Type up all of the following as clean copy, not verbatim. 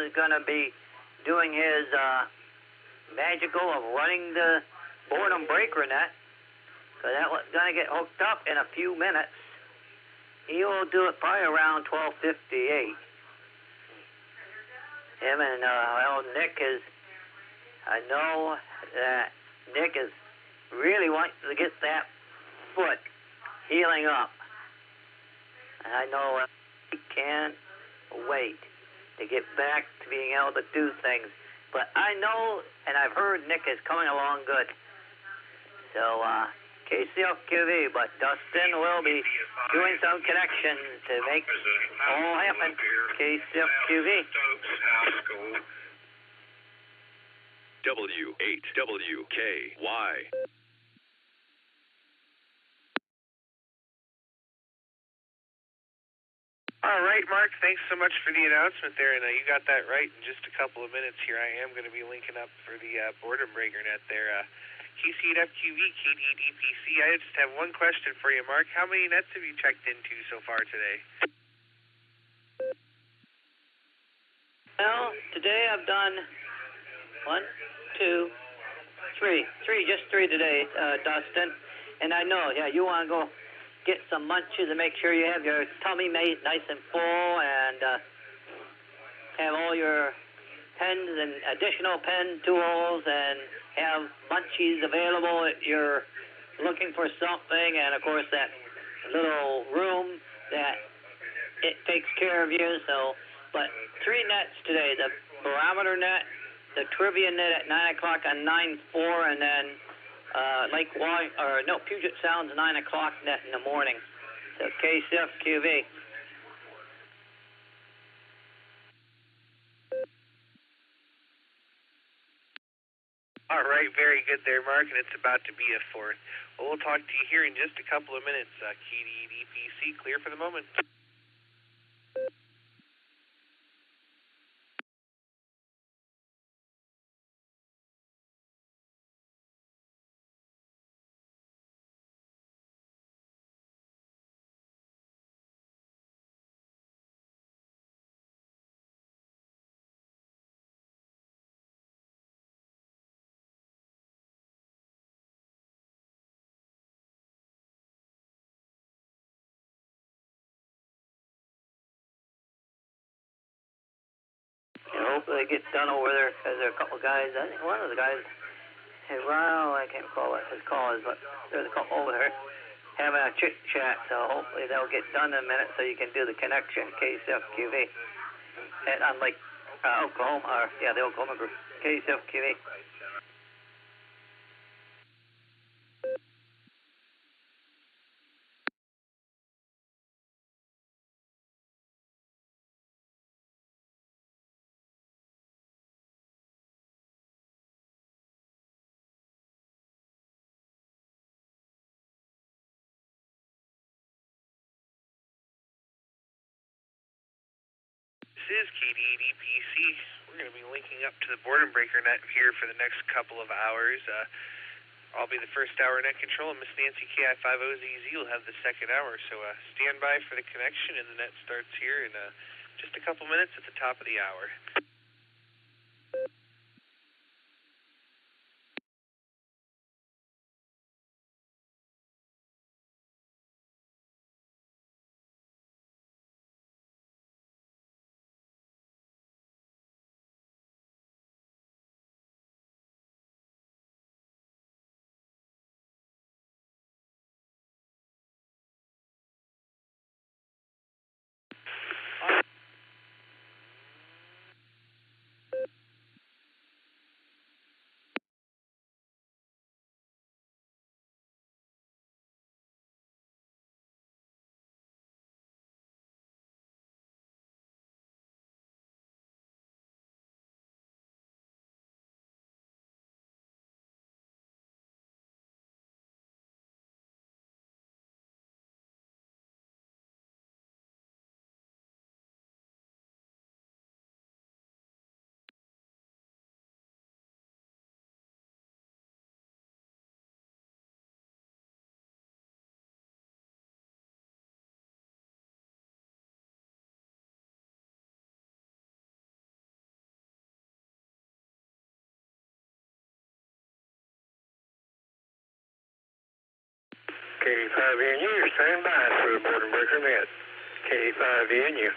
is going to be doing his magical of running the Boredom breaker net. So that's going to get hooked up in a few minutes. He will do it probably around 12:58. Him and Nick is. I know that Nick is really wanting to get that foot healing up. And I know he can't wait to get back to being able to do things. But I know, and I've heard Nick is coming along good. So, KCFQV, but Dustin will be doing some connections to make all happen. KCFQV. W8WKY. All right, Mark, thanks so much for the announcement there, and you got that right in just a couple of minutes here. I am going to be linking up for the Boredom breaker net there. KCFQV, KDDPC, I just have one question for you, Mark. How many nets have you checked into so far today? Well, today I've done 1, 2, 3. Just 3 today, Dustin. And I know, yeah, you want to go get some munchies and make sure you have your tummy made nice and full and have all your pens and additional pen tools and have munchies available if you're looking for something. And, of course, that little room that it takes care of you. So, but 3 nets today, the barometer net, the trivia net at 9 o'clock on 9/4, and then Puget Sound's 9 o'clock net in the morning. So KCFQV. All right, very good there, Mark, and it's about to be a 4th. Well, we'll talk to you here in just a couple of minutes. KDDPC, clear for the moment. Hopefully they get done over there, because there are a couple of guys. I think one of the guys, I can't recall what his call is, but there's a couple over there having a chit-chat, so hopefully they'll get done in a minute so you can do the connection, KCFQV. And unlike Oklahoma, the Oklahoma group, KCFQV. This is KDDPC. We're going to be linking up to the Boredom breaker net here for the next couple of hours. I'll be the first hour net control, and Miss Nancy KI50ZZ will have the second hour. So stand by for the connection, and the net starts here in just a couple minutes at the top of the hour. K5NU, stand by for the boredom breaker net. K5NU.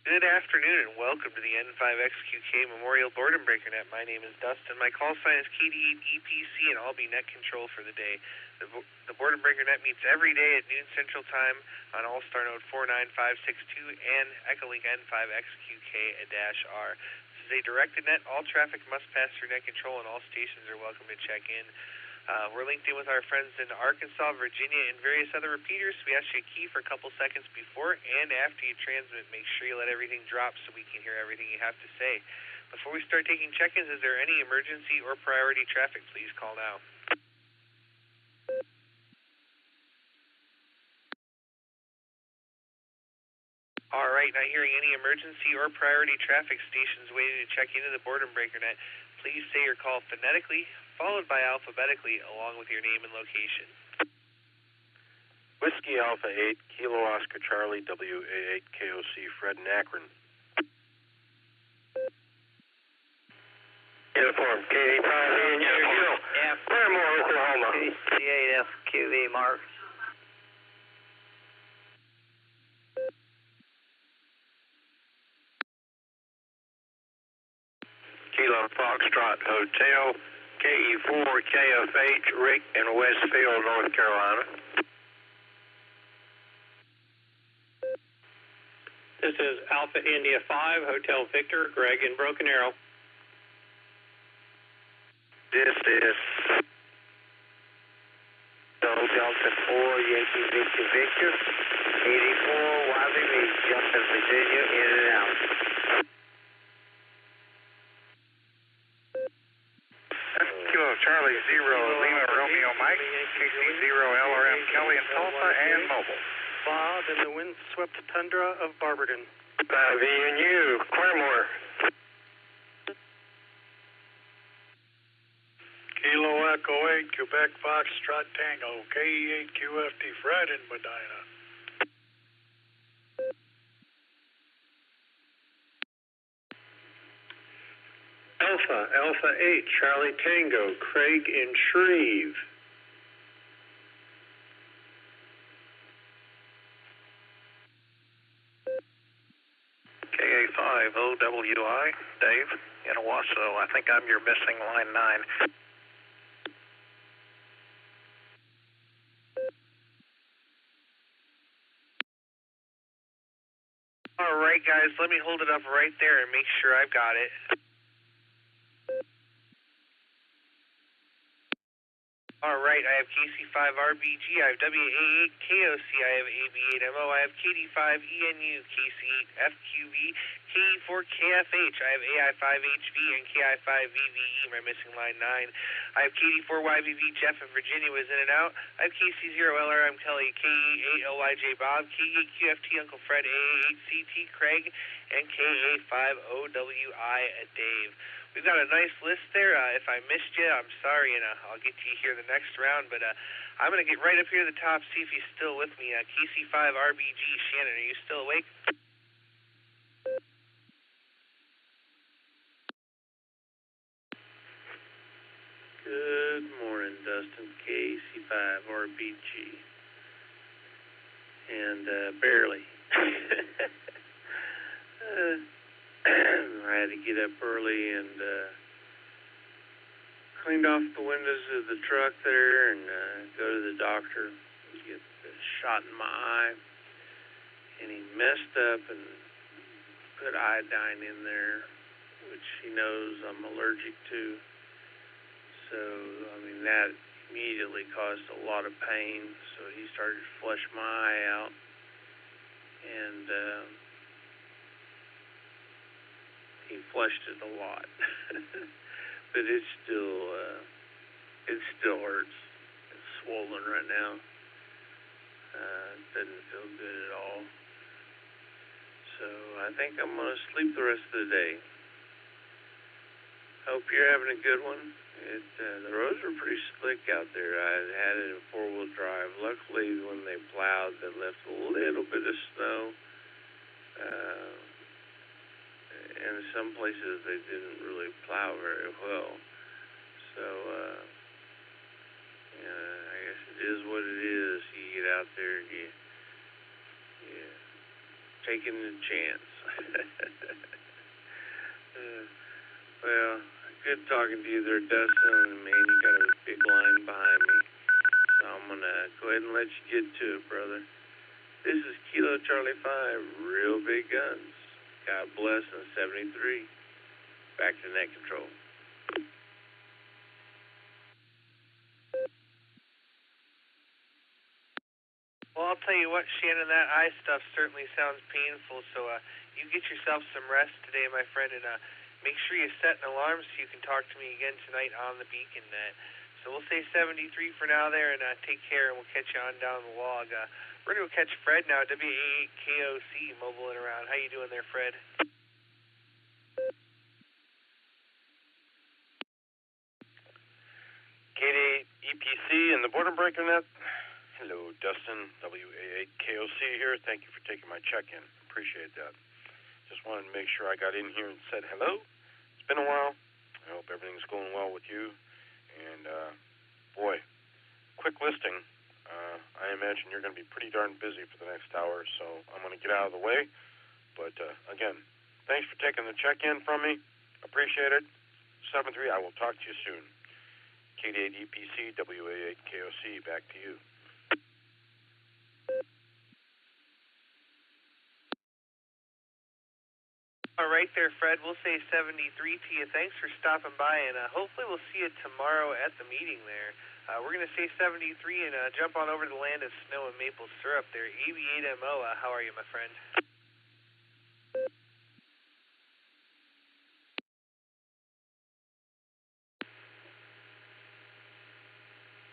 Good afternoon and welcome to the N5XQK Memorial Boredom Breaker Net. My name is Dustin. My call sign is KD8EPC and I'll be net control for the day. The Boredom Breaker Net meets every day at noon Central Time on Allstar node 49562 and Echolink N5XQK-R. This is a directed net. All traffic must pass through net control and all stations are welcome to check in. We're linked in with our friends in Arkansas, Virginia, and various other repeaters. We ask you to key for a couple seconds before and after you transmit. Make sure you let everything drop so we can hear everything you have to say. Before we start taking check-ins, is there any emergency or priority traffic? Please call now. All right, not hearing any emergency or priority traffic. Stations waiting to check into the Boredom Breaker Net. Please say your call phonetically, followed by alphabetically, along with your name and location. Whiskey Alpha 8, Kilo Oscar Charlie, WA8 KOC, Fred in Akron. Uniform, K5NU, Claremore, Oklahoma. KC8FQV, Mark. Kilo Foxtrot Hotel, KE4KFH, Rick in Westfield, North Carolina. This is Alpha India 5, Hotel Victor, Greg in Broken Arrow. This is Delta 4, Yankee Victor Victor, 84, YBV, Justin, Virginia, in and out. Kilo Charlie 0, Lima Romeo Mike, KC 0, LRM Kelly in Tulsa and Mobile. Bob in the windswept tundra of Barberton. 5NU, Claremore. Kilo Echo 8, Quebec Foxtrot Tango, KE8QFT, Fred in Medina. Alpha 8, Charlie Tango, Craig in Shreve. KA5 OWI, Dave in Owasso. I think I'm your missing line 9. All right, guys, let me hold it up right there and make sure I've got it. All right, I have KC5RBG, I have WA8KOC, I have AB8MO, I have KD5ENU, KC8FQV, KE4KFH, I have AI5HV, and KI5VVE, my missing line 9. I have KD4YVV, Jeff in Virginia was in and out. I have KC0LRM Kelly, KE8LYJ Bob, KE8QFT Uncle Fred, AA8CT Craig, and KA5OWI Dave. We've got a nice list there. If I missed you, I'm sorry, and I'll get to you here the next round. But I'm going to get right up here to the top, see if he's still with me. KC5RBG, Shannon, are you still awake? Good morning, Dustin. KC5RBG. And barely. I had to get up early and cleaned off the windows of the truck there and go to the doctor and get a shot in my eye. And he messed up and put iodine in there, which he knows I'm allergic to. So, I mean, that immediately caused a lot of pain. So he started to flush my eye out. And he flushed it a lot, but it still hurts. It's swollen right now. Doesn't feel good at all. So I think I'm going to sleep the rest of the day. Hope you're having a good one. The roads were pretty slick out there. I had it in four-wheel drive. Luckily, when they plowed, they left a little bit of snow. And in some places, they didn't really plow very well. So, I guess it is what it is. You get out there, you taking a chance. Well, good talking to you there, Dustin. Man, you got a big line behind me. So I'm going to go ahead and let you get to it, brother. This is Kilo Charlie 5, Real Big Guns. God bless, and 73. Back to net control. Well, I'll tell you what, Shannon, that eye stuff certainly sounds painful, so you get yourself some rest today, my friend, and make sure you set an alarm so you can talk to me again tonight on the Beacon Net. So we'll say 73 for now there, and take care, and we'll catch you on down the log. We're going to go catch Fred now, WA8KOC, mobile and around. How you doing there, Fred? K8 EPC and the Boredom Breaker Net. Hello, Dustin, WA8KOC here. Thank you for taking my check-in. Appreciate that. Just wanted to make sure I got in here and said hello. It's been a while. I hope everything's going well with you. And, boy, quick listing. I imagine you're going to be pretty darn busy for the next hour, so I'm going to get out of the way. But, again, thanks for taking the check-in from me. Appreciate it. 7-3, I will talk to you soon. K8 EPC, WA8KOC, back to you. All right there, Fred. We'll say 73 to you. Thanks for stopping by, and hopefully we'll see you tomorrow at the meeting there. We're going to say 73 and jump on over to the land of snow and maple syrup there. AB8MO, how are you, my friend?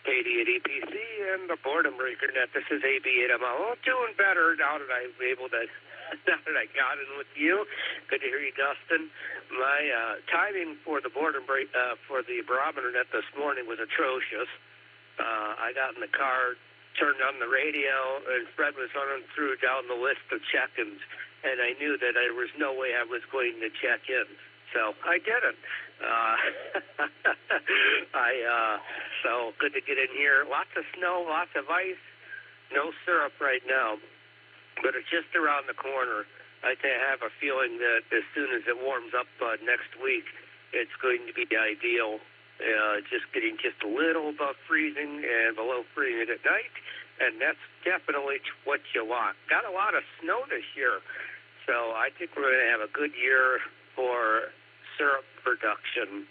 K8 EPC and the Boredom Breaker Net. This is AB8MO. Doing better now that I'm able to. Now that I got in with you, good to hear you, Dustin. My timing for the for the barometer net this morning was atrocious. I got in the car, turned on the radio, and Fred was running through down the list of check-ins, and I knew that there was no way I was going to check in. So I didn't. So good to get in here. Lots of snow, lots of ice, no syrup right now. But it's just around the corner. I have a feeling that as soon as it warms up next week, it's going to be ideal. Just getting just a little above freezing and below freezing at night, and that's definitely what you want. Got a lot of snow this year, so I think we're going to have a good year for syrup production.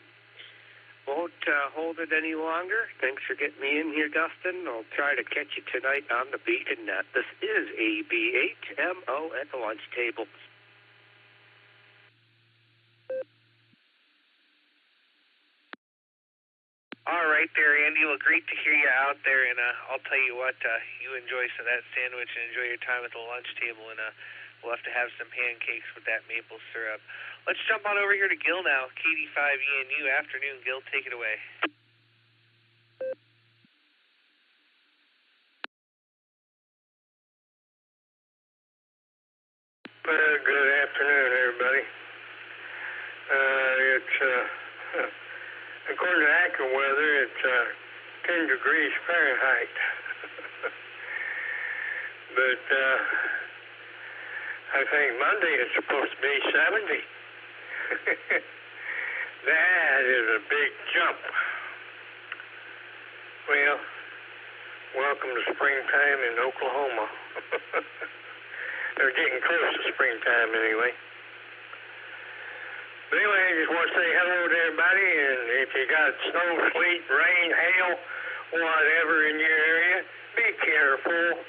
Won't hold it any longer. Thanks for getting me in here, Dustin. I'll try to catch you tonight on the Beacon Net. This is AB8MO at the lunch table. All right there, Andy. Well, great to hear you out there, and I'll tell you what, you enjoy some of that sandwich and enjoy your time at the lunch table, and we'll have to have some pancakes with that maple syrup. Let's jump on over here to Gil now. KD5ENU, afternoon, Gil, take it away. Well, good afternoon, everybody. It's, according to AccuWeather, it's 10 degrees Fahrenheit. But I think Monday is supposed to be 70. That is a big jump. Well, welcome to springtime in Oklahoma. They're getting close to springtime anyway. But anyway, I just want to say hello to everybody, and if you got snow, sleet, rain, hail, whatever in your area, be careful.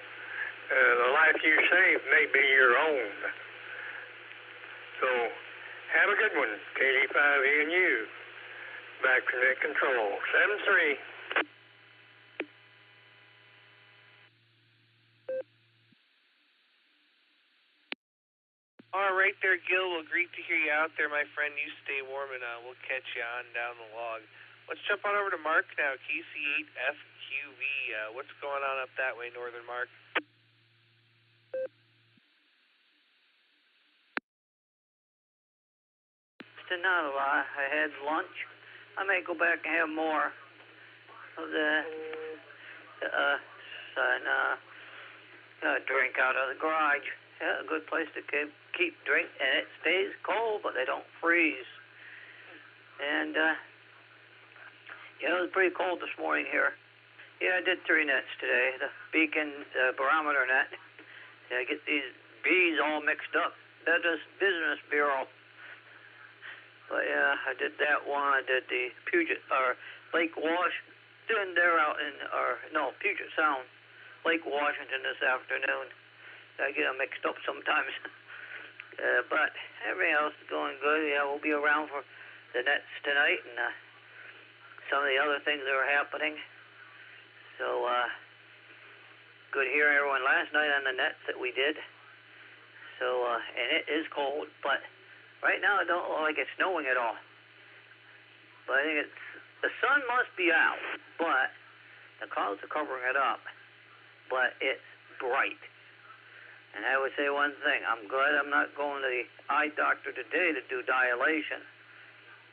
The life you save may be your own. So, have a good one, KD5ENU. Back to net control, 7-3. there, Gil. Well, great to hear you out there, my friend. You stay warm, and we'll catch you on down the log. Let's jump on over to Mark now, KC8FQV. What's going on up that way, Northern Mark? Not a lot. I had lunch. I may go back and have more of the drink out of the garage. Yeah, a good place to keep drink, and it stays cold, but they don't freeze. And it was pretty cold this morning here. Yeah, I did 3 nets today. The beacon, barometer net. I get these bees all mixed up. That is Business Bureau. But yeah, I did that one. I did the Puget Lake Washington. They're out in Puget Sound, Lake Washington this afternoon. I get them mixed up sometimes. But everything else is going good. Yeah, we'll be around for the nets tonight and some of the other things that are happening. So good hearing everyone last night on the nets that we did. So and it is cold, but right now, it don't look like it's snowing at all. But I think the sun must be out, but the clouds are covering it up. But it's bright. And I would say one thing. I'm glad I'm not going to the eye doctor today to do dilation.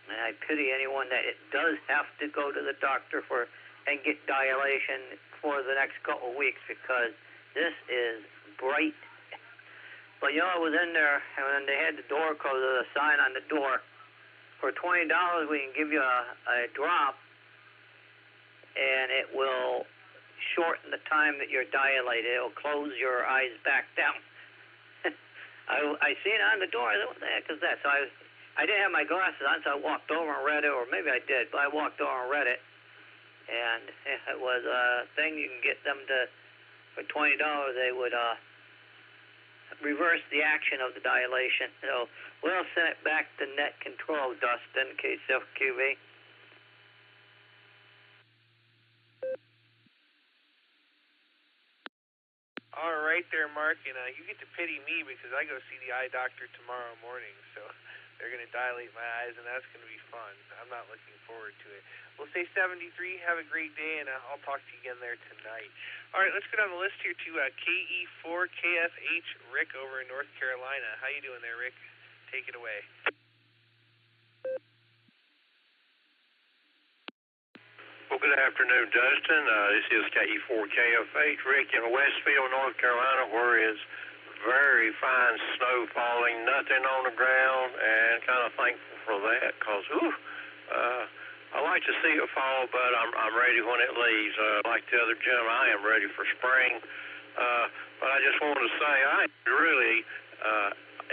And I pity anyone that it does have to go to the doctor and get dilation for the next couple of weeks, because this is bright. But, I was in there, and they had the door closed, a sign on the door. For $20, we can give you a drop, and it will shorten the time that you're dilated. It will close your eyes back down. I seen it on the door. I thought, what the heck is that? So I didn't have my glasses on, so I walked over and read it, or maybe I did, but I walked over and read it. And it was a thing you can get them to, for $20, they would reverse the action of the dilation. So we'll send it back to net control, Dustin, KCFQV. All right there, Mark, and you get to pity me because I go see the eye doctor tomorrow morning, so they're going to dilate my eyes, and that's going to be fun. I'm not looking forward to it. We'll say 73. Have a great day, and I'll talk to you again there tonight. All right, let's go down the list here to KE4KFH, Rick over in North Carolina. How you doing there, Rick? Take it away. Well, good afternoon, Dustin. This is KE4KFH, Rick in Westfield, North Carolina, where is very fine snow falling, nothing on the ground, and kind of thankful for that, because, I like to see it fall, but I'm ready when it leaves. Like the other gentleman, I am ready for spring. But I just wanted to say I'm really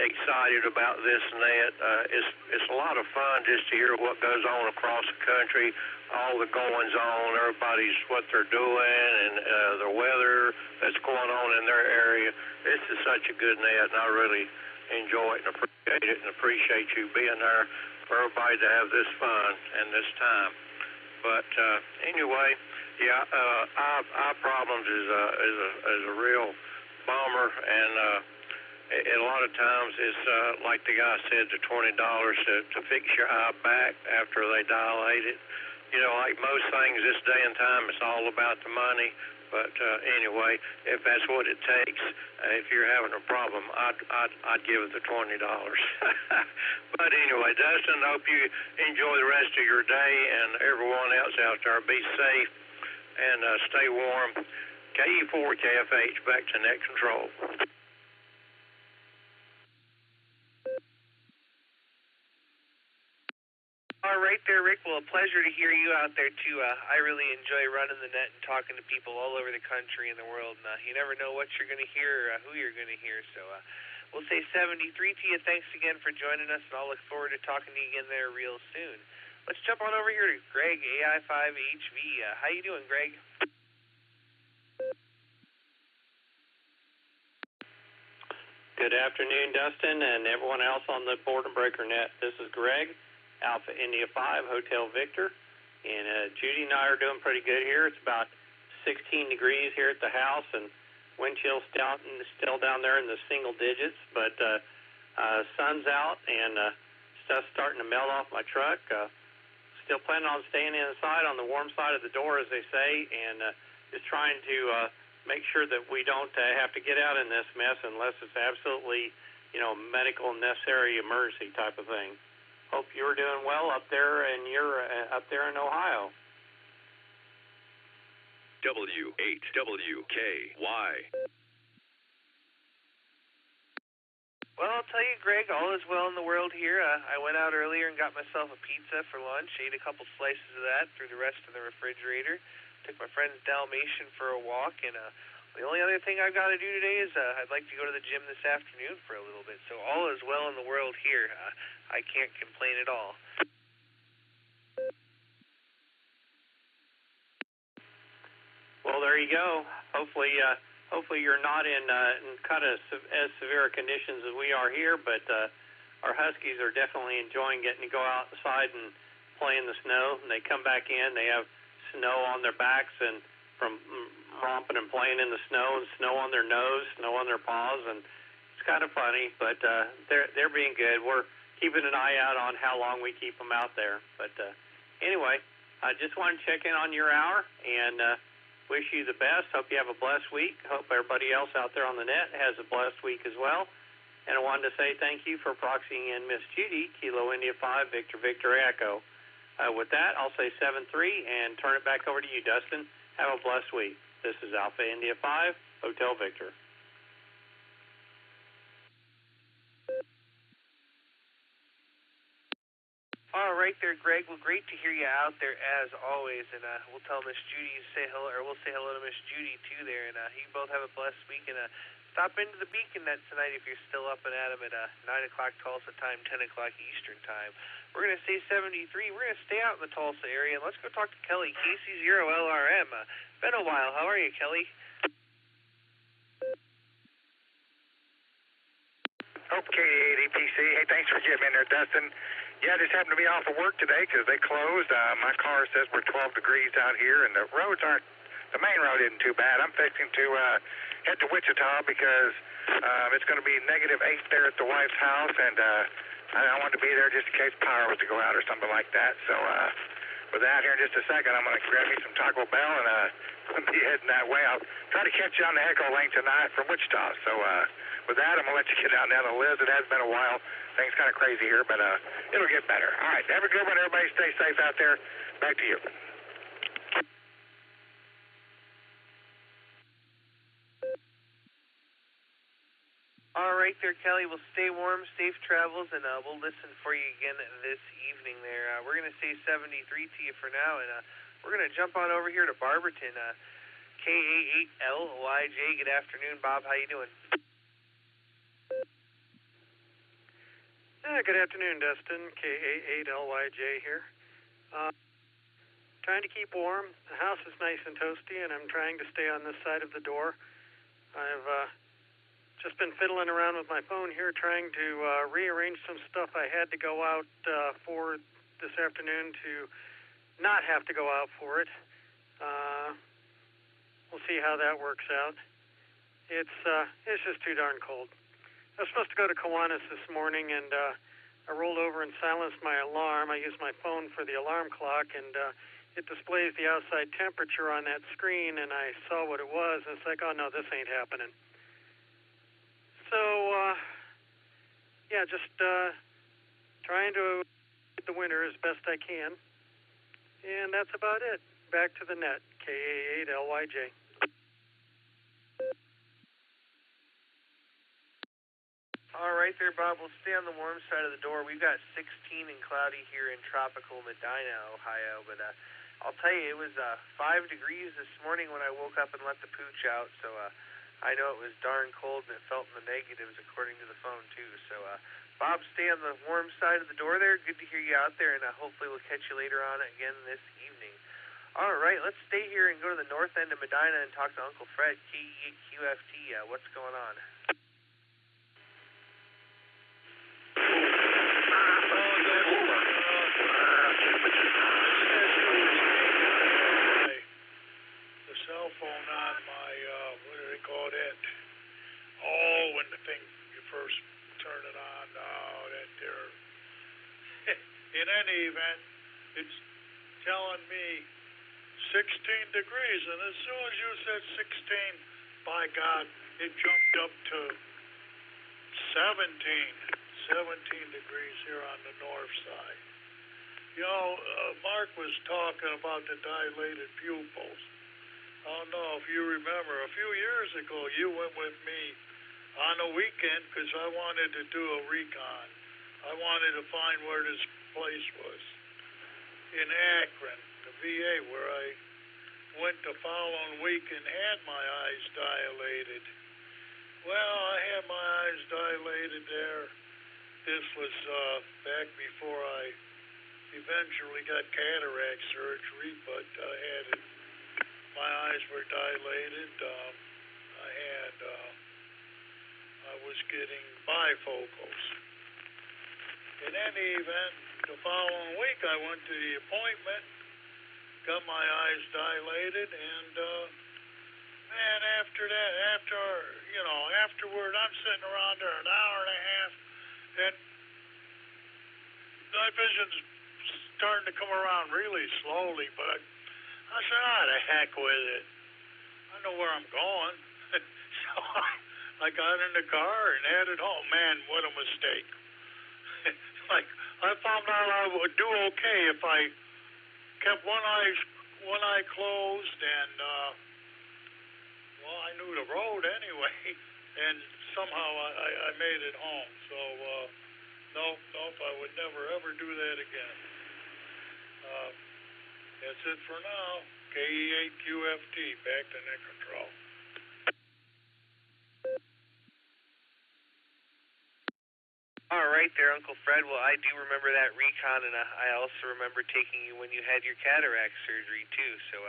excited about this net. It's a lot of fun just to hear what goes on across the country, all the goings on, what they're doing, and the weather that's going on in their area. This is such a good net, and I really enjoy it and appreciate it, and appreciate you being there for everybody to have this fun and this time. But anyway, yeah, eye problems is a real bummer, and a lot of times it's like the guy said, the $20 to fix your eye back after they dilate it. Like most things this day and time, it's all about the money. But anyway, if that's what it takes, if you're having a problem, I'd give it the $20. But anyway, Dustin, I hope you enjoy the rest of your day, and everyone else out there, be safe and stay warm. KE4KFH, back to net control. All right there, Rick. Well, a pleasure to hear you out there, too. I really enjoy running the net and talking to people all over the country and the world. And you never know what you're going to hear or who you're going to hear. So we'll say 73 to you. Thanks again for joining us, and I'll look forward to talking to you again there real soon. Let's jump on over here to Greg, AI5HV. How you doing, Greg? Good afternoon, Dustin, and everyone else on the Boredom Breaker Net. This is Greg, Alpha India 5, Hotel Victor, and Judy and I are doing pretty good here. It's about 16 degrees here at the house, and wind chill still down there in the single digits, but Sun's out and stuff's starting to melt off my truck. Still planning on staying inside on the warm side of the door, as they say, and just trying to make sure that we don't have to get out in this mess unless it's absolutely, medical necessary emergency type of thing. Hope you're doing well up there, and you're up there in Ohio. W8WKY. Well, I'll tell you, Greg, all is well in the world here. I went out earlier and got myself a pizza for lunch, ate a couple slices of that, threw the rest in the refrigerator, took my friend's Dalmatian for a walk, and the only other thing I've got to do today is I'd like to go to the gym this afternoon for a little bit. So all is well in the world here. I can't complain at all. Well, there you go. Hopefully you're not in kind of as severe conditions as we are here, but our Huskies are definitely enjoying getting to go outside and play in the snow. And they come back in, they have snow on their backs and from romping and playing in the snow, and snow on their nose, snow on their paws, and it's kind of funny, but they're being good. We're keeping an eye out on how long we keep them out there. But anyway, I just wanted to check in on your hour and wish you the best. Hope you have a blessed week. Hope everybody else out there on the net has a blessed week as well. And I wanted to say thank you for proxying in Miss Judy, Kilo India 5, Victor Victor Echo. With that, I'll say 7-3 and turn it back over to you, Dustin. Have a blessed week. This is Alpha India 5, Hotel Victor. All right there, Greg. Well, great to hear you out there as always, and we'll tell Miss Judy say hello, or we'll say hello to Miss Judy too there, and you both have a blessed week, and stop into the Beacon Net tonight if you're still up and at 'em at 9 o'clock Tulsa time, 10 o'clock Eastern time. We're going to stay 73. We're going to stay out in the Tulsa area, and let's go talk to Kelly, KC0LRM. Been a while. How are you, Kelly? Okay, ADPC. Hey, thanks for getting in there, Dustin. Yeah, I just happened to be off of work today because they closed. My car says we're 12 degrees out here, and the roads aren't, the main road isn't too bad. I'm fixing to head to Wichita because it's going to be -8 there at the wife's house, and I wanted to be there just in case power was to go out or something like that. So with that, here in just a second, I'm going to grab me some Taco Bell and be heading that way. I'll try to catch you on the Echolink tonight from Wichita. So with that, I'm going to let you get down to Liz. It has been a while. Things kind of crazy here, but it'll get better. All right, have a good one. Everybody stay safe out there. Back to you. All right there, Kelly. Well, stay warm, safe travels, and we'll listen for you again this evening there. We're going to say 73 to you for now, and we're going to jump on over here to Barberton. KA8LYJ, good afternoon, Bob. How you doing? Good afternoon, Dustin. KA8LYJ here. Trying to keep warm. The house is nice and toasty, and I'm trying to stay on this side of the door. I've just been fiddling around with my phone here, trying to rearrange some stuff I had to go out for this afternoon to not have to go out for it. We'll see how that works out. It's just too darn cold. I was supposed to go to Kiwanis this morning, and I rolled over and silenced my alarm. I used my phone for the alarm clock, and it displays the outside temperature on that screen, and I saw what it was, and it's like, oh, no, this ain't happening. So, yeah, just trying to get the winter as best I can, and that's about it. Back to the net, KA8LYJ. All right there, Bob. We'll stay on the warm side of the door. We've got 16 and cloudy here in tropical Medina, Ohio. But I'll tell you, it was 5 degrees this morning when I woke up and let the pooch out. So I know it was darn cold, and it felt in the negatives according to the phone, too. So, Bob, stay on the warm side of the door there. Good to hear you out there, and hopefully we'll catch you later on again this evening. All right, let's stay here and go to the north end of Medina and talk to Uncle Fred, KE8QFT. What's going on? The cell phone on my, what do they call that? Oh, when the thing, you first turn it on, in any event, it's telling me 16 degrees, and as soon as you said 16, by God, it jumped up to 17 degrees here on the north side. You know, Mark was talking about the dilated pupils. I don't know if you remember, a few years ago, you went with me on a weekend because I wanted to do a recon. I wanted to find where this place was. In Akron, the VA, where I went the following week and had my eyes dilated. Well, I had my eyes dilated there. This was back before I eventually got cataract surgery, but I had it. My eyes were dilated. I was getting bifocals. In any event, the following week I went to the appointment, got my eyes dilated, and man, after that, afterward, I'm sitting around there an hour and a half, and my vision's starting to come around really slowly, but I said, the heck with it. I know where I'm going. So I got in the car and headed home. Man, what a mistake. Like, I found out I would do okay if I kept one eye closed, and well, I knew the road anyway, and somehow I made it home. So nope, I would never ever do that again. That's it for now. KE8QFT, back to net control. All right there, Uncle Fred. Well, I do remember that recon, and I also remember taking you when you had your cataract surgery, too. So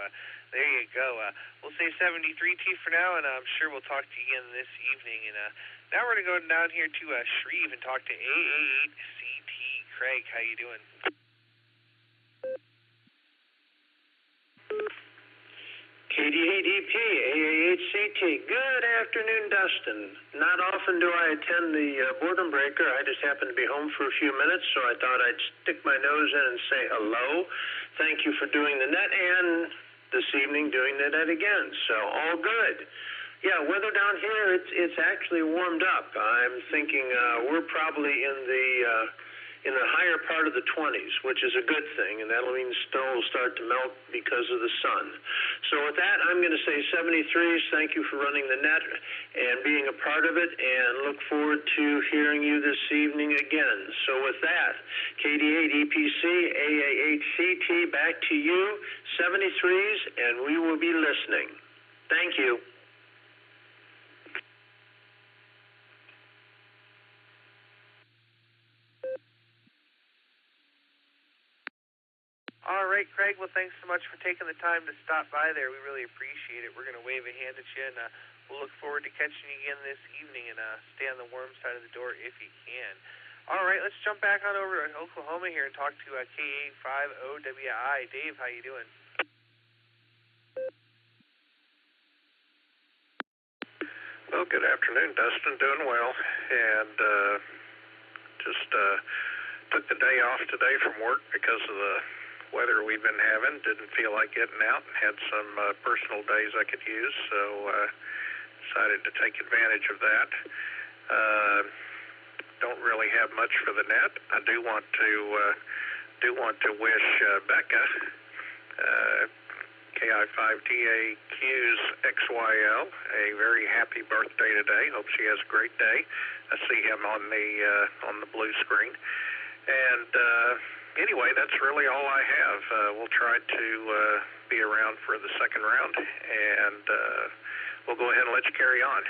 there you go. We'll say 73T for now, and I'm sure we'll talk to you again this evening. And now we're going to go down here to Shreve and talk to AA8CT. Craig, how you doing? KD8EP, AA8CT. Good afternoon, Dustin. Not often do I attend the boredom breaker. I just happened to be home for a few minutes, so I thought I'd stick my nose in and say hello. Thank you for doing the net, and this evening doing the net again. So all good. Yeah, weather down here, it's actually warmed up. I'm thinking we're probably in the higher part of the 20s, which is a good thing, and that'll mean snow will start to melt because of the sun. So with that, I'm going to say 73s. Thank you for running the net and being a part of it, and look forward to hearing you this evening again. So with that, KD8EPC, AA8CT, back to you, 73s, and we will be listening. Thank you. All right, Craig. Well, thanks so much for taking the time to stop by there. We really appreciate it. We're going to wave a hand at you, and we'll look forward to catching you again this evening, and stay on the warm side of the door if you can. All right, let's jump back on over to Oklahoma here and talk to KA50WI. Dave, how you doing? Well, good afternoon, Dustin. Doing well, and just took the day off today from work because of the weather we've been having. Didn't feel like getting out, and had some personal days I could use, so decided to take advantage of that. Don't really have much for the net. I do want to wish Becca, KI5DAQ's XYL, a very happy birthday today. Hope she has a great day. I see him on the blue screen. And anyway, that's really all I have. We'll try to be around for the second round, and we'll go ahead and let you carry on.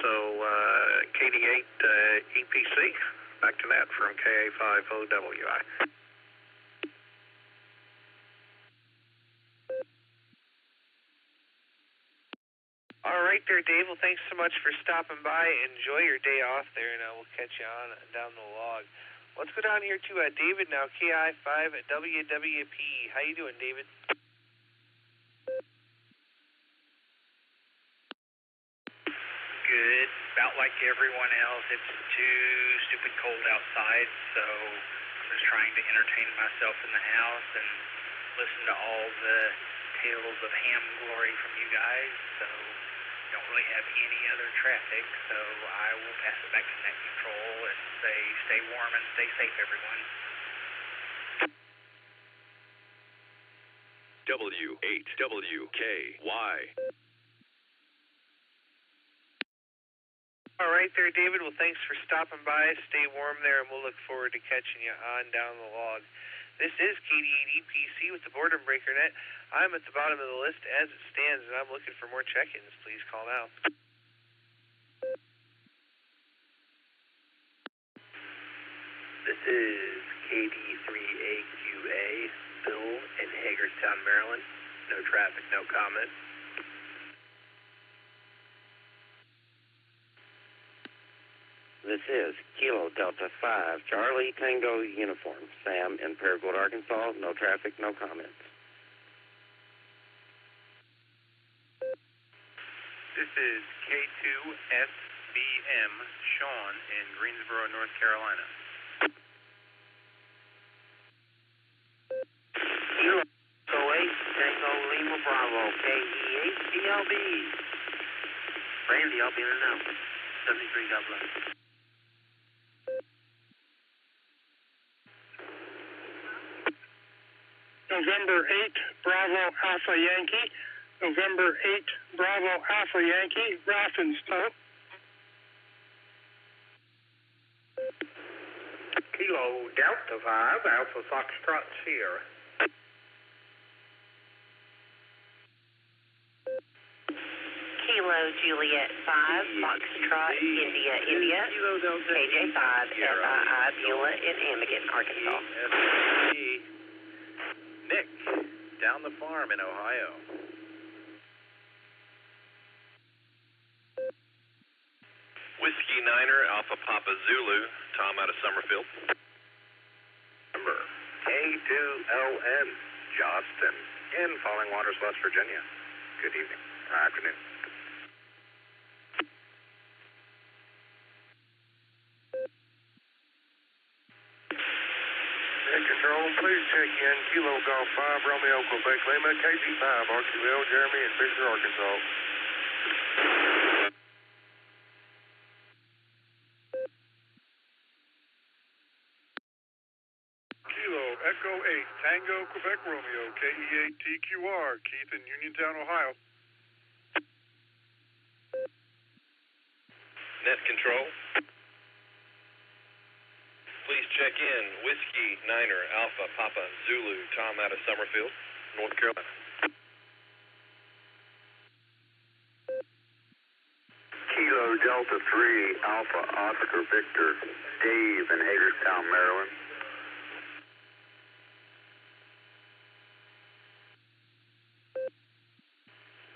So KD8 EPC, back to that from KA50WI. All right there, Dave. Well, thanks so much for stopping by. Enjoy your day off there, and we'll catch you on down the log. Let's go down here to David now, KI5WWP. How you doing, David? Good about like everyone else. It's too stupid cold outside, so I'm just trying to entertain myself in the house and listen to all the tales of ham glory from you guys. So don't really have any other traffic, so I will pass it back to net control and say stay warm and stay safe, everyone. W8WKY. All right there, David. Well, thanks for stopping by. Stay warm there, and we'll look forward to catching you on down the log. This is KD8EPC with the Boredom Breaker Net. I'm at the bottom of the list as it stands, and I'm looking for more check-ins. Please call now. This is KD3AQA, Bill in Hagerstown, Maryland. No traffic, no comment. This is Kilo Delta 5, Charlie Tango Uniform, Sam in Paragould, Arkansas. No traffic, no comments. This is K2SBM, Sean in Greensboro, North Carolina. Kilo 8, Tango Lima Bravo, KE8DLB. Randy, I'll be in and out. 73, God bless. November 8, Bravo Alpha Yankee. November 8, Bravo Alpha Yankee, Raffinstow. Kilo Delta 5, Alpha Foxtrot Sierra. Kilo Juliet 5, Foxtrot India, KJ5, FII Beulah in Amigan, Arkansas. Nick, down the farm in Ohio. Whiskey Niner, Alpha Papa Zulu, Tom out of Summerfield. Number K2LN, Justin, in Falling Waters, West Virginia. Good evening, afternoon. Control, please check in. Kilo Golf 5, Romeo, Quebec, Lima, KG5, RCWA, Jeremy in Fisher, Arkansas. Kilo Echo 8, Tango, Quebec, Romeo, KE8TQR, Keith in Uniontown, Ohio. Net control. Please check in. Whiskey Niner, Alpha Papa Zulu, Tom out of Summerfield, North Carolina. Kilo Delta 3, Alpha Oscar Victor, Dave in Hagerstown, Maryland.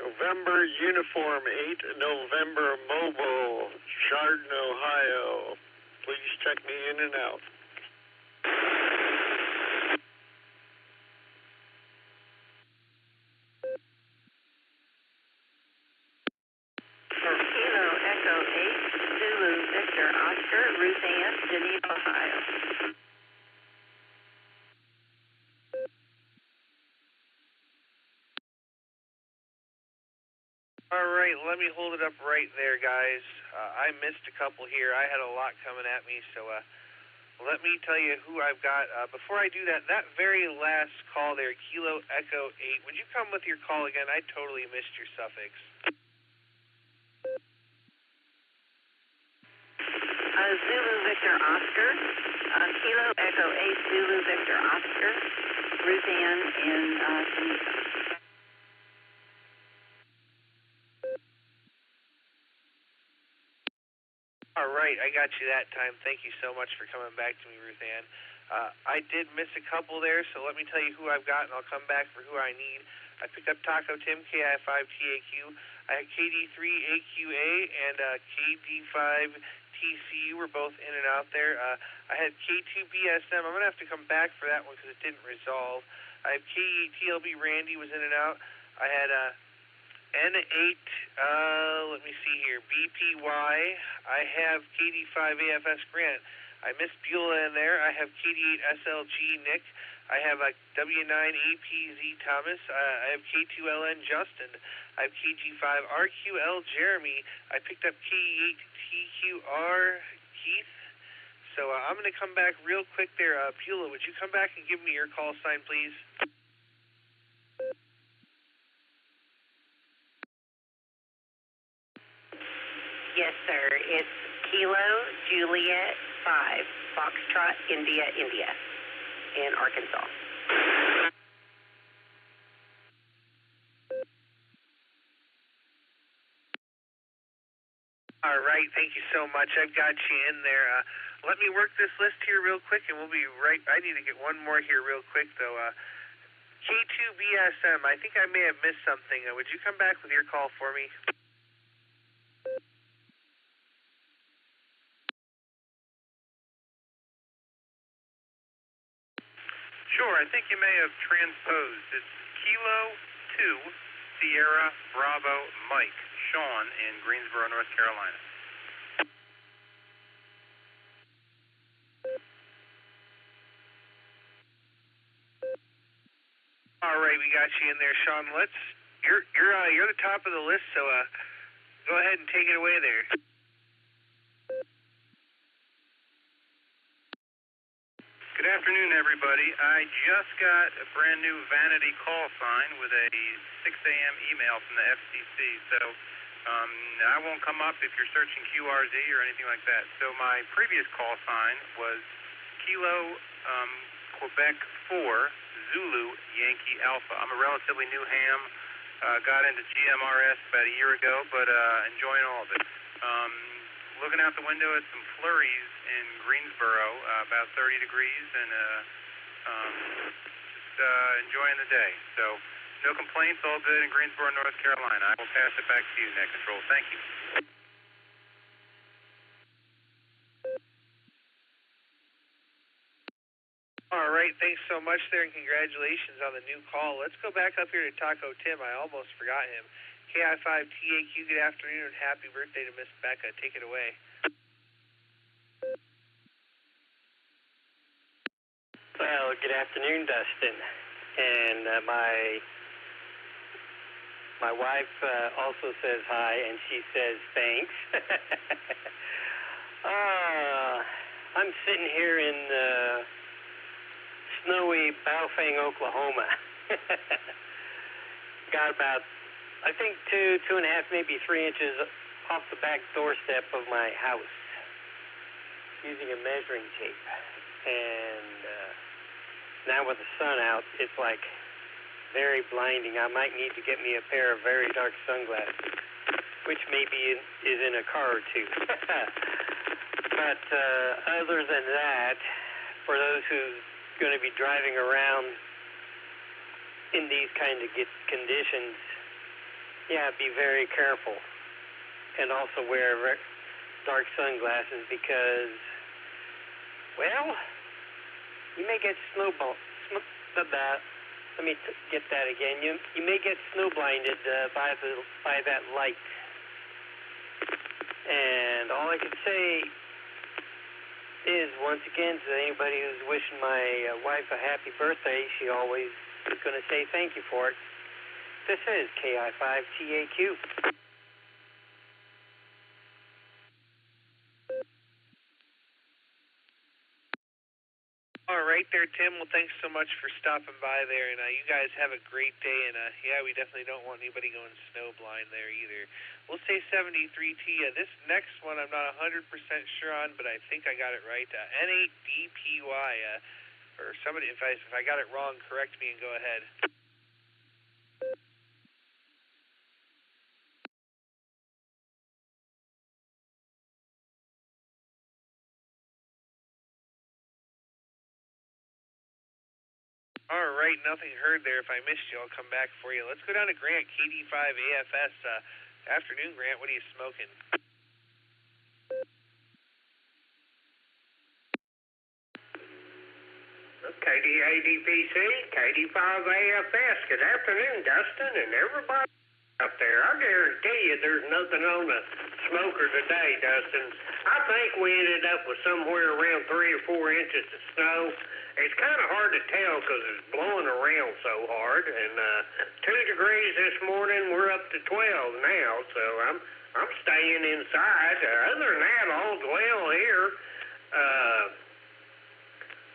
November Uniform 8, November Mobile, Chardon, Ohio. Please check me in and out. Kilo Echo 8, Zulu Victor Oscar, Ruth Ann, Geneva, Ohio. All right, let me hold it up right there, guys. I missed a couple here. I had a lot coming at me, so let me tell you who I've got. Before I do that, that very last call there, Kilo Echo 8, would you come with your call again? I totally missed your suffix. Zulu Victor Oscar, Kilo Echo 8, Zulu Victor Oscar, Ruth Ann in Geneva. All right, I got you that time. Thank you so much for coming back to me, Ruth Ann. I did miss a couple there, so let me tell you who I've got, and I'll come back for who I need. I picked up Taco Tim, KI5TAQ. I had KD3AQA and KD5TCU were both in and out there. I had K2BSM. I'm going to have to come back for that one because it didn't resolve. I had KE8TLB Randy was in and out. I had N8, let me see here, BPY. I have KD5AFS Grant. I missed Beulah in there. I have KD8 SLG Nick. I have a W9APZ Thomas. I have K2LN Justin. I have KG5RQL Jeremy. I picked up K8TQR Keith. So I'm going to come back real quick there. Beulah, would you come back and give me your call sign, please? Yes, sir. It's Kilo Juliet 5, Foxtrot India, India, in Arkansas. All right, thank you so much. I've got you in there. Let me work this list here real quick, and we'll be right. I need to get one more here real quick, though. K2BSM, I think I may have missed something. Would you come back with your call for me? Sure, I think you may have transposed. It's Kilo 2 Sierra Bravo Mike Sean in Greensboro, North Carolina. All right, we got you in there, Sean. You're the top of the list, so go ahead and take it away there. Good afternoon, everybody. I just got a brand new vanity call sign with a 6 a.m. email from the FCC, so I won't come up if you're searching QRZ or anything like that. So my previous call sign was Kilo Quebec 4 Zulu Yankee Alpha. I'm a relatively new ham. Got into GMRS about a year ago, but enjoying all of it. Looking out the window at some flurries in Greensboro, about 30 degrees, and just enjoying the day. So no complaints, all good in Greensboro, North Carolina. I will pass it back to you, Net Control. Thank you. All right, thanks so much there, and congratulations on the new call. Let's go back up here to Taco Tim. I almost forgot him. KI5TAQ, good afternoon, and happy birthday to Miss Becca. Take it away. Well, good afternoon, Dustin. And my wife also says hi, and she says thanks. I'm sitting here in snowy Baofeng, Oklahoma. Got about, I think, 2.5, maybe 3 inches off the back doorstep of my house using a measuring tape. And now with the sun out, it's like very blinding. I might need to get me a pair of very dark sunglasses, which maybe is in a car or two. But other than that, for those who's going to be driving around in these kind of conditions, yeah, be very careful. And also wear dark sunglasses because, well, you may get let me get that again. You may get snow blinded by that light. And all I can say is, once again, to anybody who's wishing my wife a happy birthday, she always is going to say thank you for it. This is KI5TAQ. All right there, Tim. Well, thanks so much for stopping by there, and you guys have a great day. And yeah, we definitely don't want anybody going snow blind there either. We'll say 73T. This next one I'm not 100% sure on, but I think I got it right. N8DPY. Or somebody, if I got it wrong, correct me and go ahead. All right, nothing heard there. If I missed you, I'll come back for you. Let's go down to Grant, KD5AFS. Afternoon, Grant. What are you smoking? KD8DPC, KD5AFS. Good afternoon, Dustin, and everybody. out there. I guarantee you there's nothing on the smoker today, Dustin. I think we ended up with somewhere around 3 or 4 inches of snow. It's kind of hard to tell because it's blowing around so hard. And 2 degrees this morning, we're up to 12 now, so I'm staying inside. Other than that, all's well here.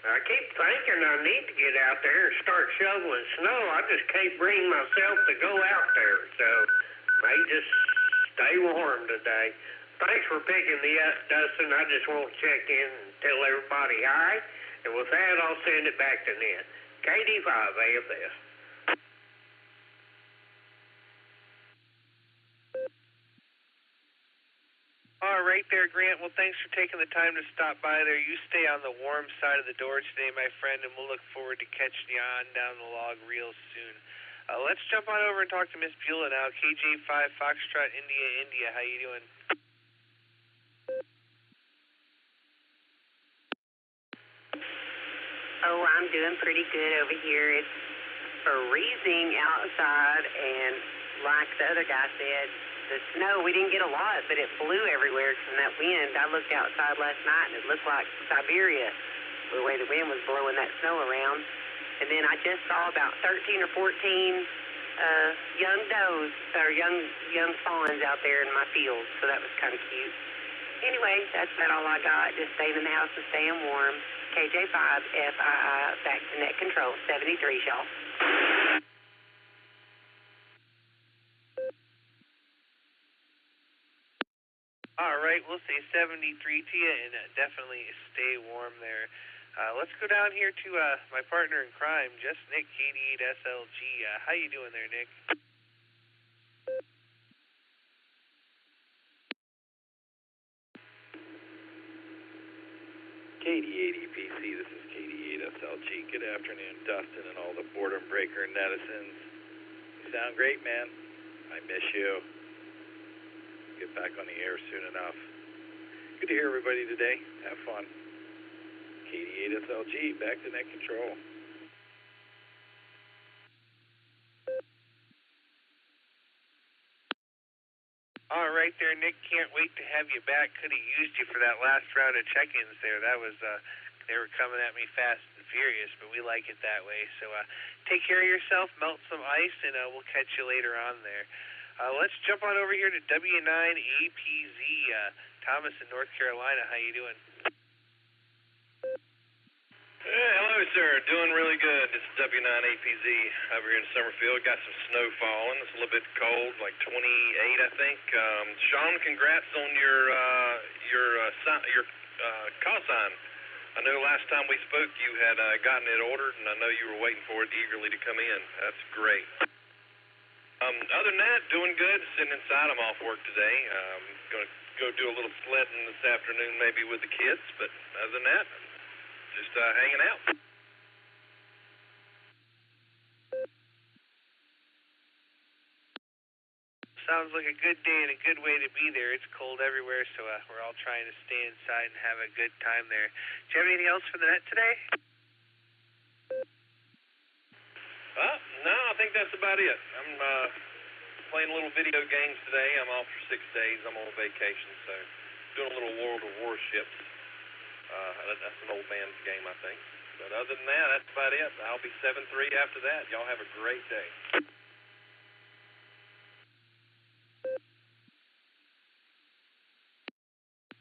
I keep thinking I need to get out there and start shoveling snow. I just can't bring myself to go out there, so may just stay warm today. Thanks for picking me up, Dustin. I just want to check in and tell everybody hi. And with that, I'll send it back to Ned. KD5 AFS. All right there, Grant. Well, thanks for taking the time to stop by there. You stay on the warm side of the door today, my friend, and we'll look forward to catching you on down the log real soon. Let's jump on over and talk to Miss Beulah now. KJ5 Foxtrot India. How you doing? Oh, I'm doing pretty good over here. It's freezing outside, and like the other guy said, the snow, we didn't get a lot, but it blew everywhere from that wind. I looked outside last night, and it looked like Siberia, the way the wind was blowing that snow around. And then I just saw about 13 or 14 young does, or young fawns out there in my field, so that was kind of cute. Anyway, that's about all I got. Just staying in the house and staying warm. KJ5 FII, back to net control, 73, y'all. All right, we'll say 73 to you, and definitely stay warm there. Let's go down here to my partner in crime, just Nick, KD8SLG. How you doing there, Nick? KD8EPC, this is KD8SLG. Good afternoon, Dustin, and all the Boredom Breaker netizens. You sound great, man. I miss you. Get back on the air soon enough. Good to hear everybody today. Have fun. KD8SLG, back to net control. All right there, Nick. Can't wait to have you back. Could have used you for that last round of check-ins there. That was, they were coming at me fast and furious, but we like it that way. So take care of yourself, melt some ice, and we'll catch you later on there. Let's jump on over here to W9APZ. Thomas in North Carolina. How you doing? Hello, sir. Doing really good. This is W9APZ over here in Summerfield. Got some snow falling. It's a little bit cold, like 28, I think. Sean, congrats on your call sign. I know last time we spoke you had gotten it ordered, and I know you were waiting for it eagerly to come in. That's great. Other than that, doing good. Sitting inside. I'm off work today. Going to go do a little sledding this afternoon maybe with the kids, but other than that, just hanging out. Sounds like a good day and a good way to be there. It's cold everywhere, so we're all trying to stay inside and have a good time there. Do you have anything else for the net today? No, I think that's about it. I'm playing a little video games today. I'm off for 6 days. I'm on vacation, so doing a little World of Warships. That's an old man's game, I think. But other than that, that's about it. I'll be 7-3 after that. Y'all have a great day.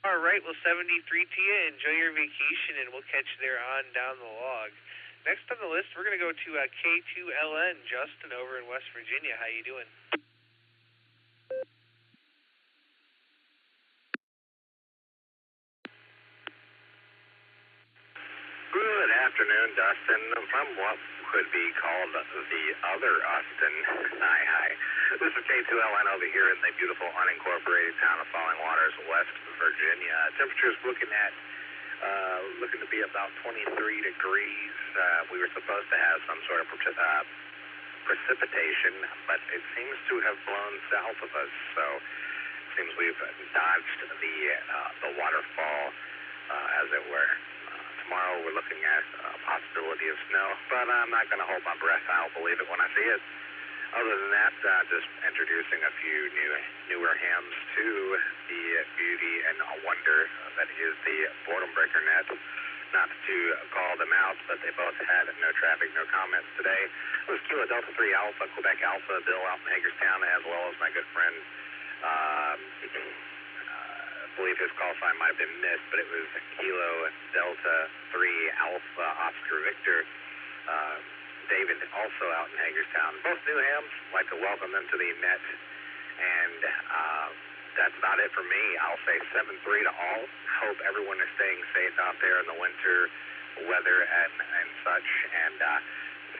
All right, well, 73 to you. Enjoy your vacation, and we'll catch you there on down the log. Next on the list, we're going to go to K2LN, Justin over in West Virginia. How you doing? Good afternoon, Dustin. From what could be called the other Austin. Hi. This is K2LN over here in the beautiful unincorporated town of Falling Waters, West Virginia. Temperature's looking to be about 23 degrees. We were supposed to have some sort of precipitation, but it seems to have blown south of us. So it seems we've dodged the waterfall, as it were. Tomorrow we're looking at a possibility of snow, but I'm not going to hold my breath. I'll believe it when I see it. Other than that, just introducing a few newer hams to the beauty and wonder that is the Boredom Breaker net. Not to call them out, but they both had no traffic, no comments today. It was Kilo Delta 3 Alpha, Quebec Alpha, Bill out in Hagerstown, as well as my good friend, I believe his call sign might have been missed, but it was Kilo Delta 3 Alpha Oscar Victor, David, also out in Hagerstown. Both new hams. Like to welcome them to the net. And that's about it for me. I'll say 7-3 to all. Hope everyone is staying safe out there in the winter weather and such. And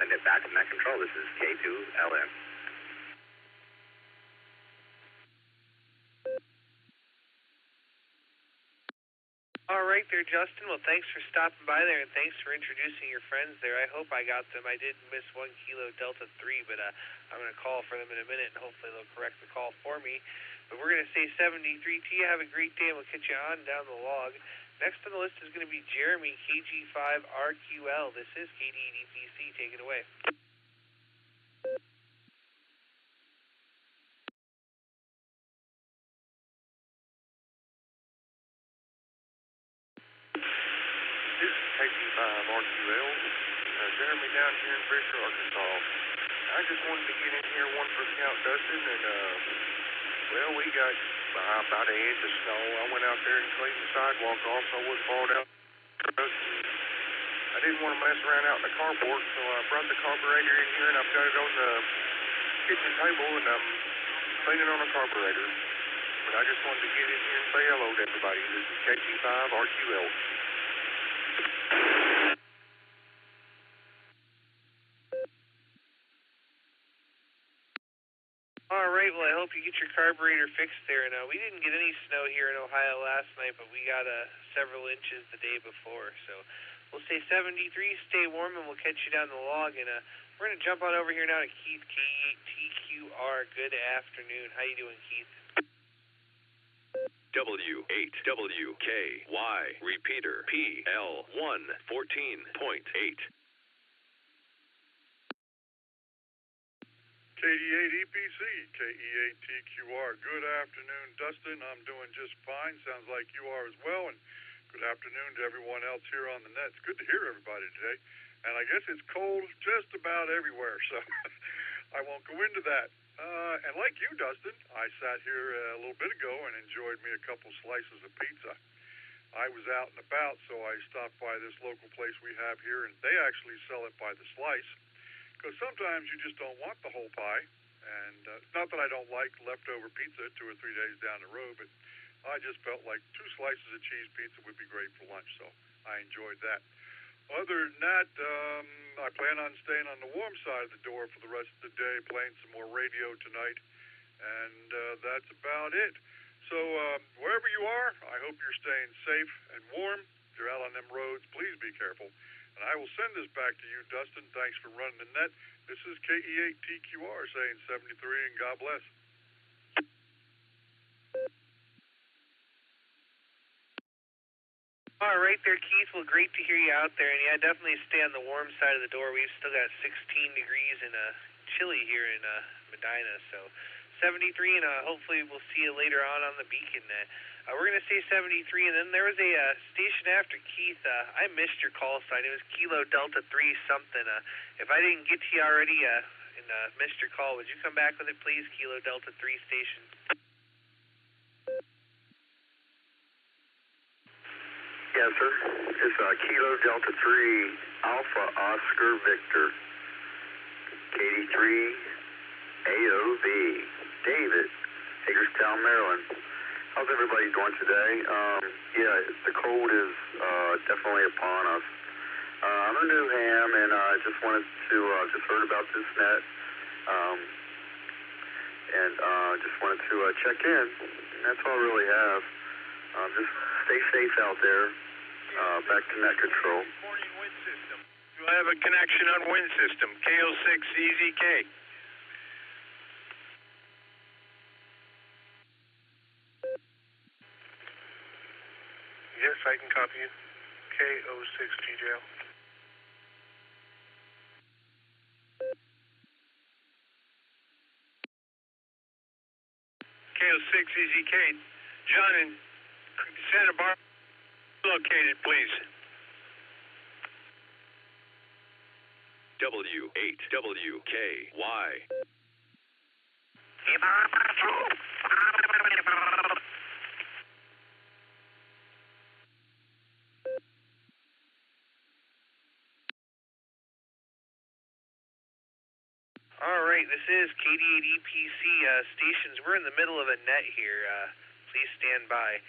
send it back to Net Control. This is K2LN. All right there, Justin. Well, thanks for stopping by there, and thanks for introducing your friends there. I hope I got them. I did miss 1 Kilo Delta 3, but I'm going to call for them in a minute, and hopefully they'll correct the call for me. But we're going to say 73 to you. Have a great day, and we'll catch you on down the log. Next on the list is going to be Jeremy, KG5RQL. This is KD80PC. Take it away. KG5RQL, Jeremy down here in Fisher, Arkansas. I just wanted to get in here, one for Scout Dustin, and well, we got about an inch of snow. I went out there and cleaned the sidewalk off so I wouldn't fall down. I didn't want to mess around out in the carport, so I brought the carburetor in here, and I've got it on the kitchen table, and I'm cleaning on the carburetor. But I just wanted to get in here and say hello to everybody. This is KG5RQL. All right, well, I hope you get your carburetor fixed there. And we didn't get any snow here in Ohio last night, but we got several inches the day before. So we'll say 73, stay warm, and we'll catch you down the log. And we're going to jump on over here now to Keith, K8TQR. Good afternoon. How you doing, Keith? W8WKY, repeater, PL114.8. KD8EPC, KE8TQR. Good afternoon, Dustin. I'm doing just fine. Sounds like you are as well. And good afternoon to everyone else here on the net. It's good to hear everybody today. And I guess it's cold just about everywhere, so I won't go into that. And like you, Dustin, I sat here a little bit ago and enjoyed me a couple slices of pizza. I was out and about, so I stopped by this local place we have here, and they actually sell it by the slice. Because sometimes you just don't want the whole pie, and it's not that I don't like leftover pizza 2 or 3 days down the road, but I just felt like 2 slices of cheese pizza would be great for lunch, so I enjoyed that. Other than that, I plan on staying on the warm side of the door for the rest of the day, playing some more radio tonight, and that's about it. So wherever you are, I hope you're staying safe and warm. If you're out on them roads, please be careful. And I will send this back to you, Dustin. Thanks for running the net. This is KE8TQR saying 73, and God bless. All right there, Keith. Well, great to hear you out there. And yeah, definitely stay on the warm side of the door. We've still got 16 degrees and chilly here in Medina. So 73, and hopefully we'll see you later on the beacon. We're going to say 73, and then there was a station after Keith. I missed your call sign. It was Kilo Delta 3 something. If I didn't get to you already and missed your call, would you come back with it, please? Kilo Delta 3 station. Yes, sir. It's Kilo Delta 3 Alpha Oscar Victor. KD3 AOV. David, Hagerstown, Maryland. How's everybody doing today? Yeah, the cold is definitely upon us. I'm a new ham, and I just wanted to, just heard about this net, and just wanted to check in. And that's all I really have. Just stay safe out there. Back to net control. Do I have a connection on wind system? KO6EZK. Yes, I can copy you. KO6GJL. EZK. John in Santa Barbara located, please. W8WKY. All right, this is KD8EPC stations. We're in the middle of a net here. Please stand by.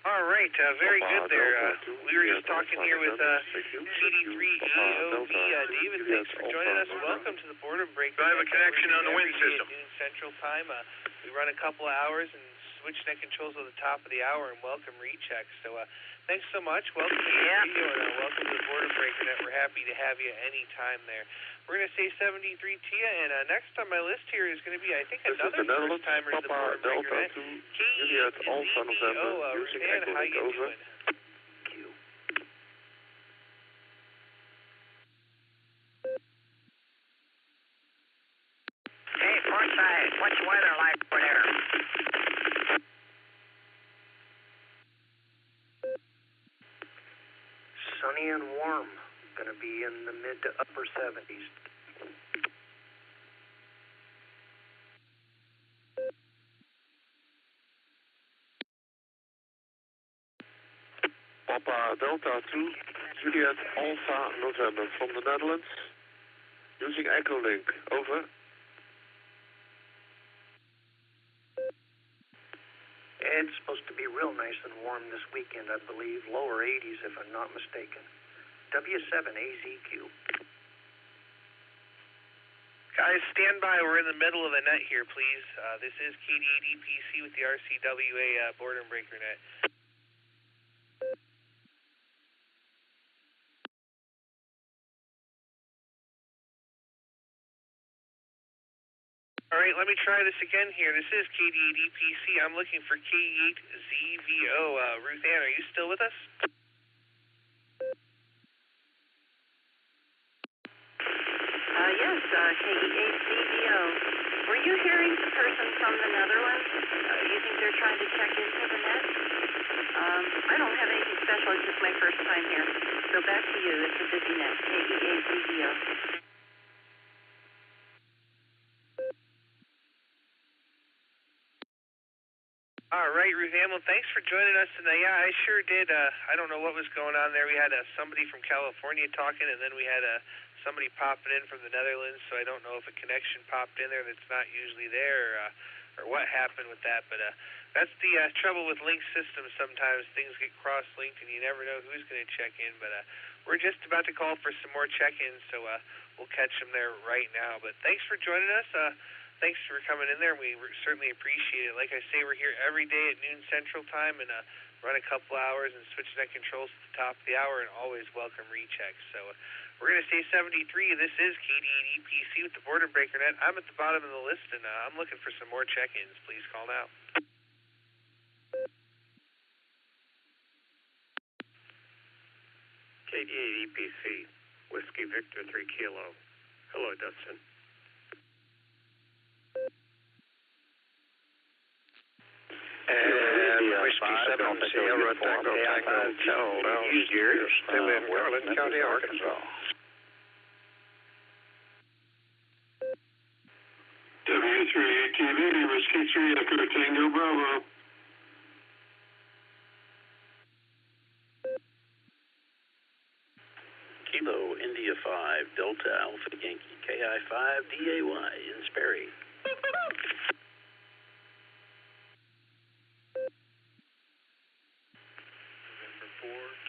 All right, very good there. We were just talking here with KD3AOV. David, thanks for joining us. Welcome to the Boredom Break. I have a connection on the wind system. Noon Central Time. We run a couple of hours and switch net controls at the top of the hour and welcome rechecks. So thanks so much. Welcome to the radio and welcome to the Boredom Breaker Net. We're happy to have you anytime there. We're going to say 73 Tia, and next on my list here is going to be, I think, another first-timer to the Boredom Breaker Net. KEZVO, Roseanne, how you doing? Hey, Forsyth, what's the weather like over there? Sunny and warm. Going to be in the mid to upper 70s. Papa Delta 2, Juliet Alpha November from the Netherlands, using Echolink. Over. It's supposed to be real nice and warm this weekend, I believe. Lower 80s, if I'm not mistaken. W7AZQ. Guys, stand by. We're in the middle of a net here, please. This is KD8EPC with the RCWA Boredom Breaker Net. All right, let me try this again here. This is KD8EPC. I'm looking for K8ZVO. Ruth Ann, are you still with us? Yes, K8ZVO. Were you hearing the person from the Netherlands? You think they're trying to check into the net? I don't have anything special. It's just my first time here. So back to you. It's a busy net. K8ZVO. All right, Ruth Ann, well, thanks for joining us tonight. Yeah, I sure did. I don't know what was going on there. We had somebody from California talking, and then we had somebody popping in from the Netherlands, so I don't know if a connection popped in there that's not usually there or what happened with that. But that's the trouble with link systems. Sometimes things get cross-linked, and you never know who's going to check in. But we're just about to call for some more check-ins, so we'll catch them there right now. But thanks for joining us. Thanks for coming in there. We certainly appreciate it. Like I say, we're here every day at noon Central Time and run a couple hours and switch net controls to the top of the hour and always welcome rechecks. So we're going to say 73. This is KD8EPC with the Boredom Breaker Net. I'm at the bottom of the list, and I'm looking for some more check-ins. Please call now. KD8EPC, Whiskey Victor 3 Kilo. Hello, Dustin. And Whiskey 7 Sierra Tango Tango here, still in Garland County, Arkansas. W3ATV, Whiskey 3 Echo Tango Bravo. Kilo India 5 Delta Alpha Yankee KI 5 DAY in Sperry.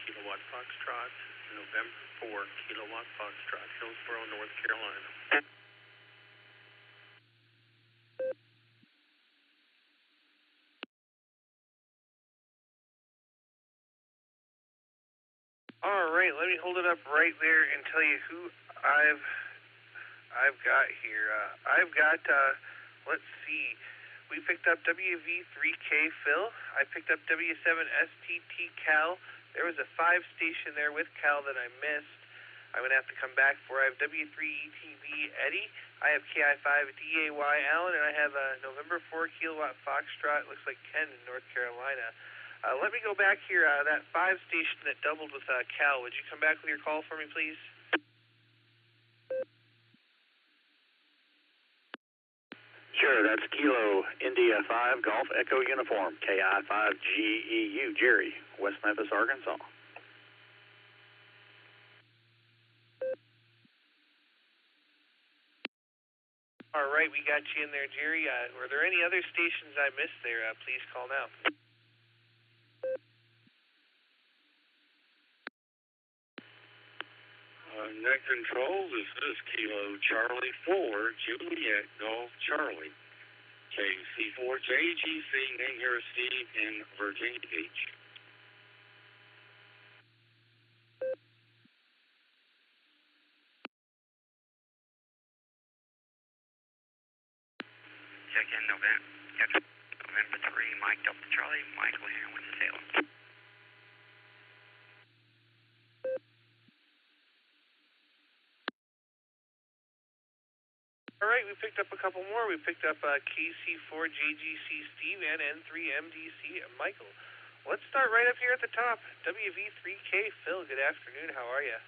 Kilowatt Foxtrot, November 4, Kilowatt Foxtrot, Hillsboro, North Carolina. All right, let me hold it up right there and tell you who I've got here. I've got, let's see, we picked up WV3K Phil. I picked up W7STT Cal. There was a 5 station there with Cal that I missed. I'm going to have to come back for. I have W3ETV Eddie. I have KI5DAY Allen, and I have November 4 kilowatt Foxtrot. Looks like Ken in North Carolina. Let me go back here. That 5 station that doubled with Cal. Would you come back with your call for me, please? Sure, that's Kilo India 5 Golf Echo Uniform, KI5GEU, Jerry, West Memphis, Arkansas. All right, we got you in there, Jerry. Were there any other stations I missed there? Please call now. Net control, this is Kilo Charlie 4, Juliet Golf Charlie. KC4JGC, name here is Steve in Virginia Beach. Check in November 3, Mike Delta Charlie, Michael here with the Salem. All right, we picked up a couple more. We picked up KC4JGC Steve and N3MDC Michael. Let's start right up here at the top. WV3K Phil, good afternoon. How are you?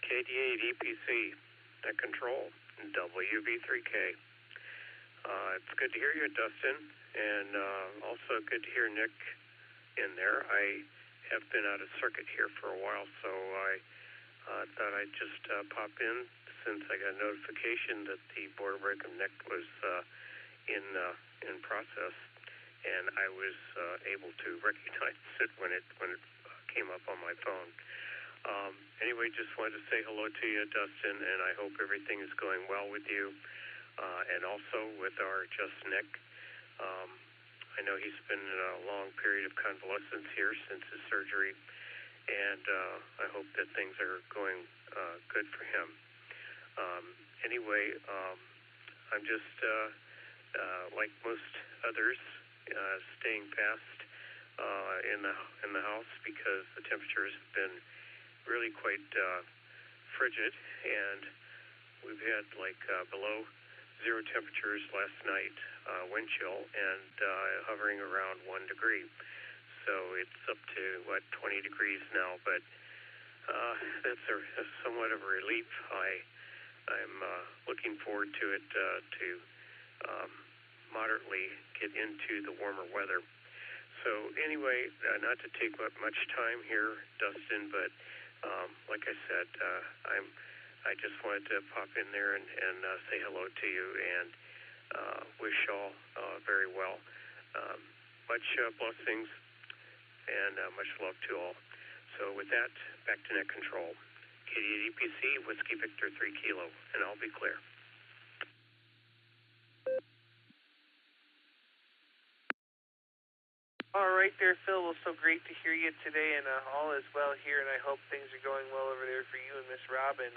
KD8 EPC, net control, WV3K. It's good to hear you, Dustin, and also good to hear Nick in there. I have been out of circuit here for a while, so I thought I'd just pop in since I got a notification that the border breaker Nick was in process, and I was able to recognize it when it came up on my phone. Anyway, just wanted to say hello to you, Dustin, and I hope everything is going well with you, and also with our Just Nick. I know he's been in a long period of convalescence here since his surgery, and I hope that things are going good for him. Anyway, I'm just, like most others, staying past in the house because the temperatures have been really quite frigid, and we've had like below zero temperatures last night, wind chill, and hovering around 1 degree. So it's up to, 20 degrees now, but that's somewhat of a relief. I'm looking forward to it to moderately get into the warmer weather. So anyway, not to take up much time here, Dustin, but like I said, I just wanted to pop in there and say hello to you and wish all very well. Much blessings and much love to all. So with that, back to net control. KD8 EPC, Whiskey Victor 3 Kilo, and I'll be clear. All right there, Phil. Well, so great to hear you today, and all is well here, and I hope things are going well over there for you and Miss Robin.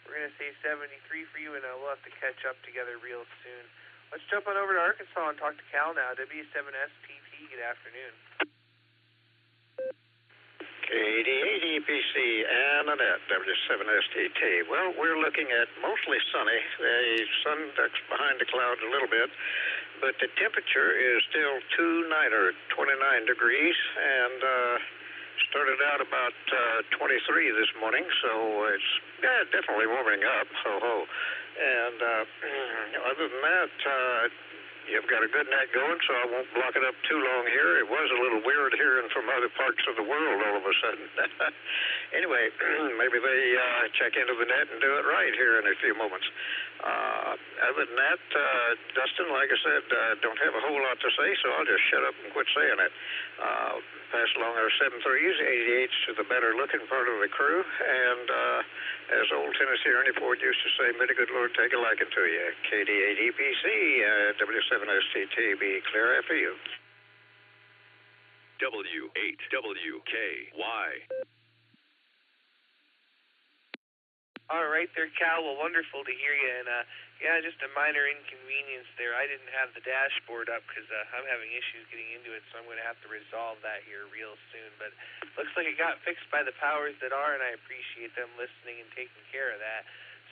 We're going to say 73 for you, and we'll have to catch up together real soon. Let's jump on over to Arkansas and talk to Cal now. W7STT, good afternoon. KD8 EPC and Annette, W7STT. Well, we're looking at mostly sunny. The sun ducks behind the clouds a little bit, but the temperature is still too nicer, 29 degrees, and started out about 23 this morning, so it's definitely warming up, ho-ho. And other than that, you've got a good net going, so I won't block it up too long here. It was a little weird hearing from other parts of the world all of a sudden. Anyway, maybe they check into the net and do it right here in a few moments. Other than that, Dustin, like I said, don't have a whole lot to say, so I'll just shut up and quit saying it. Pass along our 73s, 88s to the better-looking part of the crew, and as old Tennessee Ernie Ford used to say, may the good Lord take a liking to you. KD8 EPC, W7STT, be clear after you. W8WKY. All right there, Cal. Well, wonderful to hear you. And, yeah, just a minor inconvenience there. I didn't have the dashboard up because I'm having issues getting into it, so I'm going to have to resolve that here real soon. But looks like it got fixed by the powers that are, and I appreciate them listening and taking care of that.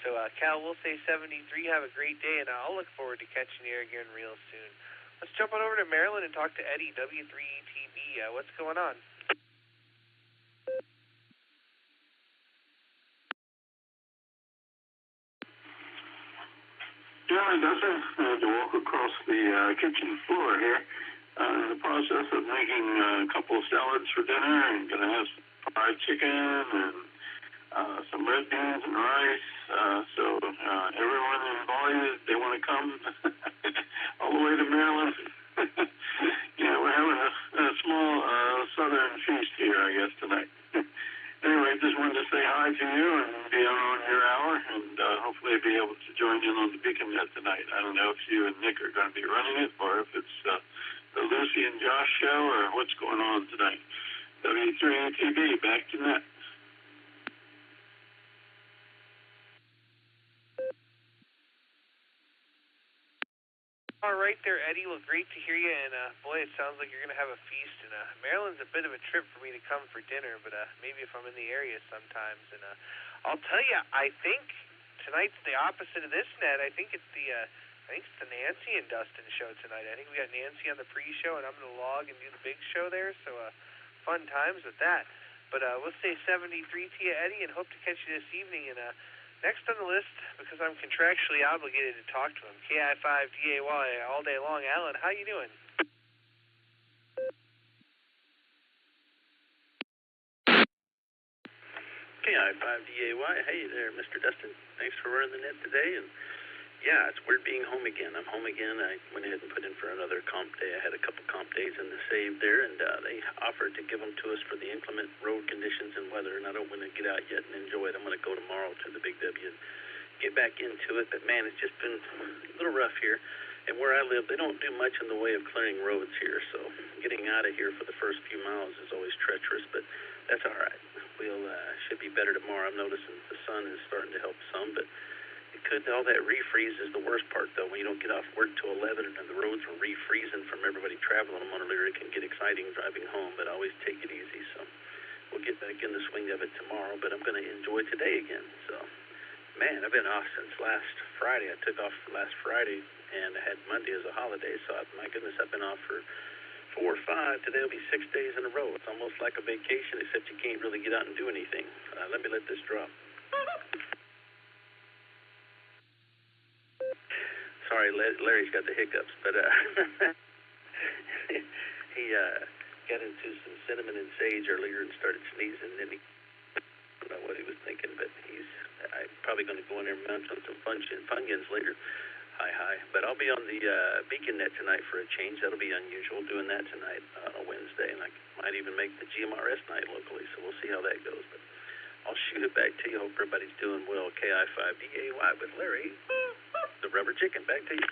So, Cal, we'll say 73. Have a great day, and I'll look forward to catching you again real soon. Let's jump on over to Maryland and talk to Eddie, W3ETB. What's going on? Yeah, Dustin, to walk across the kitchen floor here. In the process of making a couple of salads for dinner, and going to have some fried chicken and some red beans and rice. So everyone invited, they want to come all the way to Maryland. Yeah, we're having a small southern feast here, I guess, tonight. Anyway, just wanted to say hi to you and be on your hour, and hopefully be able to join in on the BeaconNet tonight. I don't know if you and Nick are going to be running it, or if it's the Lucy and Josh show, or what's going on tonight. W3ATV, back to net. All right there, Eddie. Well, great to hear you, and boy, it sounds like you're going to have a feast. And Maryland's a bit of a trip for me to come for dinner, but maybe if I'm in the area sometimes. And I'll tell you, I think tonight's the opposite of this net. I think it's the Nancy and Dustin show tonight. I think we got Nancy on the pre-show, and I'm going to log and do the big show there. So fun times with that. But let's say 73 to you, Eddie, and hope to catch you this evening. And next on the list, because I'm contractually obligated to talk to him, KI5DAY all day long. Alan, how you doing? KI5DAY, hey there, Mr. Dustin. Thanks for running the net today. And yeah, it's weird being home again. I'm home again. I went ahead and put in for another comp day. I had a couple comp days in the save there, and they offered to give them to us for the inclement road conditions and weather, and I don't want to get out yet and enjoy it. I'm going to go tomorrow to the Big W and get back into it, but man, it's just been a little rough here. And where I live, they don't do much in the way of clearing roads here, so getting out of here for the first few miles is always treacherous, but that's all right. We'll should be better tomorrow. I'm noticing the sun is starting to help some, but all that refreeze is the worst part, though. When you don't get off work till 11 and the roads are refreezing from everybody traveling them on a lyric, it can get exciting driving home, but I always take it easy. So we'll get back in the swing of it tomorrow, but I'm going to enjoy today again. So, man, I've been off since last Friday. I took off last Friday, and I had Monday as a holiday. So, my goodness, I've been off for 4 or 5. Today will be 6 days in a row. It's almost like a vacation, except you can't really get out and do anything. Let me let this drop. Sorry, Larry's got the hiccups, but he got into some cinnamon and sage earlier and started sneezing, and I don't know what he was thinking, but I'm probably going to go in there and munch on some Funyuns later. Hi. But I'll be on the BeaconNet tonight for a change. That'll be unusual, doing that tonight on a Wednesday, and I might even make the GMRS night locally, so we'll see how that goes. But I'll shoot it back to you. Hope everybody's doing well. KI5DAY with Larry, the rubber chicken. Back to you.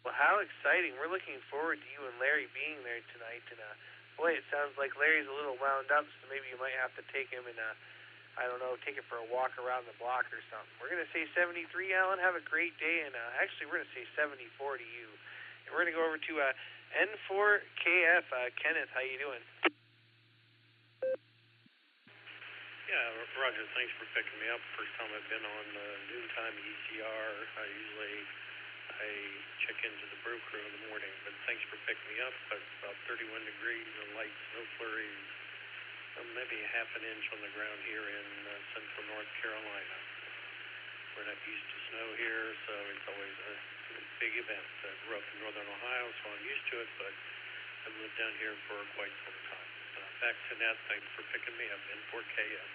Well, how exciting. We're looking forward to you and Larry being there tonight. And, boy, it sounds like Larry's a little wound up, so maybe you might have to take him and, I don't know, take it for a walk around the block or something. We're going to say 73, Alan. Have a great day. And, actually, we're going to say 74 to you. And we're going to go over to N4KF. Kenneth, how you doing? Yeah, Roger, thanks for picking me up. First time I've been on noontime ECR. I check into the brew crew in the morning, but thanks for picking me up. It's about 31 degrees and light snow flurries, maybe a half an inch on the ground here in central North Carolina. We're not used to snow here, so it's always a big event. I grew up in northern Ohio, so I'm used to it, but I've lived down here for quite some time. Back to Nat, thanks for picking me up in 4KF.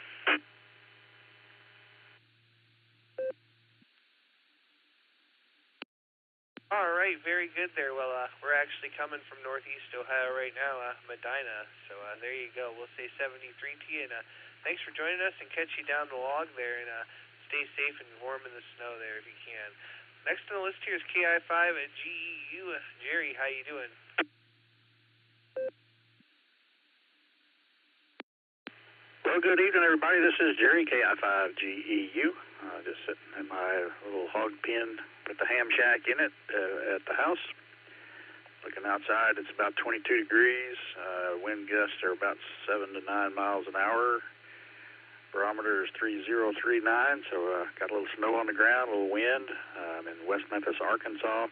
All right, very good there. Well, we're actually coming from northeast Ohio right now, Medina. So there you go. We'll say 73 to you, and thanks for joining us, and catch you down the log there, and stay safe and warm in the snow there if you can. Next on the list here is KI5 at GEU. Jerry, how you doing? Well, good evening, everybody. This is Jerry, KI5GEU. Just sitting in my little hog pen with the ham shack in it at the house. Looking outside, it's about 22 degrees. Wind gusts are about 7 to 9 miles an hour. Barometer is 3039, so got a little snow on the ground, a little wind. I'm in West Memphis, Arkansas.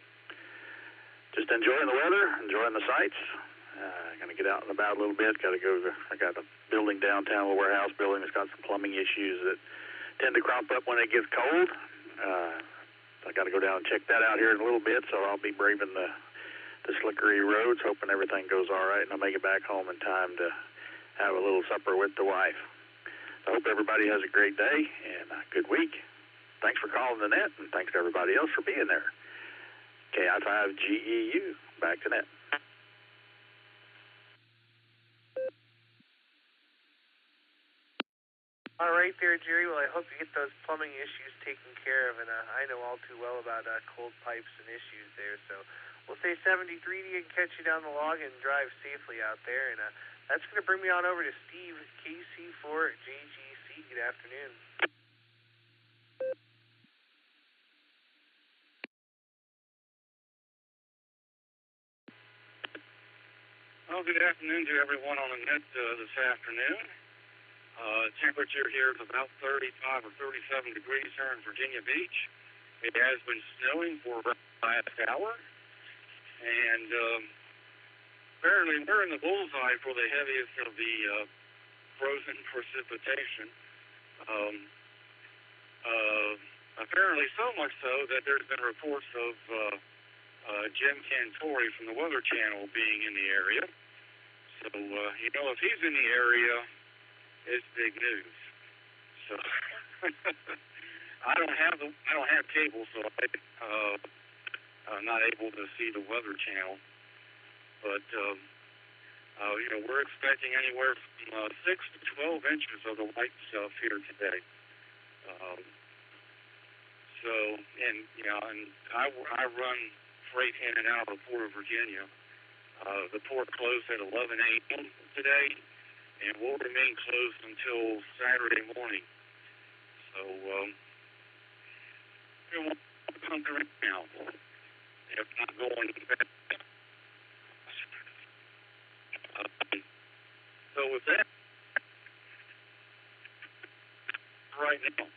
Just enjoying the weather, enjoying the sights. Going to get out and about a little bit. I got a building downtown, a warehouse building that's got some plumbing issues that tend to crop up when it gets cold. I got to go down and check that out here in a little bit, so I'll be braving the slickery roads, hoping everything goes all right, and I'll make it back home in time to have a little supper with the wife. I hope everybody has a great day and a good week. Thanks for calling the net, and thanks to everybody else for being there. KI5GEU, back to net. All right there, Jerry. Well, I hope you get those plumbing issues taken care of, and I know all too well about cold pipes and issues there. So we'll say 73 to you and catch you down the log and drive safely out there. And that's going to bring me on over to Steve, KC4JGC. Good afternoon. Well, good afternoon to everyone on the net this afternoon. Temperature here is about 35 or 37 degrees here in Virginia Beach. It has been snowing for about the last hour. And apparently we're in the bullseye for the heaviest of the frozen precipitation. Apparently so much so that there's been reports of Jim Cantori from the Weather Channel being in the area. So, if he's in the area, it's big news. So I don't have cable, so I'm not able to see the Weather Channel. But we're expecting anywhere from 6 to 12 inches of the white stuff here today. And I run freight in and out of the Port of Virginia. The port closed at 11 a.m. today, and will remain closed until Saturday morning. So, we're hunkering now. If not going back. So with that, right now.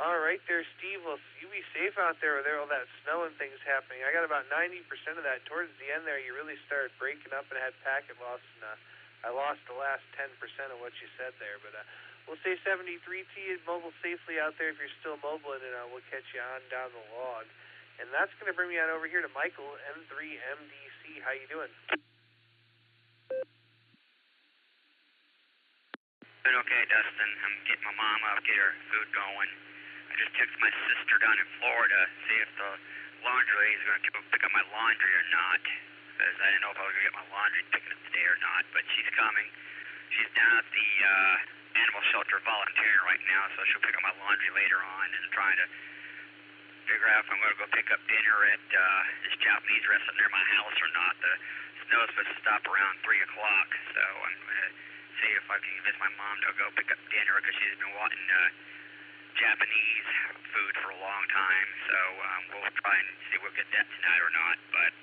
All right there, Steve. Well, you be safe out there with all that snow and things happening. I got about 90% of that. Towards the end there, you really started breaking up and had packet loss, and I lost the last 10% of what you said there. But we'll say 73 to you, mobile safely out there if you're still mobile, and we'll catch you on down the log. And that's going to bring me on over here to Michael, M3MDC. How you doing? Doing okay, Dustin. I'm getting my mom up, get her food going. I just texted my sister down in Florida, see if the laundry lady's going to pick up my laundry or not. Because I didn't know if I was going to get my laundry picked up today or not. But she's coming. She's down at the animal shelter volunteering right now, so she'll pick up my laundry later on. And trying to figure out if I'm going to go pick up dinner at this Japanese restaurant near my house or not. The snow's supposed to stop around 3 o'clock, so I'm going to see if I can convince my mom to go pick up dinner because she's been wanting Japanese food for a long time. So we'll try and see if we'll get that tonight or not. But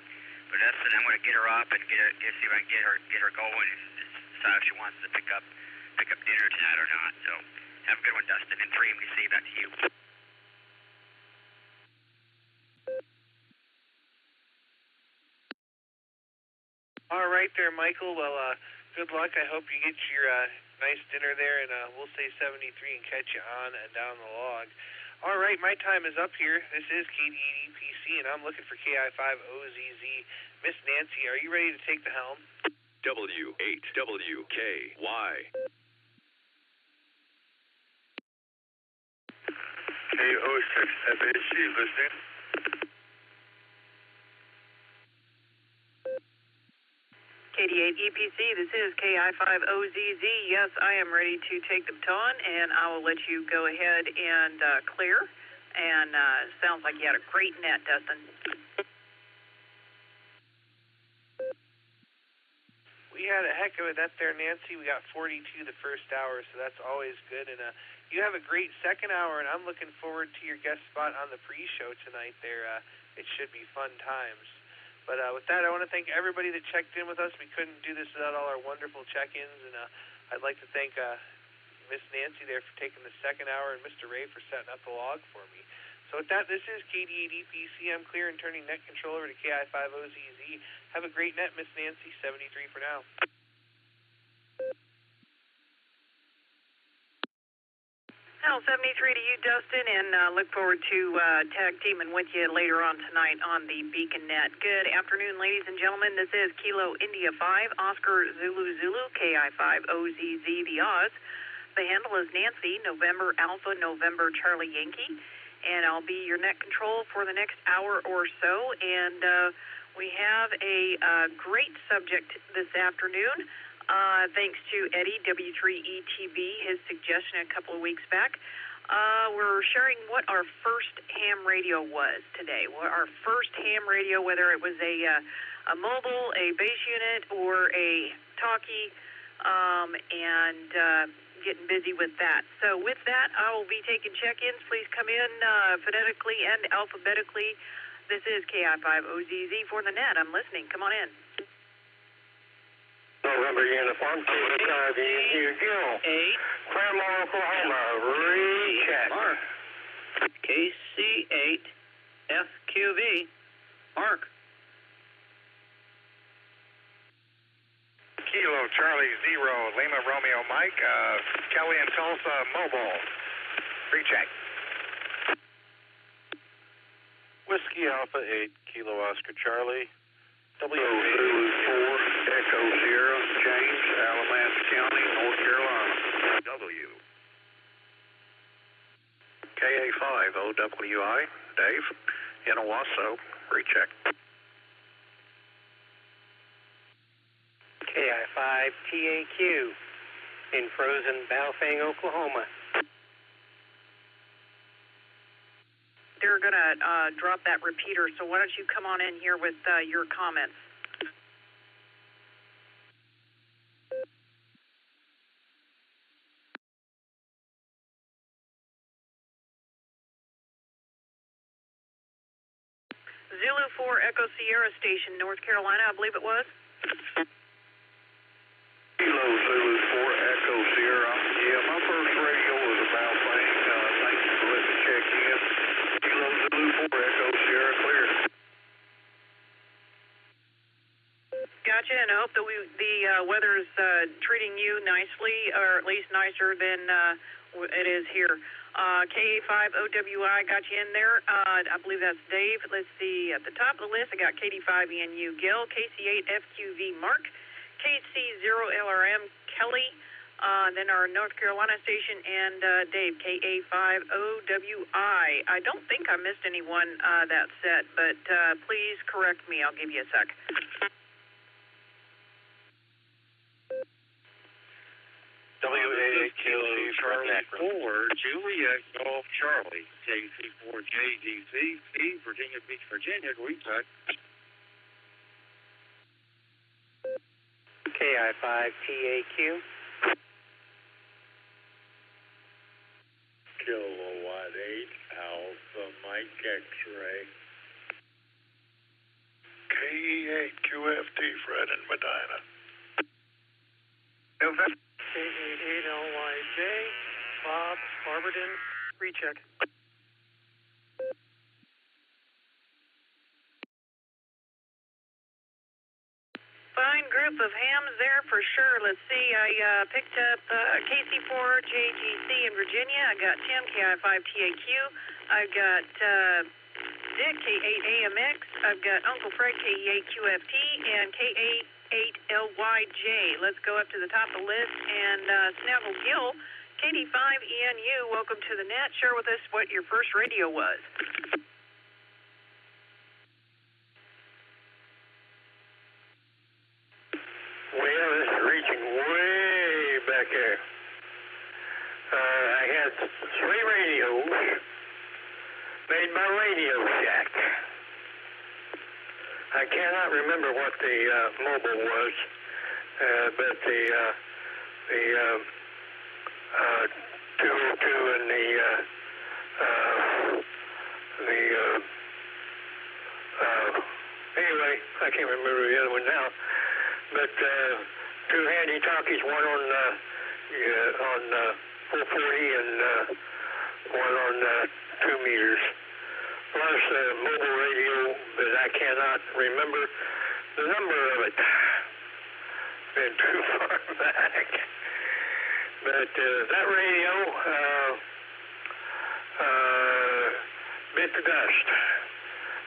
Dustin, I'm going to get her up and see if I can get her going and decide if she wants to pick up dinner tonight or not. So have a good one, Dustin. And MDC, back to you. All right there, Michael. Well, good luck. I hope you get your nice dinner there, and we'll say 73 and catch you on and down the log. All right, my time is up here. This is KDEPC, and I'm looking for KI5OZZ. Miss Nancy, are you ready to take the helm? W8WKY. K06FHG, listening. KD8 EPC. This is KI5OZZ. Yes, I am ready to take the baton, and I will let you go ahead and clear. And sounds like you had a great net, Dustin. We had a heck of a net there, Nancy. We got 42 the first hour, so that's always good. And you have a great second hour, and I'm looking forward to your guest spot on the pre-show tonight there. It should be fun times. But with that, I want to thank everybody that checked in with us. We couldn't do this without all our wonderful check-ins, and I'd like to thank Miss Nancy there for taking the second hour and Mr. Ray for setting up the log for me. So with that, this is KD8 EPC. I'm clear and turning net control over to KI5OZZ. Have a great net, Miss Nancy. 73 for now. Well, 73 to you, Dustin, and look forward to tag teaming with you later on tonight on the Beacon Net. Good afternoon, ladies and gentlemen. This is Kilo India 5, Oscar Zulu Zulu, KI5OZZ, the Oz. The handle is Nancy, November Alpha, November Charlie Yankee, and I'll be your net control for the next hour or so. And we have a great subject this afternoon. Thanks to Eddie, W3ETB, his suggestion a couple of weeks back. We're sharing what our first ham radio was today. Our first ham radio, whether it was a mobile, a base unit, or a talkie, and getting busy with that. So with that, I will be taking check-ins. Please come in phonetically and alphabetically. This is KI5OZZ for the net. I'm listening. Come on in. November Uniform, KC5 Gil. 8. Claremore, Oklahoma. Recheck. Mark. KC8 FQV. Mark. Kilo Charlie 0, Lima Romeo Mike, Kelly and Tulsa Mobile. Recheck. Whiskey Alpha 8, Kilo Oscar Charlie. Zulu 4, Echo Sierra, James, Alamance County, North Carolina. W. KA5, OWI, Dave, in Owasso, recheck. KI5 TAQ, in frozen Baofeng, Oklahoma. They're going to drop that repeater, so why don't you come on in here with your comments. Zulu 4 Echo Sierra Station, North Carolina, I believe it was. Kilo Zulu 4 Echo Sierra. Yeah, my first radio was about Baofeng. Thank you for letting me check in. Kilo Zulu 4 Echo Sierra, clear. Gotcha, and I hope that the weather's treating you nicely, or at least nicer than it is here. KA5OWI got you in there. I believe that's Dave. Let's see, at the top of the list, I got KD5ENU Gil, KC8FQV Mark, KC0LRM Kelly, then our North Carolina station, and Dave, KA5OWI. I don't think I missed anyone that set, but please correct me. I'll give you a sec. WAAQ Charlie 4, Juliet Golf Charlie, KC4JGC, C, Virginia Beach, Virginia, recheck. KI5 TAQ. Kilowatt 8, Alpha Mike X-ray. KE8 QFT, Fred and Medina. November. K88LYJ, Bob, Barberton, recheck. Fine group of hams there for sure. Let's see, I picked up KC4JGC in Virginia. I got Tim, KI5TAQ. I got Dick, K8AMX. I've got Uncle Fred, KE8QFT, and KA8LYJ. Let's go up to the top of the list. And Snaggle Gill, KD5ENU, welcome to the net. Share with us what your first radio was. Well, it's reaching way back there. I had 3 radios made by Radio Shack. I cannot remember what the mobile was, but the 202 and anyway, I can't remember the other one now. But 2 handy talkies, one on 440 and one on 2 meters. Plus a mobile radio, but I cannot remember the number of it. Been too far back. But that radio bit the dust.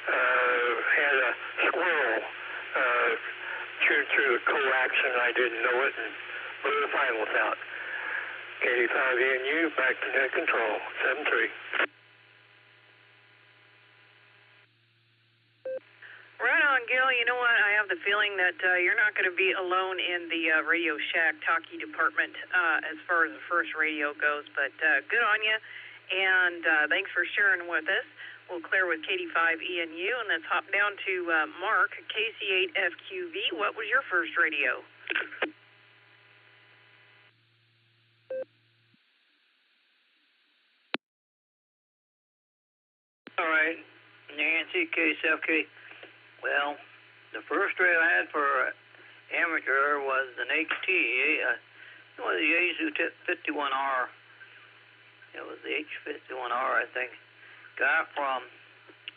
Had a squirrel chewed through the coax, and I didn't know it, and blew the finals out. K85ENU, back to net control, 7-3. Right on, Gil. You know what? I have the feeling that you're not going to be alone in the Radio Shack talkie department as far as the first radio goes, but good on you, and thanks for sharing with us. We'll clear with KD5ENU, and let's hop down to Mark, KC8FQV. What was your first radio? All right, Nancy, KCFK. Well, the first radio I had for amateur was an HT. It was the Yaesu 51R. It was the H51R, I think. Got from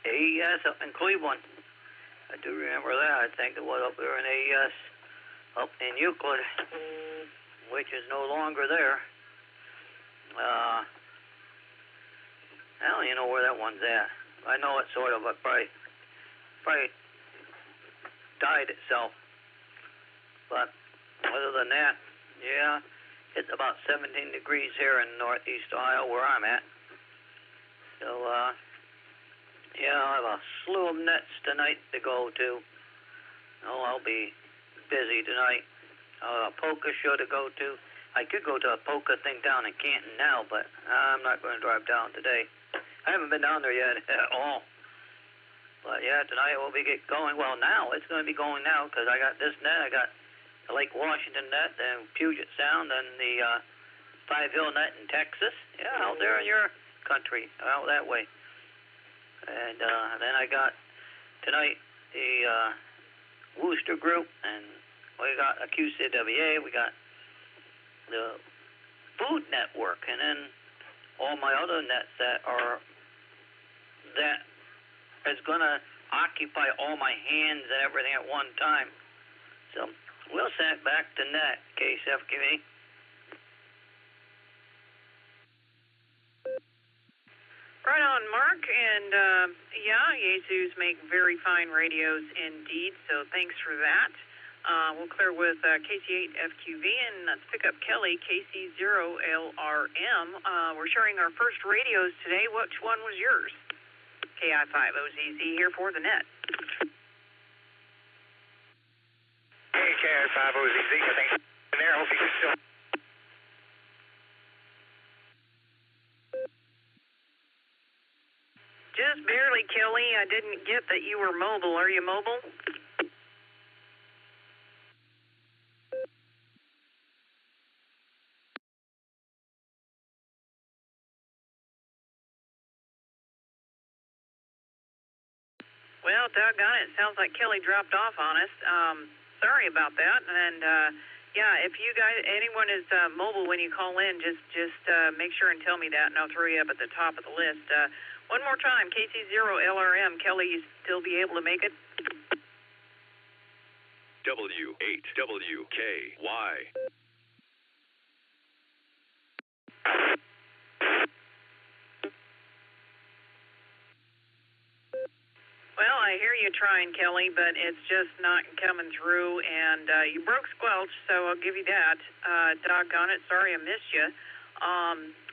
AES up in Cleveland. I do remember that. I think it was up there in AES, up in Euclid, which is no longer there. I don't even know where that one's at. I know it sort of, but probably died itself. But other than that, yeah, it's about 17 degrees here in northeast Ohio where I'm at. So, yeah, I have a slew of nets tonight to go to. Oh, I'll be busy tonight. A polka show to go to. I could go to a polka thing down in Canton now, but I'm not going to drive down today. I haven't been down there yet at all. But, yeah, tonight we'll be going. Well, now, it's going to be going now because I got this net. I got the Lake Washington net and Puget Sound and the Five Hill net in Texas. Yeah, out there in your country, out that way. And then I got tonight the Wooster Group, and we got a QCWA, we got the Food Network, and then all my other nets that is going to occupy all my hands and everything at one time. So we'll send it back to net, KCFQV. Right on, Mark, and yeah, Yaesus make very fine radios indeed, so thanks for that. We'll clear with KC8FQV, and let's pick up Kelly, KC0LRM. We're sharing our first radios today. Which one was yours? KI5OZZ here for the net. Hey, KI5OZZ, thanks for there. Hope you can still... Just barely, Kelly. I didn't get that you were mobile. Are you mobile? Well, doggone it. Sounds like Kelly dropped off on us. Sorry about that. And, yeah, if you guys, anyone is mobile when you call in, just make sure and tell me that, and I'll throw you up at the top of the list. One more time, KC0LRM. Kelly, you still be able to make it? W8WKY. Well, I hear you trying, Kelly, but it's just not coming through, and you broke squelch, so I'll give you that. Doggone it, sorry I missed you.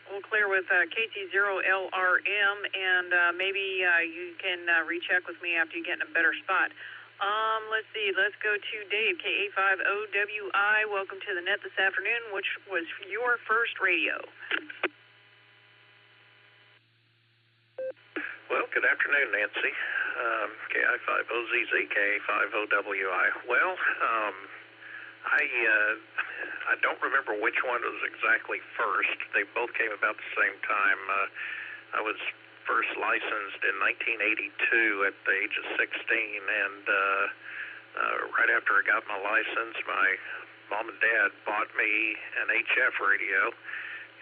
We'll clear with KT0LRM, and maybe you can recheck with me after you get in a better spot. Let's see. Let's go to Dave, KA5OWI. Welcome to the net this afternoon. Which was your first radio? Well, good afternoon, Nancy. KI5OZZ, KA5OWI. Well, I don't remember which one was exactly first. They both came about the same time. I was first licensed in 1982 at the age of 16, and right after I got my license, my mom and dad bought me an HF radio.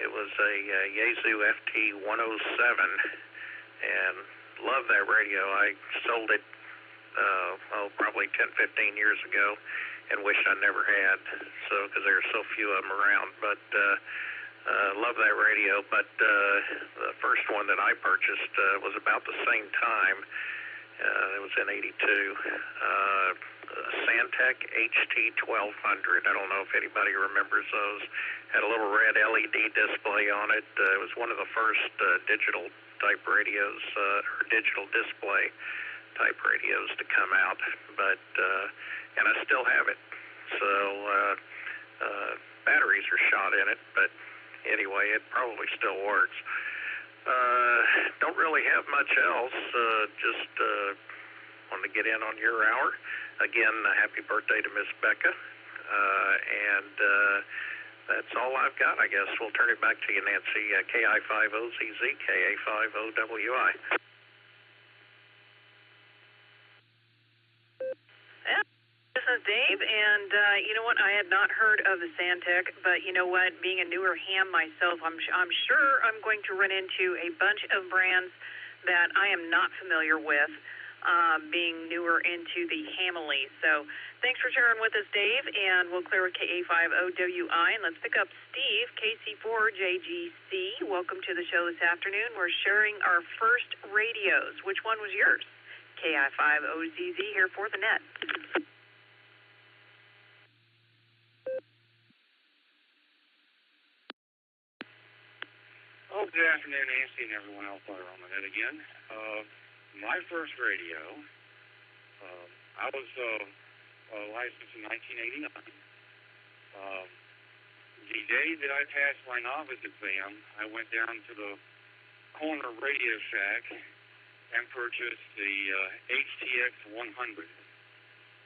It was a Yaesu FT 107, and loved that radio. I sold it probably 10, 15 years ago, and wished I never had, so because there are so few of them around. But love that radio. But the first one that I purchased was about the same time. It was in '82. Santec HT 1200. I don't know if anybody remembers those. Had a little red LED display on it. It was one of the first digital type radios, or digital display type radios to come out. But and I still have it. So batteries are shot in it, but anyway, it probably still works. Don't really have much else. Just wanted to get in on your hour. Again, happy birthday to Miss Becca. And that's all I've got, I guess. We'll turn it back to you, Nancy. KI5OZZ, KA5OWI. This is Dave, and you know what? I had not heard of the Santec, but you know what? Being a newer ham myself, I'm sure I'm going to run into a bunch of brands that I am not familiar with, being newer into the Hamily. So thanks for sharing with us, Dave, and we'll clear with KA5OWI, and let's pick up Steve, KC4JGC. Welcome to the show this afternoon. We're sharing our first radios. Which one was yours? KI5OZZ here for the net. Oh, good afternoon, Nancy, and everyone else on the net again. My first radio, I was licensed in 1989. The day that I passed my novice exam, I went down to the corner Radio Shack and purchased the HTX 100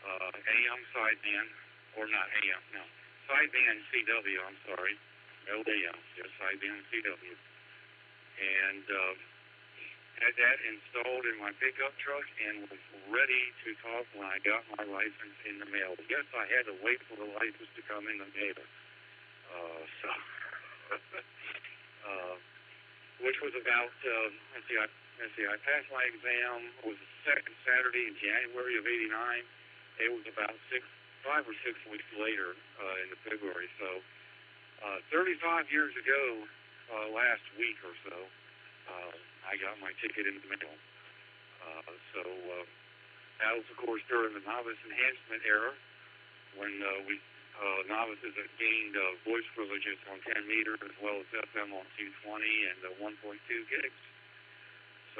AM sideband, or not AM, no, sideband CW, I'm sorry. No AM, just sideband CW. And had that installed in my pickup truck and was ready to talk when I got my license in the mail. Yes, I had to wait for the license to come in the mail. Which was about, let's see, I passed my exam. It was the second Saturday in January of '89. It was about 5 or 6 weeks later in the February. So 35 years ago, last week or so, I got my ticket in the mail. So that was, of course, during the novice enhancement era, when novices had gained voice privileges on 10 meters as well as FM on 220 and 1.2 gigs.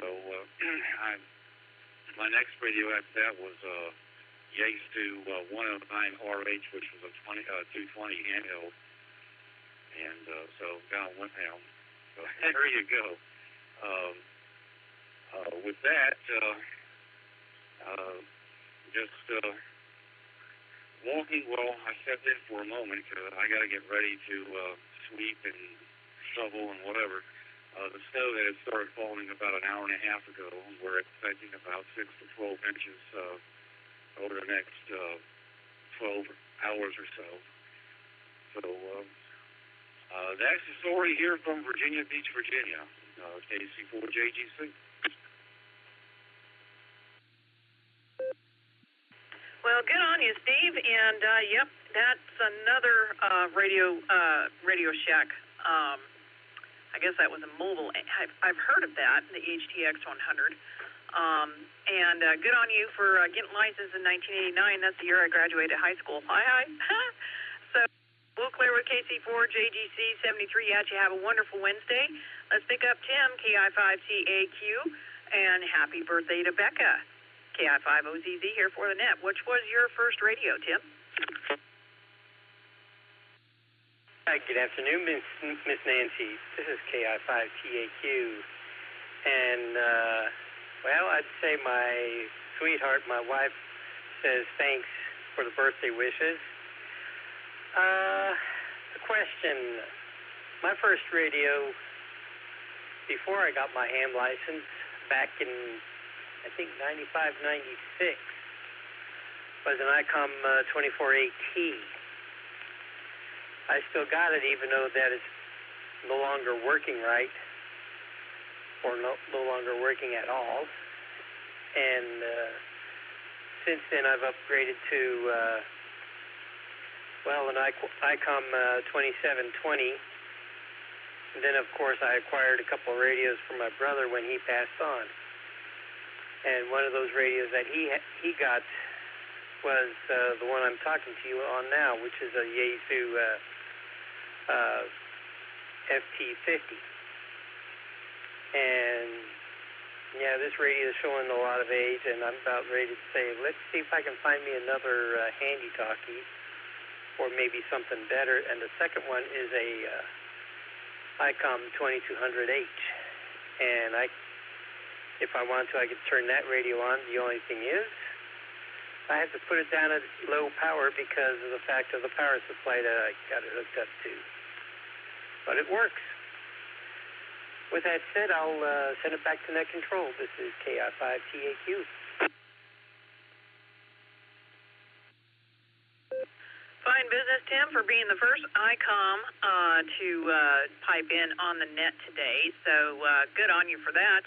So my next radio after that was Yaesu 109RH, which was a 220 handheld. And so down went down. So there you go. With that, just walking, well, I stepped in for a moment because I got to get ready to sweep and shovel and whatever. The snow that had started falling about an hour and a half ago, we're expecting about 6 to 12 inches over the next 12 hours or so. So that's the story here from Virginia Beach, Virginia, KC4JGC. Well, good on you, Steve. And yep, that's another Radio Shack. I guess that was a mobile. I've heard of that, the HTX 100. And good on you for getting licensed in 1989. That's the year I graduated high school. Hi. So we'll clear with KC4JGC 73 at you. Have a wonderful Wednesday. Let's pick up Tim, KI5TAQ, and happy birthday to Becca. KI5OZZ here for the net. Which was your first radio, Tim? Hi, good afternoon, Miss Nancy. This is KI5TAQ. And, well, I'd say my sweetheart, my wife, says thanks for the birthday wishes. The question, my first radio, before I got my ham license, back in, I think, 95, 96, was an ICOM 24AT. I still got it, even though that is no longer working right, or no longer working at all. And since then, I've upgraded to, an ICOM 2720. And then, of course, I acquired a couple of radios from my brother when he passed on. And one of those radios that he got was the one I'm talking to you on now, which is a Yaesu FT50. And, yeah, this radio is showing a lot of age, and I'm about ready to say, let's see if I can find me another handy-talkie or maybe something better. And the second one is a ICOM 2200H. And if I want to, I could turn that radio on. The only thing is, I have to put it down at low power because of the fact of the power supply that I got it hooked up to. But it works. With that said, I'll send it back to net control. This is KI5TAQ. Fine business, Tim, for being the first ICOM to pipe in on the net today. So good on you for that.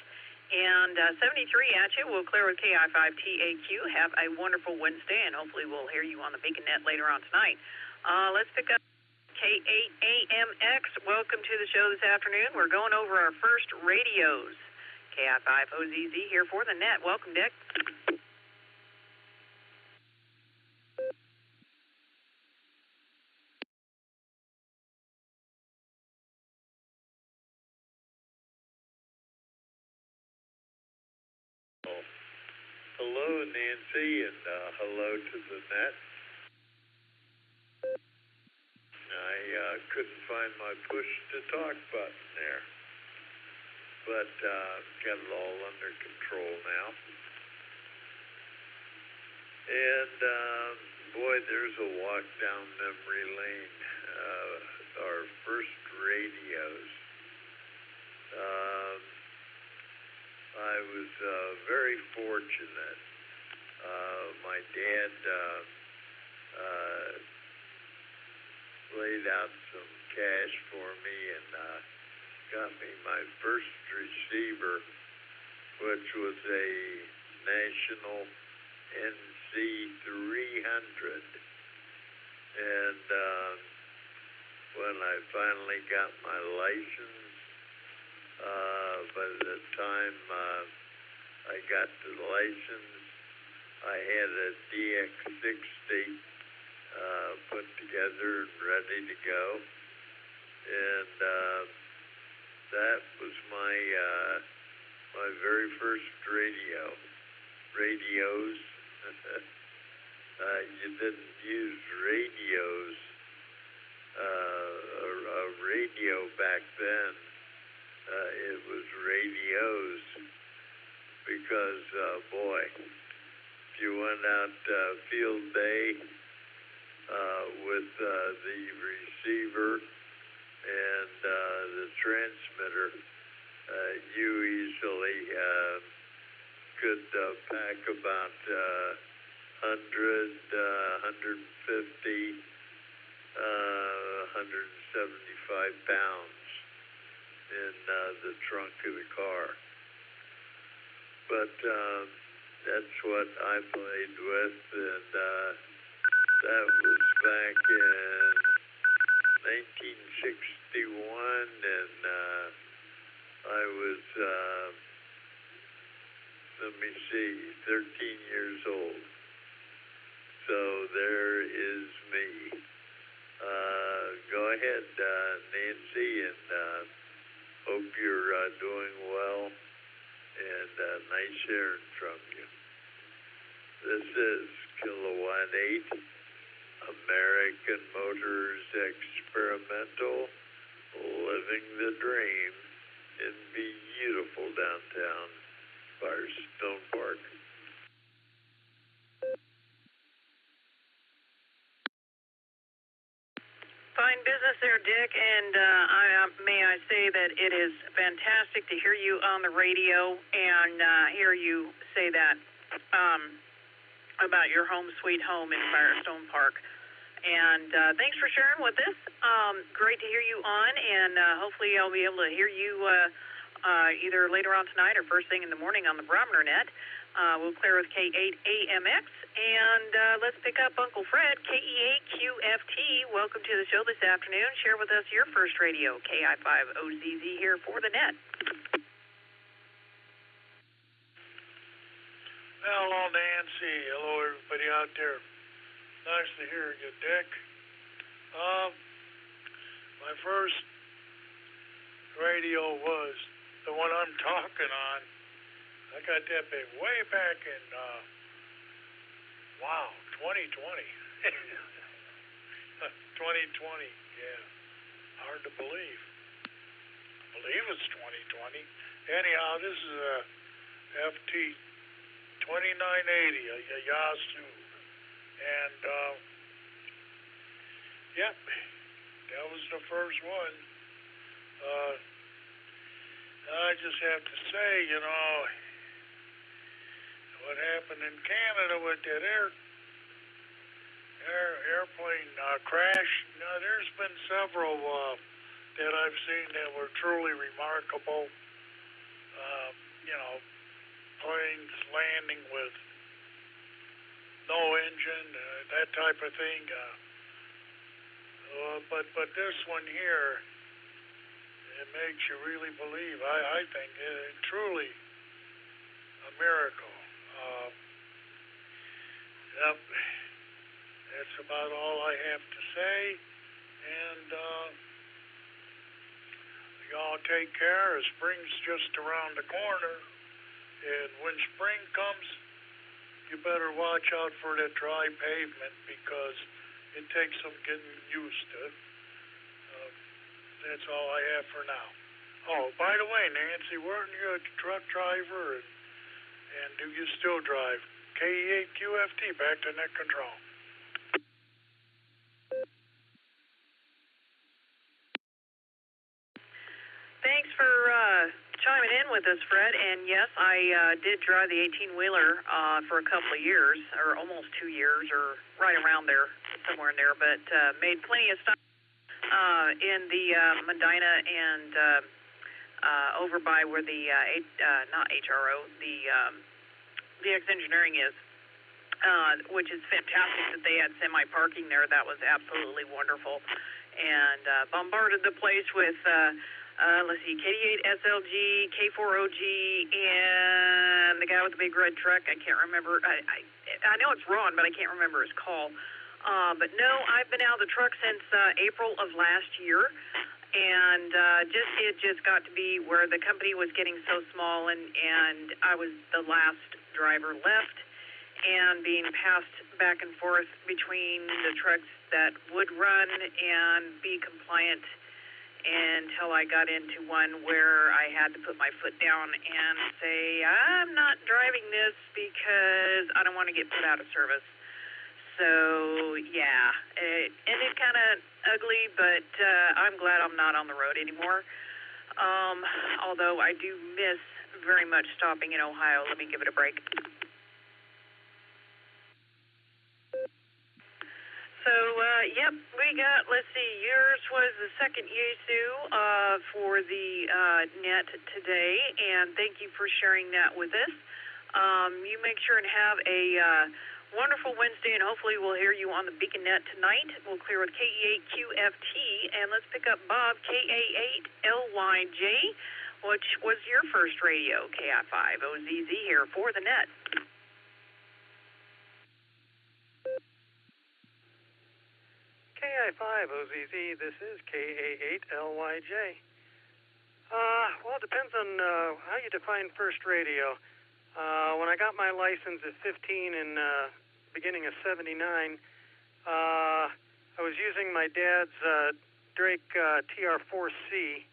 And 73 at you. We'll clear with KI5TAQ. Have a wonderful Wednesday, and hopefully we'll hear you on the Beacon Net later on tonight. Let's pick up K8AMX. Welcome to the show this afternoon. We're going over our first radios. KI5OZZ here for the net. Welcome, Dick. Hello, Nancy, and hello to the net. I couldn't find my push-to-talk button there, but got it all under control now. And, boy, there's a walk down memory lane. Our first radios. I was very fortunate. My dad laid out some cash for me and got me my first receiver, which was a National NC300. And when I finally got my license, by the time I got to the license, I had a DX60 put together and ready to go, and that was my very first radios. You didn't use radios, a radio back then. It was radios because, boy, if you went out field day with the receiver and the transmitter, you easily could pack about 100, 150, 175 pounds in the trunk of the car. But that's what I played with, and that was back in 1961, and I was, let me see, 13 years old. So there is me. Go ahead, Nancy, and hope you're doing well, and nice hearing from you. This is Kilowatt 8, American Motors Experimental, living the dream in beautiful downtown Firestone Park. Fine business there, Dick, and may I say that it is fantastic to hear you on the radio and hear you say that about your home sweet home in Firestone Park. And thanks for sharing with us. Great to hear you on, and hopefully I'll be able to hear you either later on tonight or first thing in the morning on the barometer net. We'll clear with K8AMX, and let's pick up Uncle Fred, KE8QFT. Welcome to the show this afternoon. Share with us your first radio, KI5OZZ here for the net. Hello, Nancy. Hello, everybody out there. Nice to hear you, Dick. My first radio was the one I'm talking on. I got that big way back in, 2020. 2020, yeah. Hard to believe. I believe it's 2020. Anyhow, this is a FT 2980, a Yasu. And, yep, that was the first one. I just have to say, you know, what happened in Canada with that airplane crash. Now, there's been several that I've seen that were truly remarkable. You know, planes landing with no engine, that type of thing. But this one here, it makes you really believe. I think truly a miracle. Yep, that's about all I have to say. And y'all take care. Spring's just around the corner. And when spring comes, you better watch out for that dry pavement because it takes some getting used to. That's all I have for now. Oh, by the way, Nancy, weren't you a truck driver? And do you still drive? KE8QFT, back to net control. Thanks for chiming in with us, Fred. And yes, I did drive the 18-wheeler for a couple of years, or almost 2 years, or right around there, somewhere in there, but made plenty of stops in the Medina and over by where the, not HRO, the ex-engineering is, which is fantastic that they had semi-parking there. That was absolutely wonderful. And bombarded the place with, let's see, KD8SLG, K4OG, and the guy with the big red truck. I can't remember. I know it's Ron, but I can't remember his call. But no, I've been out of the truck since April of last year. And it just got to be where the company was getting so small, and I was the last driver left, and being passed back and forth between the trucks that would run and be compliant until I got into one where I had to put my foot down and say, I'm not driving this because I don't want to get put out of service. So, yeah, it ended kind of ugly, but I'm glad I'm not on the road anymore. Although I do miss very much stopping in Ohio. Let me give it a break. So, yep, we got, let's see, yours was the second Yasu for the net today, and thank you for sharing that with us. You make sure and have a wonderful Wednesday, and hopefully we'll hear you on the Beacon Net tonight. We'll clear with KE8QFT, and let's pick up Bob, KA8LYJ, which was your first radio, KI5OZZ here for the net. KI5OZZ, this is KA8LYJ. Well, it depends on how you define first radio. When I got my license at 15 in beginning of '79, I was using my dad's Drake TR4C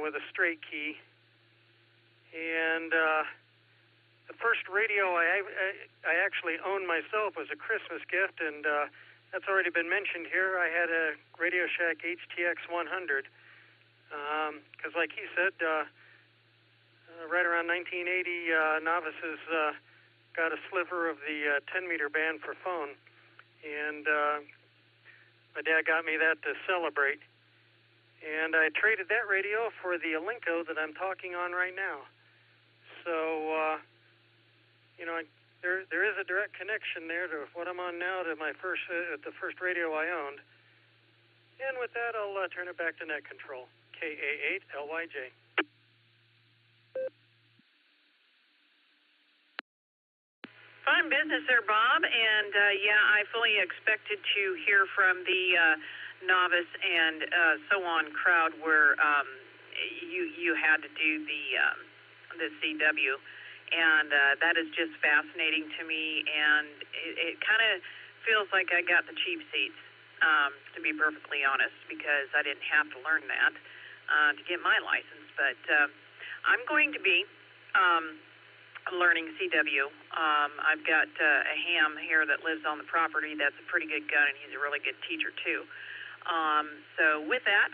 with a straight key, and the first radio I actually owned myself was a Christmas gift, and that's already been mentioned here. I had a Radio Shack HTX 100, because like he said, right around 1980, novices got a sliver of the 10-meter band for phone, and my dad got me that to celebrate. And I traded that radio for the Alinco that I'm talking on right now. So, there is a direct connection there to what I'm on now to my the first radio I owned. And with that, I'll turn it back to Net Control. KA8LYJ. Fine business there, Bob. And I fully expected to hear from the novice and so on crowd where you had to do the CW, and that is just fascinating to me. And it kind of feels like I got the cheap seats, to be perfectly honest, because I didn't have to learn that to get my license. But I'm going to be learning CW. I've got a ham here that lives on the property that's a pretty good gun, and he's a really good teacher too. So with that,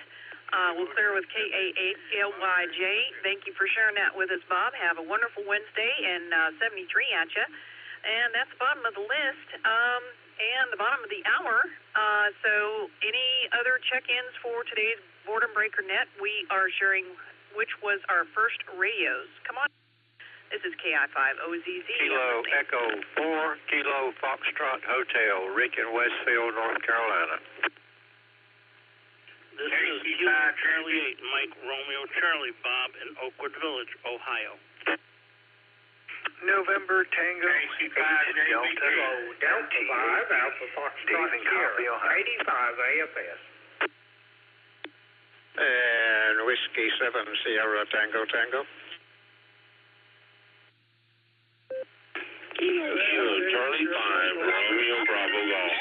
we'll clear with KA8LYJ. Thank you for sharing that with us, Bob. Have a wonderful Wednesday, and 73 at you. And that's the bottom of the list, and the bottom of the hour. So any other check-ins for today's Boredom Breaker Net? We are sharing which was our first radios. Come on. This is KI5OZZ. Kilo Echo 4, Kilo Foxtrot Hotel, Rick in Westfield, North Carolina. This is Kilo Charlie 8, Mike Romeo Charlie, Bob in Oakwood Village, Ohio. November Tango 85 Delta 5 Alpha Foxtrot Sierra 85 AFS. And Whiskey 7 Sierra Tango Tango. Kilo Charlie 5 Romeo Bravo Golf.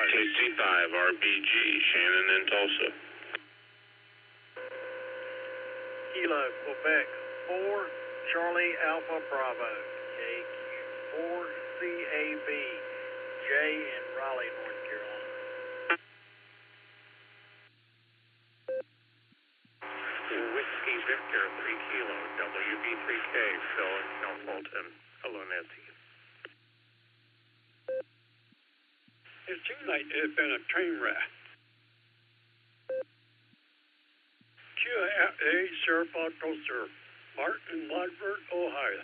KC5 RBG Shannon and Tulsa. Kilo Quebec 4 Charlie Alpha Bravo KQ4 CAB J in Raleigh, North Carolina. Whiskey Victor 3 Kilo WB3K Phil in Kelfolton. Hello, Nancy. It seems like it's been a train wreck. QA Sir Foxtrot Sir, Martin, Lodford, Ohio.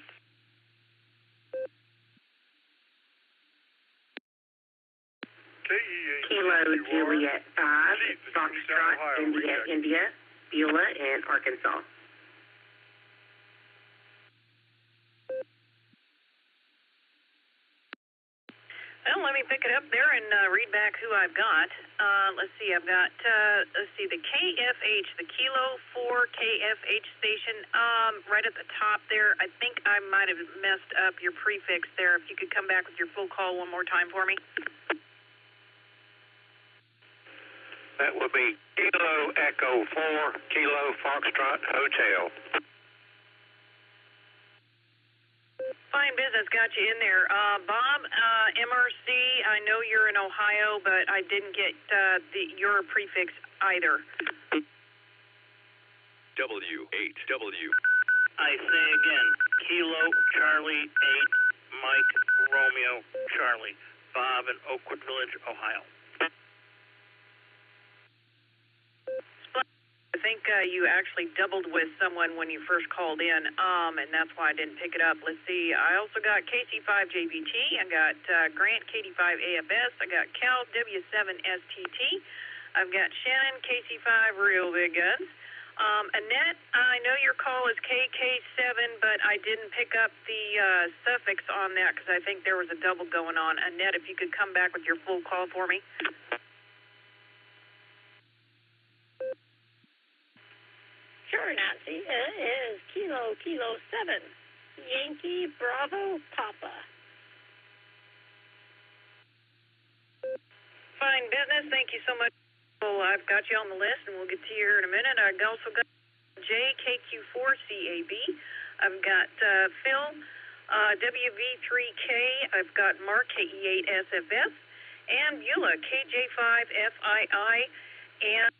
Kilo Juliet 5, Foxtrot, India, Beulah, and Arkansas. Well, let me pick it up there and read back who I've got. Let's see, I've got, the KFH, the Kilo 4 KFH station, right at the top there. I think I might have messed up your prefix there. If you could come back with your full call one more time for me. That would be Kilo Echo 4, Kilo Foxtrot Hotel. Fine business, got you in there. Bob, MRC, I know you're in Ohio, but I didn't get your prefix either. W8W. I say again, Kilo Charlie 8, Mike Romeo Charlie, Bob in Oakwood Village, Ohio. I think you actually doubled with someone when you first called in, and that's why I didn't pick it up. Let's see. I also got KC5JBT. I got Grant KD5AFS. I got Cal W7STT. I've got Shannon KC5 Real Big Guns. Annette, I know your call is KK7, but I didn't pick up the suffix on that because I think there was a double going on. Annette, if you could come back with your full call for me. Sure, Nancy. It is Kilo 7, Yankee Bravo Papa. Fine business. Thank you so much. Well, I've got you on the list, and we'll get to you here in a minute. I've also got JKQ4CAB. I've got Phil, WV3K. I've got Mark, KE8SFF, and Beulah, KJ5FII. And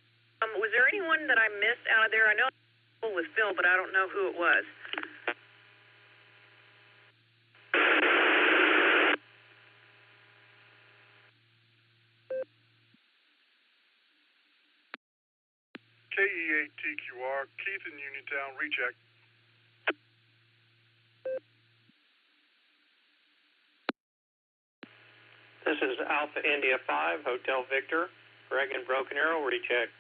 was there anyone that I missed out of there? I know it was Phil, but I don't know who it was. KE8TQR, Keith in Uniontown, recheck. This is Alpha India 5, Hotel Victor, Greg in Broken Arrow, recheck.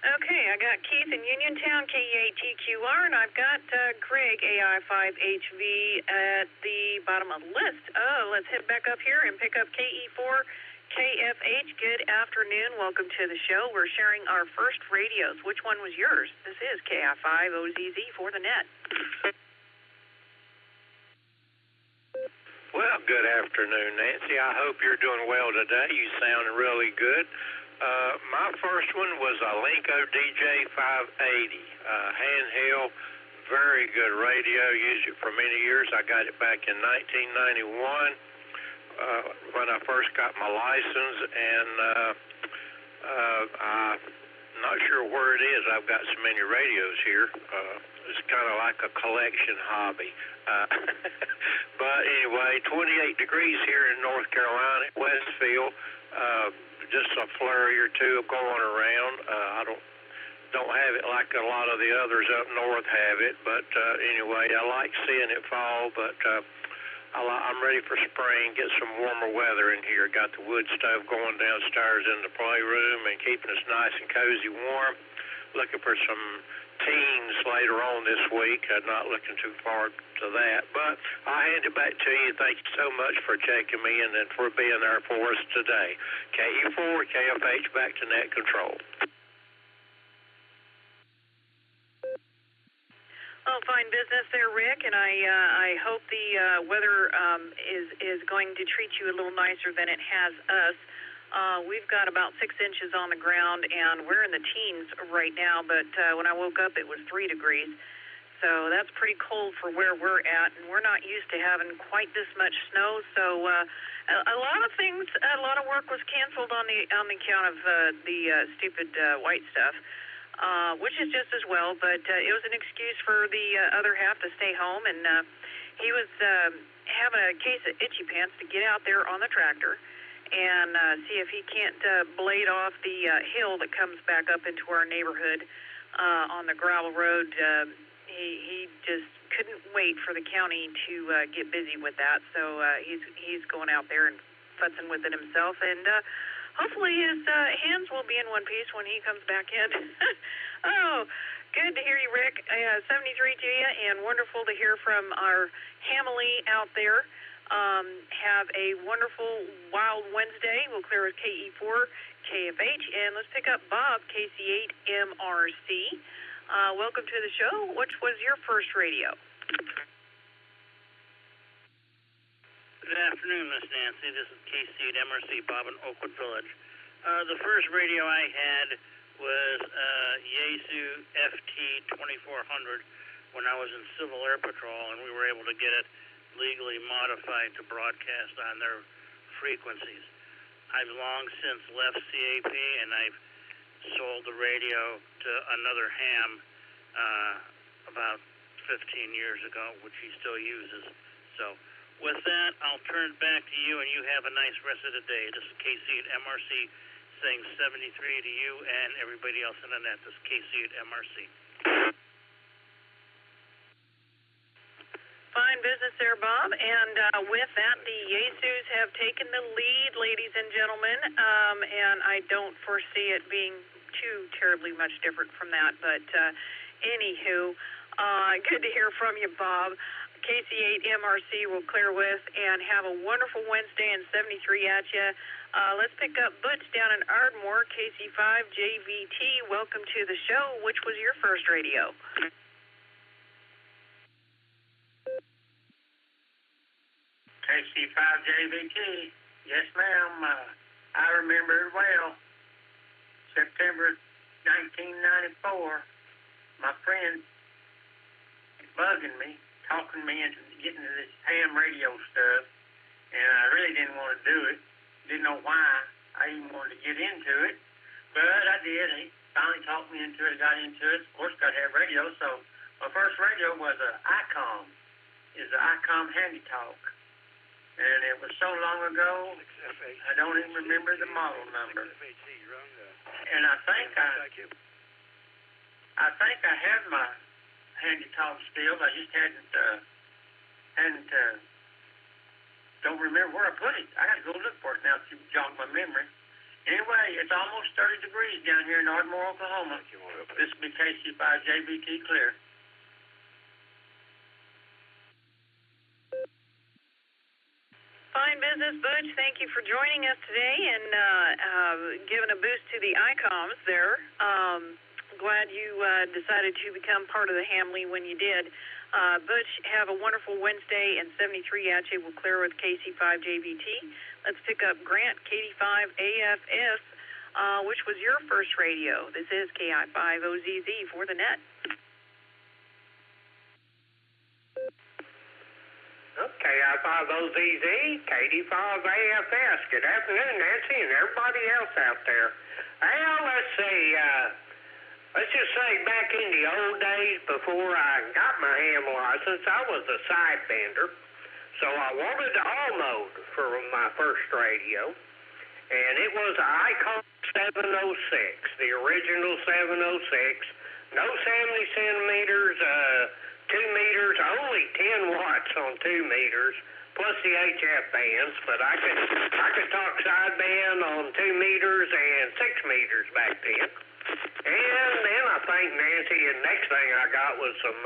Okay, I got Keith in Uniontown, KE8TQR, and I've got Greg, AI5HV, at the bottom of the list. Oh, let's head back up here and pick up KE4KFH. Good afternoon. Welcome to the show. We're sharing our first radios. Which one was yours? This is KI5OZZ for the net. Well, good afternoon, Nancy. I hope you're doing well today. You sound really good. My first one was a Linko DJ580, handheld, very good radio. Used it for many years. I got it back in 1991 when I first got my license, and I'm not sure where it is. I've got so many radios here. It's kind of like a collection hobby. But anyway, 28 degrees here in North Carolina at Westfield. Just a flurry or two going around. I don't have it like a lot of the others up north have it, but anyway, I like seeing it fall, but I'm ready for spring, get some warmer weather in here. Got the wood stove going downstairs in the playroom and keeping us nice and cozy warm. Looking for some teens later on this week. I'm not looking too far to that, but I'll hand it back to you. Thank you so much for checking me in and for being there for us today. KE4, KFH, back to net control. Oh, fine business there, Rick, and I hope the weather is going to treat you a little nicer than it has us. We've got about 6 inches on the ground, and we're in the teens right now, but when I woke up, it was 3 degrees. So that's pretty cold for where we're at, and we're not used to having quite this much snow. So a lot of things, a lot of work was canceled on the account of the stupid white stuff, which is just as well. But it was an excuse for the other half to stay home, and he was having a case of itchy pants to get out there on the tractor and see if he can't blade off the hill that comes back up into our neighborhood on the gravel road. He just couldn't wait for the county to get busy with that, so he's going out there and futzing with it himself, and hopefully his hands will be in one piece when he comes back in. Oh, good to hear you, Rick. 73 to you, and wonderful to hear from our Hamily out there. Have a wonderful Wild Wednesday. We'll clear with KE4, KFH, and let's pick up Bob, KC8MRC. Welcome to the show. Which was your first radio? Good afternoon, Miss Nancy. This is KC8MRC, Bob in Oakwood Village. The first radio I had was Yaesu FT2400 when I was in Civil Air Patrol, and we were able to get it legally modified to broadcast on their frequencies. I've long since left CAP, and I've sold the radio to another ham about 15 years ago, which he still uses. So with that, I'll turn it back to you, and you have a nice rest of the day. This is KC8MRC saying 73 to you and everybody else in the net. This is KC8MRC. Fine business there, Bob. And with that, the Yaesus have taken the lead, ladies and gentlemen, and I don't foresee it being too terribly much different from that. But anywho, good to hear from you, Bob. KC8MRC will clear with, and have a wonderful Wednesday and 73 at you. Let's pick up Butch down in Ardmore, KC5JVT. Welcome to the show. Which was your first radio? KC5JVT. Yes, ma'am. I remember it well. September 1994. My friend bugging me, talking me into getting to this ham radio stuff, and I really didn't want to do it. Didn't know why I even wanted to get into it, but I did. He finally talked me into it, got into it. Of course, got to have radio, so my first radio was an ICOM. It's an ICOM Handy Talk, and it was so long ago, I don't even remember the model number. And I think I had my Handy Talk still. I just don't remember where I put it. I got to go look for it now to jog my memory. Anyway, it's almost 30 degrees down here in Ardmore, Oklahoma. This will be KC5JBT clear. Fine business, Butch. Thank you for joining us today and giving a boost to the ICOMs there. Glad you decided to become part of the Hamley when you did. Butch, have a wonderful Wednesday, and 73 at you. We'll clear with KC5JVT. Let's pick up Grant, KD5AFS. Which was your first radio? This is KI5OZZ for the net. KI5OZZ, KD5AFS. Good afternoon, Nancy, and everybody else out there. Well, let's see. Let's just say back in the old days before I got my ham license, I was a sidebender. So I wanted the all mode for my first radio. And it was an ICOM 706, the original 706. No 70 centimeters, 2 meters, only 10 watts on 2 meters, plus the HF bands. But I could talk sideband on 2 meters and 6 meters back then. And then I think, Nancy, the next thing I got was some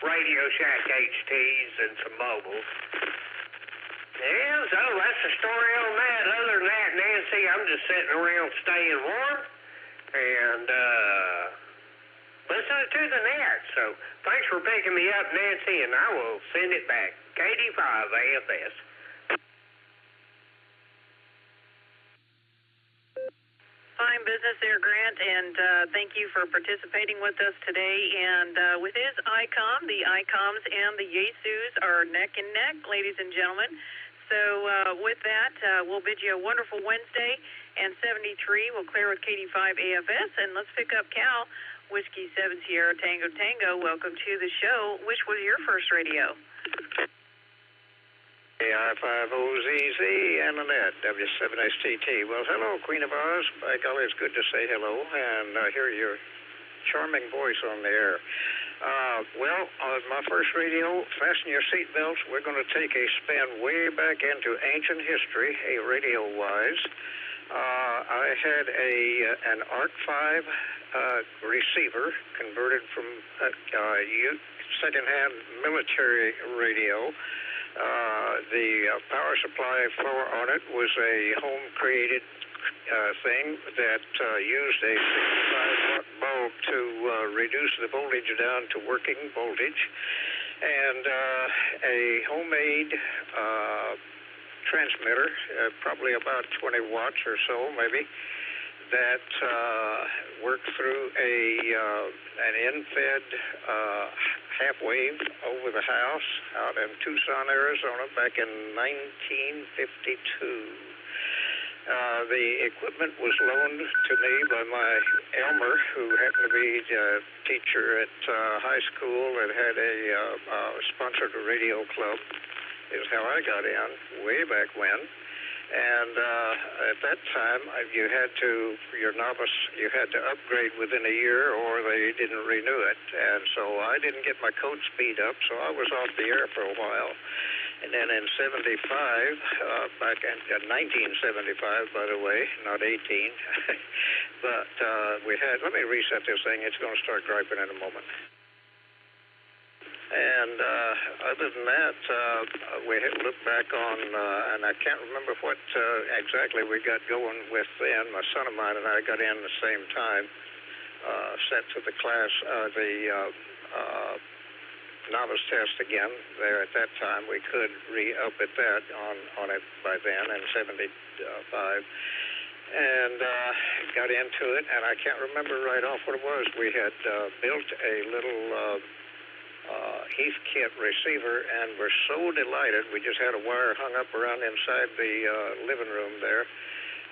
Radio Shack HTs and some mobiles. Yeah, so that's the story on that. Other than that, Nancy, I'm just sitting around staying warm and listening to the net. So thanks for picking me up, Nancy, and I will send it back. KD5AFS. Fine business there, Grant, and thank you for participating with us today. And with his ICOM, the ICOMs and the Yesus are neck and neck, ladies and gentlemen. So with that, we'll bid you a wonderful Wednesday, and 73 will clear with KD5AFS. And let's pick up Cal, Whiskey 7 Sierra Tango Tango. Welcome to the show. Which was your first radio? KI5OZZ and Annette, W7STT. Well, hello, Queen of Oz. By golly, it's good to say hello and hear your charming voice on the air. Well, on my first radio, fasten your seatbelts. We're going to take a spin way back into ancient history, radio-wise. I had an ARC-5 receiver converted from a second-hand military radio. The power supply on it was a home-created thing that used a 65-watt bulb to reduce the voltage down to working voltage, and a homemade transmitter, probably about 20 watts or so, maybe, that worked through an in-fed half wave over the house out in Tucson, Arizona, back in 1952. The equipment was loaned to me by my Elmer, who happened to be a teacher at high school and had sponsored a radio club. Is how I got in way back when. And at that time, you had to upgrade within a year or they didn't renew it. And so I didn't get my code speed up, so I was off the air for a while. And then in 75, back in 1975, by the way, not 18, but let me reset this thing. It's going to start griping in a moment. And other than that, we had looked back on, and I can't remember what exactly we got going with then. My son of mine and I got in the same time, sent to the class, the novice test again there at that time. We could re-up at that on it by then in 75. And got into it, and I can't remember right off what it was. We had built a little Heathkit receiver, and we're so delighted. We just had a wire hung up around inside the living room there,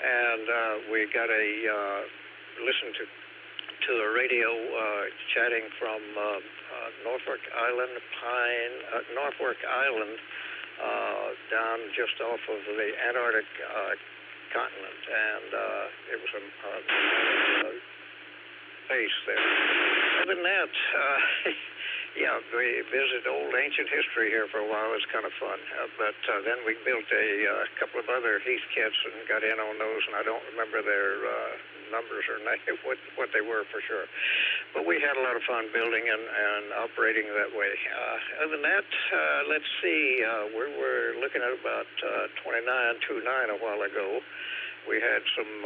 and we got listened to a radio chatting from Norfolk Island down just off of the Antarctic continent, and it was a base there. Other than that, yeah, we visited old ancient history here for a while. It was kind of fun. But then we built a couple of other Heathkits and got in on those, and I don't remember their numbers or what they were for sure. But we had a lot of fun building and operating that way. Other than that, let's see, we were looking at about 29.29 a while ago. We had some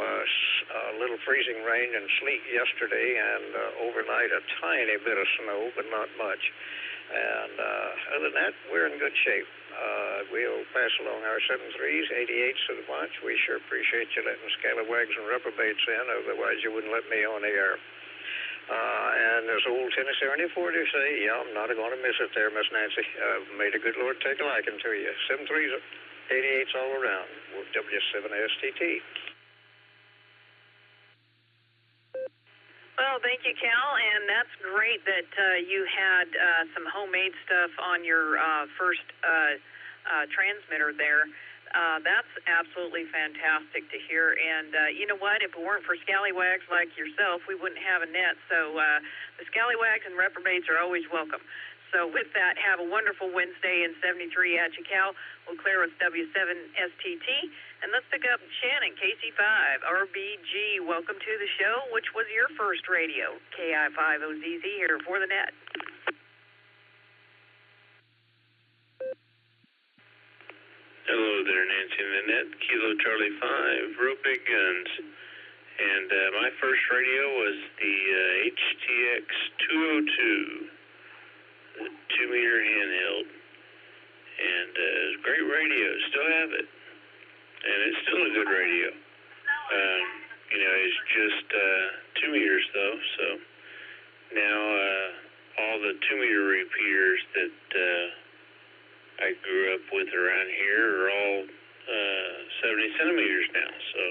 little freezing rain and sleet yesterday, and overnight a tiny bit of snow, but not much. And other than that, we're in good shape. We'll pass along our 73s, 88s to the bunch. We sure appreciate you letting scalawags and reprobates in, otherwise you wouldn't let me on the air. And as old Tennessee Ernie Ford would say, yeah, I'm not going to miss it there, Miss Nancy. May the good Lord take a liking to you. 73s, 88s all around. W7STT. Well, thank you, Cal, and that's great that you had some homemade stuff on your first transmitter there. That's absolutely fantastic to hear, and you know what? If it weren't for scallywags like yourself, we wouldn't have a net, so the scallywags and reprobates are always welcome. So with that, have a wonderful Wednesday in 73 at you, Cal. We'll clear with W7STT. And let's pick up Shannon, KC5, RBG. Welcome to the show. Which was your first radio? KI5OZZ here for the net. Hello there, Nancy and the net. Kilo Charlie 5, real big guns. And my first radio was the HTX 202. The 2-meter handheld, and it was a great radio. Still have it, and it's still a good radio. You know, it's just 2 meters though. So now all the 2-meter repeaters that I grew up with around here are all 70 centimeters now. So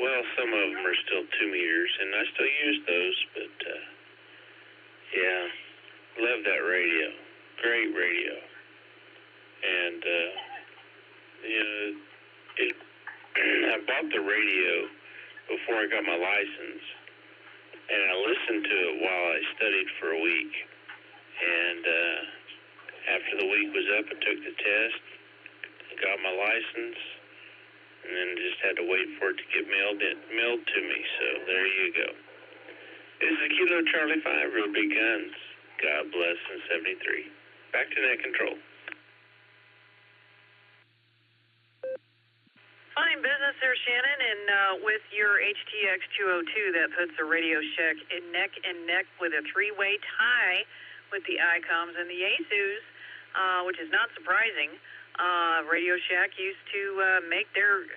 well, some of them are still 2 meters, and I still use those, but yeah. Love that radio. Great radio. And, you know, I bought the radio before I got my license, and I listened to it while I studied for a week. And after the week was up, I took the test, got my license, and then just had to wait for it to get mailed to me. So there you go. This is Kilo Charlie 5, real big guns. God bless in 73. Back to net control. Fine business there, Shannon, and with your HTX 202, that puts the Radio Shack neck and neck with a 3-way tie with the ICOMs and the ASUs, which is not surprising. Radio Shack used to make their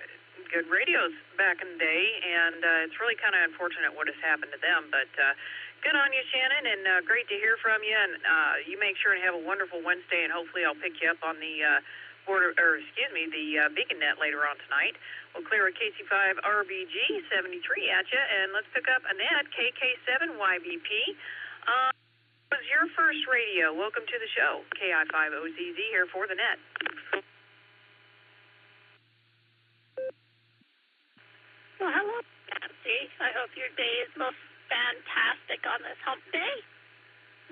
good radios back in the day, and it's really kind of unfortunate what has happened to them, but good on you, Shannon, and great to hear from you. And you make sure and have a wonderful Wednesday, and hopefully I'll pick you up on the the Beacon Net later on tonight. We'll clear a KC5 RBG 73 at you, and let's pick up Annette KK7 YBP. What was your first radio? Welcome to the show. KI5OZZ here for the net. Well, hello, Nancy. I hope your day is most fantastic on this hump day.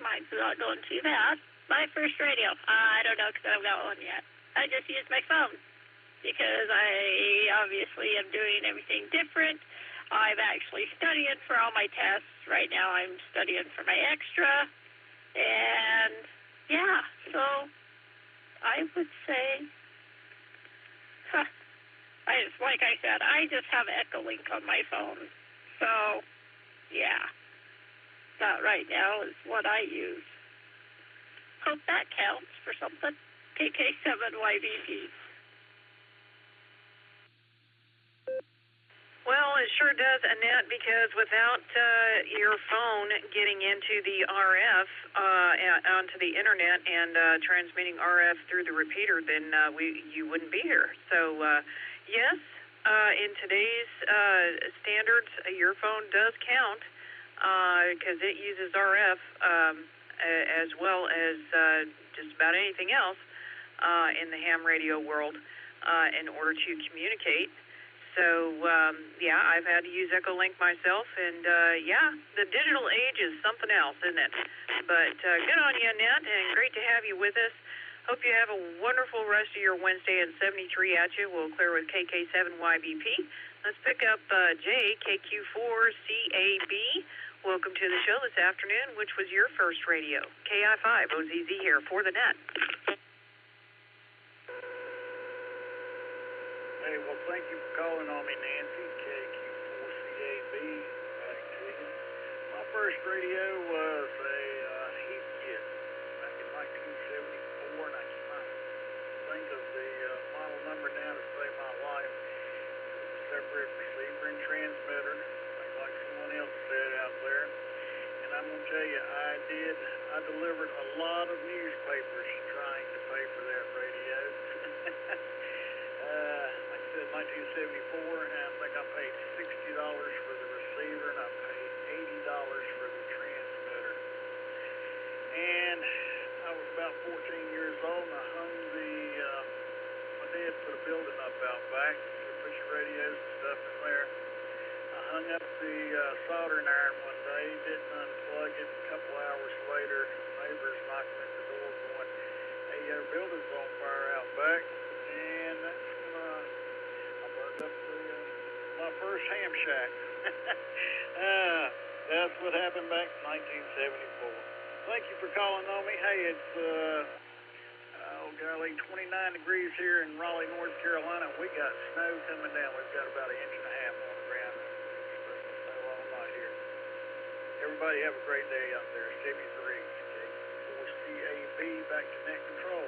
Mine's not going too bad. My first radio, I don't know because I haven't got one yet. I just use my phone because I obviously am doing everything different. I'm actually studying for all my tests. Right now I'm studying for my extra. And yeah, so I would say, like I said, I just have Echolink on my phone. So yeah, that right now is what I use. Hope that counts for something. KK7YBP. Well, it sure does, Annette, because without your phone getting into the RF, onto the internet and transmitting RF through the repeater, then you wouldn't be here. So, yes, in today's standards, your phone does count because it uses RF as well as just about anything else in the ham radio world in order to communicate. So, yeah, I've had to use Echolink myself, and, yeah, the digital age is something else, isn't it? But good on you, Annette, and great to have you with us. Hope you have a wonderful rest of your Wednesday, and 73 at you. We'll clear with KK7YBP. Let's pick up Jay, KQ4CAB. Welcome to the show this afternoon. Which was your first radio? KI5, OZZ here for the net. Hey, well, thank you for calling on me, Nancy. KQ4CAB, writing to you. My first radio was a heat kit back in 1974, and I cannot think of the model number now to save my life. Separate receiver and transmitter, like someone else said out there. And I'm going to tell you, I delivered a lot of newspapers trying to pay for that radio. Like I said, 1974, and I think I paid $60 for the receiver, and I paid $80 for the transmitter. And I was about 14 years old, and I hung my dad put a building up out back, so put your radios and stuff in there. I hung up the soldering iron one day, didn't unplug it. A couple hours later, neighbors knocking at the door going, hey, your building's on fire out back. And that's when I burned up my first ham shack. That's what happened back in 1974. Thank you for calling on me. Hey, it's, 29 degrees here in Raleigh, North Carolina. We got snow coming down. We've got about 1.5 inches on the ground. It's supposed to snow all night here. Everybody have a great day out there. 73, K4CAB, back to net control.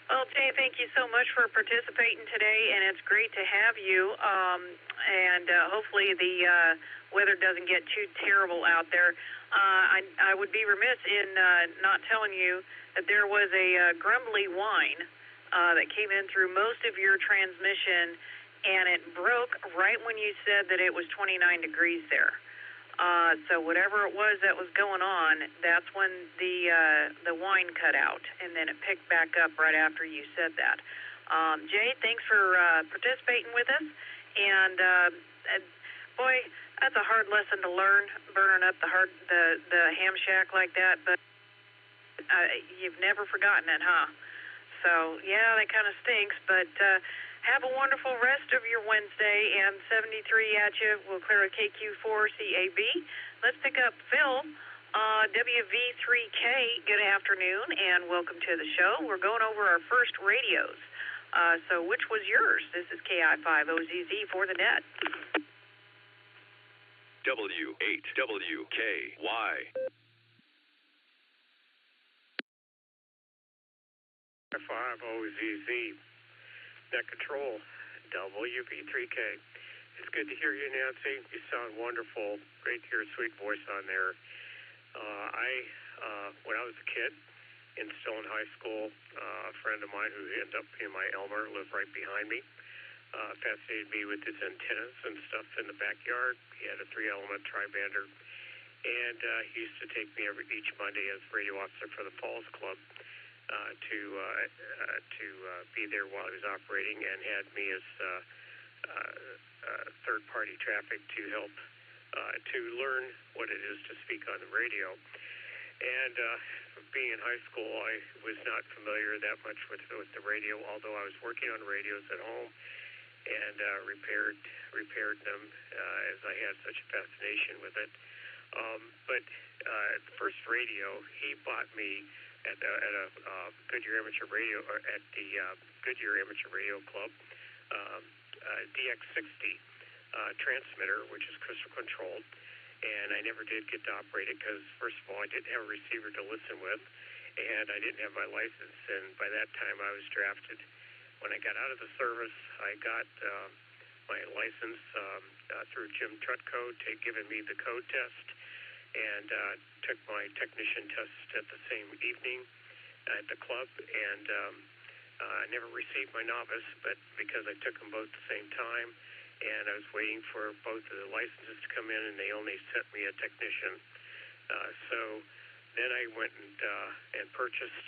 Well, Jay, thank you so much for participating today, and it's great to have you. And hopefully the weather doesn't get too terrible out there. I would be remiss in not telling you that there was a grumbly whine that came in through most of your transmission, and it broke right when you said that it was 29 degrees there. So whatever it was that was going on, that's when the whine cut out, and then it picked back up right after you said that. Jay, thanks for participating with us, and boy, that's a hard lesson to learn, burning up the ham shack like that, but you've never forgotten it, huh? So, yeah, that kind of stinks, but have a wonderful rest of your Wednesday, and 73 at you. We'll clear a KQ4CAB. Let's pick up Phil, WV3K. Good afternoon, and welcome to the show. We're going over our first radios. So which was yours? This is KI5OZZ for the net. W8WKY. 5OZZ. Net control, WV3K. It's good to hear you, Nancy. You sound wonderful. Great to hear a sweet voice on there. When I was a kid and still in high school, a friend of mine who ended up being my Elmer lived right behind me. Fascinated me with his antennas and stuff in the backyard. He had a 3-element tri-bander, and he used to take me each Monday as radio officer for the Falls Club to be there while he was operating, and had me as third-party traffic to help to learn what it is to speak on the radio. And being in high school, I was not familiar that much with the radio, although I was working on radios at home and repaired them as I had such a fascination with it. But the first radio he bought me at a Goodyear Amateur Radio, or at the Goodyear Amateur Radio Club, DX60 transmitter, which is crystal controlled, and I never did get to operate it because, first of all, I didn't have a receiver to listen with, and I didn't have my license, and by that time I was drafted. When I got out of the service, I got my license through Jim Trutko, giving me the code test, and took my technician test at the same evening at the club, and I never received my novice, but because I took them both at the same time, and I was waiting for both of the licenses to come in, and they only sent me a technician. So then I went and purchased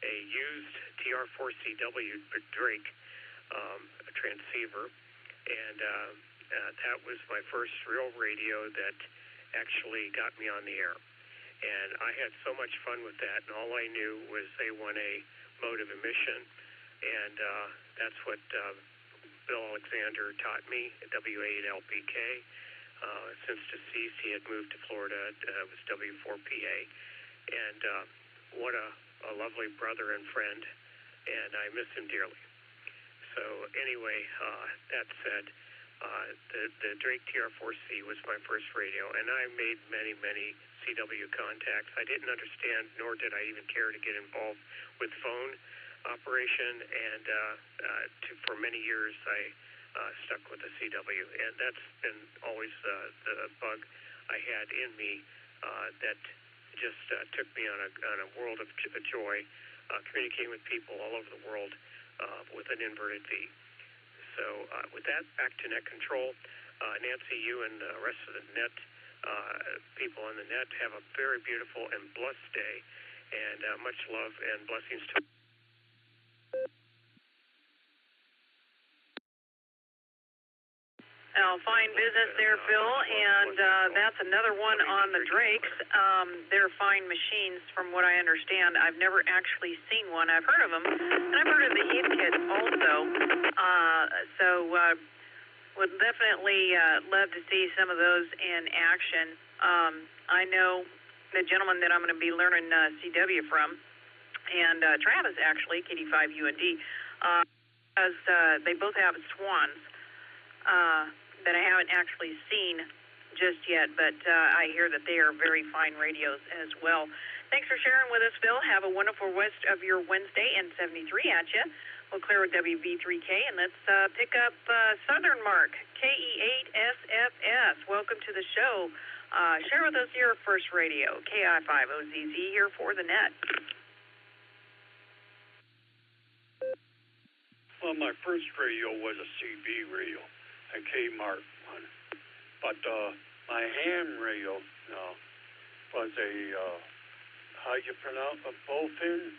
a used TR4CW Drake a transceiver, and that was my first real radio that actually got me on the air. And I had so much fun with that, and all I knew was A1A mode of emission, and that's what Bill Alexander taught me at W8LPK. Since deceased, he had moved to Florida. It was W4PA, and what a lovely brother and friend, and I miss him dearly. So anyway, that said, the Drake TR4C was my first radio, and I made many, many CW contacts. I didn't understand, nor did I even care to get involved with phone operation, and for many years I stuck with the CW, and that's been always the bug I had in me that just took me on a world of joy, communicating with people all over the world with an inverted V. So with that, back to net control. Nancy, you and the rest of the net people on the net have a very beautiful and blessed day, and much love and blessings to Fine business there, Bill, and that's another one on the Drakes. They're fine machines from what I understand. I've never actually seen one. I've heard of them, and I've heard of the Eve kit also. Would definitely love to see some of those in action. I know the gentleman that I'm going to be learning CW from, and Travis actually, KD5UND, because they both have swans. That I haven't actually seen just yet, but I hear that they are very fine radios as well. Thanks for sharing with us, Bill. Have a wonderful rest of your Wednesday, and 73 at you. We'll clear with WV3K, and let's pick up Southern Mark, KE8SFS. Welcome to the show. Share with us your first radio, KI5OZZ, here for the net. Well, my first radio was a CB radio, a Kmart one. But my ham radio was a, how you pronounce it, Bofin,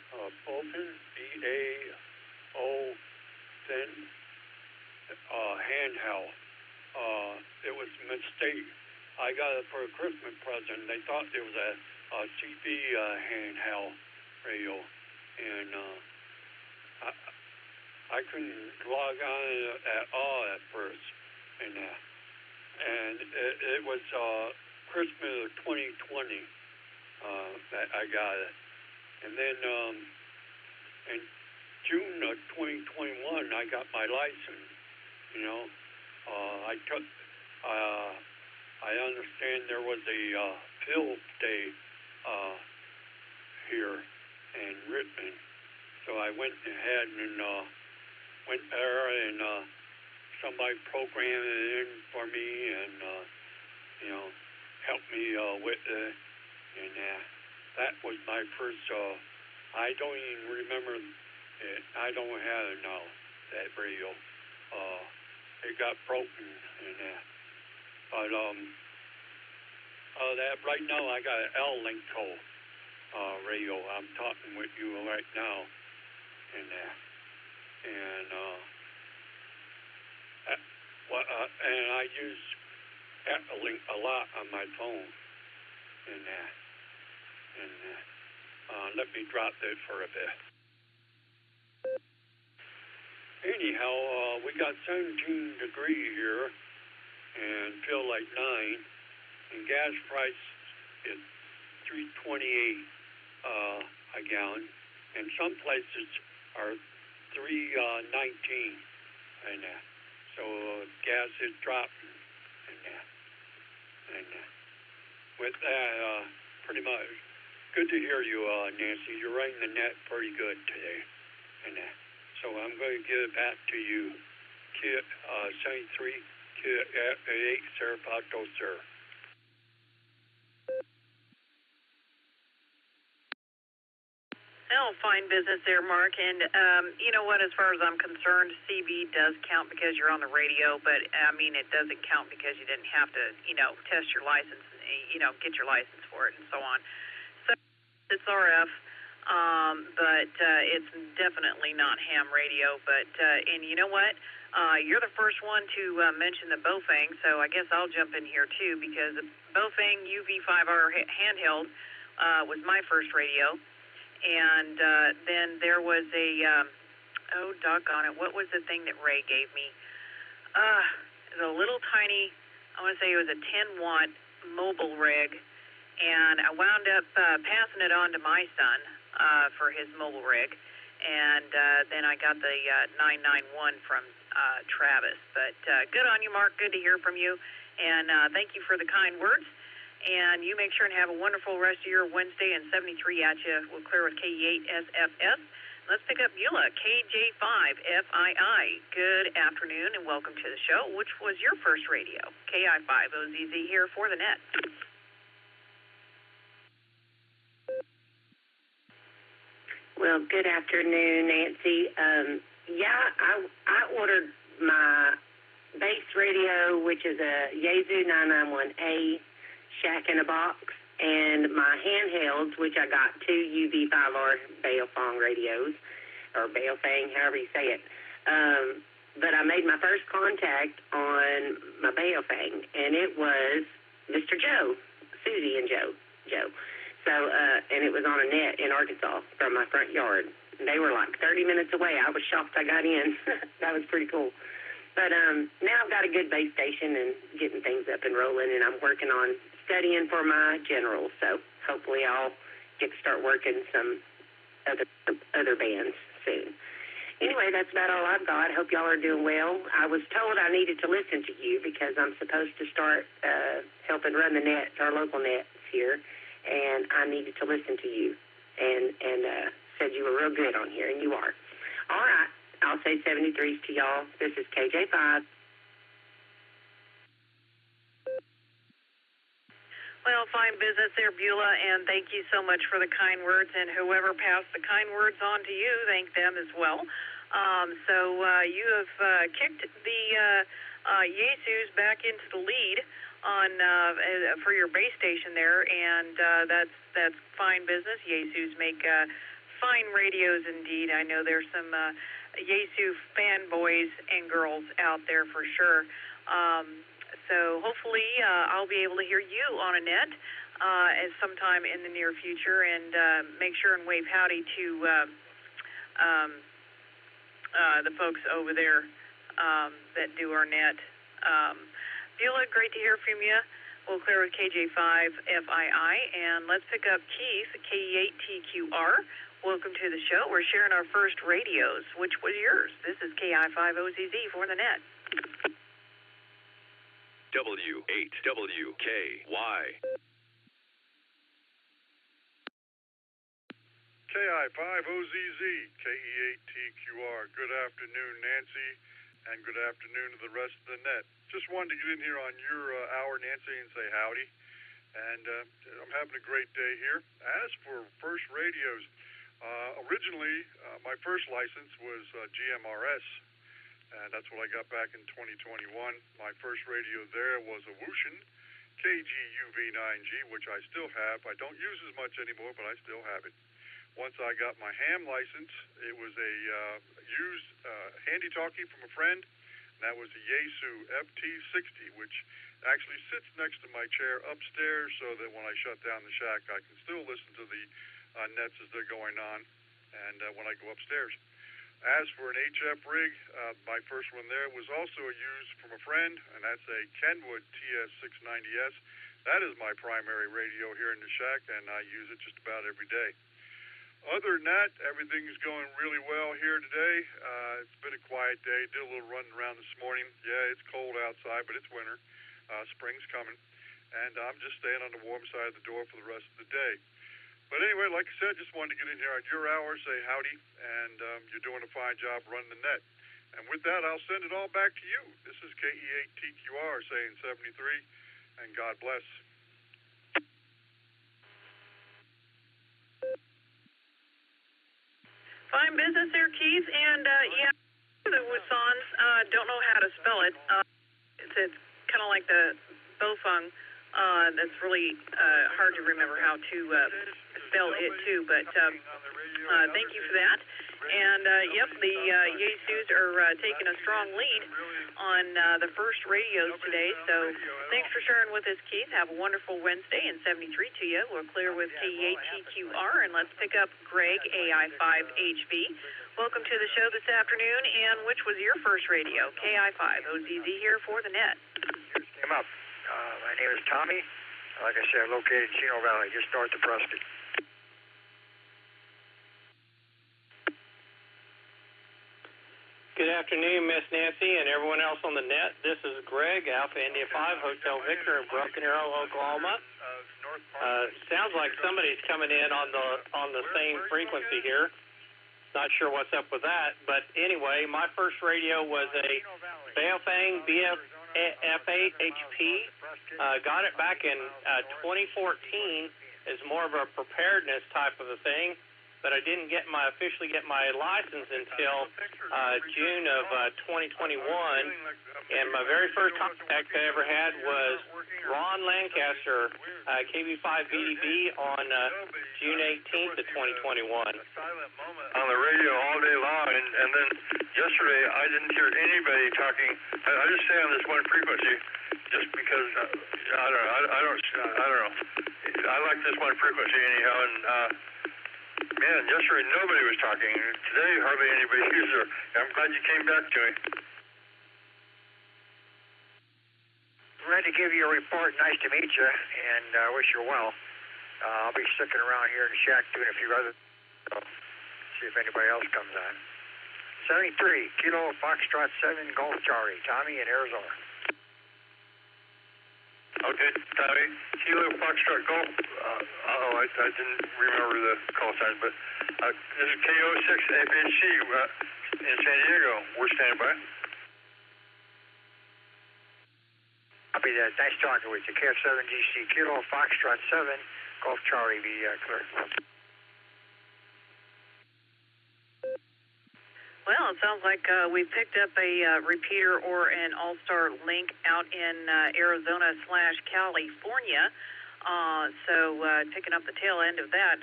B-A-O-Fin, handheld. It was a mistake. I got it for a Christmas present. They thought it was a CB handheld radio, and I couldn't log on at all at first, and it was Christmas of 2020 that I got it, and then in June of 2021 I got my license. You know, I understand there was a field day here in Richmond, so I went ahead and went there, and somebody programmed it in for me, and helped me with it, and that was my first. I don't even remember it. I don't have it now, that radio. It got broken, and but that right now I got an Echolink radio. I'm talking with you right now, and and I use Echolink a lot on my phone, and let me drop this for a bit. anyhow, we got 17 degrees here and feel like 9, and gas price is $3.28 a gallon, and some places are $3.19, and so gas is dropping, and with that, pretty much. Good to hear you, Nancy. You're running the net pretty good today, and so I'm going to give it back to you, 73 8 Sarapato, sir. Oh, fine business there, Mark. And you know what? As far as I'm concerned, CB does count because you're on the radio, but I mean, it doesn't count because you didn't have to, test your license, get your license for it and so on. So it's RF, but it's definitely not ham radio. But and you know what? You're the first one to mention the Bofang, so I guess I'll jump in here too because the Bofang UV5R handheld was my first radio. And then there was a, oh, doggone it, what was the thing that Ray gave me? It was a little tiny, I want to say it was a 10-watt mobile rig, and I wound up passing it on to my son for his mobile rig, and then I got the 991 from Travis. But good on you, Mark, good to hear from you, and thank you for the kind words. And you make sure and have a wonderful rest of your Wednesday, and 73 at you. We'll clear with KE8SFS. Let's pick up Beulah, KJ5FII. Good afternoon and welcome to the show. Which was your first radio? KI5OZZ here for the net. Well, good afternoon, Nancy. I ordered my base radio, which is a Yaesu 991A. Shack in a box, and my handhelds, which I got 2 UV5R Baofeng radios, or Baofeng, however you say it. But I made my first contact on my Baofeng, and it was Mr. Joe, Susie and Joe. So, and it was on a net in Arkansas from my front yard. And they were like 30 minutes away. I was shocked I got in. That was pretty cool. But now I've got a good base station and getting things up and rolling, and I'm working on studying for my general, so hopefully I'll get to start working some other bands soon. Anyway, that's about all I've got. Hope y'all are doing well. I was told I needed to listen to you because I'm supposed to start helping run the nets, our local nets here, and I needed to listen to you, and said you were real good on here, and you are. All right, I'll say 73s to y'all. This is KJ5. Well, fine business there, Beulah, and thank you so much for the kind words, and whoever passed the kind words on to you, thank them as well. So you have kicked the Yaesus back into the lead on for your base station there, and that's fine business. Yaesus make fine radios indeed. I know there's some Yaesu fanboys and girls out there for sure. So hopefully I'll be able to hear you on a net as sometime in the near future, and make sure and wave howdy to the folks over there that do our net. Beulah, great to hear from you. We'll clear with KJ5FII, and let's pick up Keith, KE8TQR. Welcome to the show. We're sharing our first radios. Which was yours? This is KI5OZZ for the net. W8WKY. KI5OZZ, KE8TQR. Good afternoon, Nancy, and good afternoon to the rest of the net. Just wanted to get in here on your hour, Nancy, and say howdy. And I'm having a great day here. As for first radios, originally my first license was GMRS. And that's what I got back in 2021. My first radio there was a Wushin KG-UV9G, which I still have. I don't use as much anymore, but I still have it. Once I got my ham license, it was a used handy-talkie from a friend, and that was a Yaesu FT60, which actually sits next to my chair upstairs so that when I shut down the shack, I can still listen to the nets as they're going on and when I go upstairs. As for an HF rig, my first one there was also used from a friend, and that's a Kenwood TS690S. That is my primary radio here in the shack, and I use it just about every day. Other than that, everything's going really well here today. It's been a quiet day. Did a little running around this morning. Yeah, it's cold outside, but it's winter. Spring's coming. And I'm just staying on the warm side of the door for the rest of the day. But anyway, like I said, just wanted to get in here on your hour, say howdy, and you're doing a fine job running the net. And with that, I'll send it all back to you. This is KE8TQR saying 73, and God bless. Fine business there, Keith. And, yeah, the Wussans, don't know how to spell it. It's kind of like the Bofung. That's really hard to remember how to spell it, too. But thank you for that. And, yep, the Yesus are taking a strong lead on the first radios today. So thanks for sharing with us, Keith. Have a wonderful Wednesday, and 73 to you. We're clear with KE8TQR, and let's pick up Greg, AI5HV. Welcome to the show this afternoon, and which was your first radio? KI5OZZ here for the net. Came up. My name is Tommy. Like I said, located in Chino Valley, just north of Preston. Good afternoon, Miss Nancy, and everyone else on the net. This is Greg, Alpha India 5, Hotel Victor in Broken Arrow, Oklahoma. Sounds like somebody's coming in on the same frequency here. Not sure what's up with that, but anyway, my first radio was a Baofeng BF8 HP. Got it back in 2014 as more of a preparedness type of a thing. But I didn't officially get my license until June of 2021. And my very first contact I ever had was Ron Lancaster, KB5BDB, on June 18th of 2021. On the radio all day long, and then yesterday I didn't hear anybody talking. I just stay on this one frequency just because I don't know. I like this one frequency anyhow, and man, yesterday nobody was talking. Today hardly anybody is there. I'm glad you came back to me. Ready to give you a report. Nice to meet you, and wish you well. I'll be sticking around here in the shack doing a few other. See if anybody else comes on. 73 Kilo Foxtrot 7 Golf Charlie, Tommy in Arizona. Okay, Tommy. Kilo Foxtrot Golf. I didn't remember the call sign, but this is KO6FHC in San Diego. We're standing by. Copy that. Nice talking with you. KF7GC Kilo Foxtrot 7 Golf Charlie. Be clear. Well, it sounds like we picked up a repeater or an Allstar link out in Arizona/California. So picking up the tail end of that.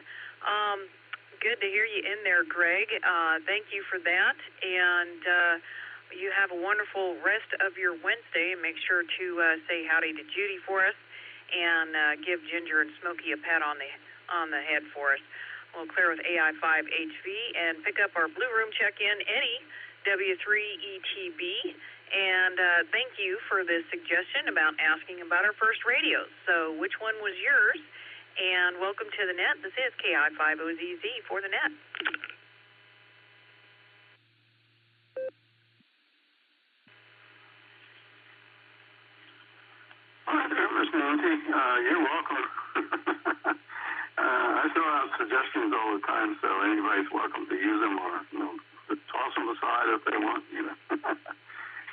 Good to hear you in there, Greg. Thank you for that. And you have a wonderful rest of your Wednesday. And make sure to say howdy to Judy for us, and give Ginger and Smokey a pat on the head for us. We'll clear with AI5HV and pick up our Blue Room check-in, Eddie, W3ETB. And thank you for the suggestion about asking about our first radios. So which one was yours? And welcome to the net. This is KI5OZZ for the net. Hi there, Miss Nancy. You're welcome. I throw out suggestions all the time, so anybody's welcome to use them or, toss them aside if they want,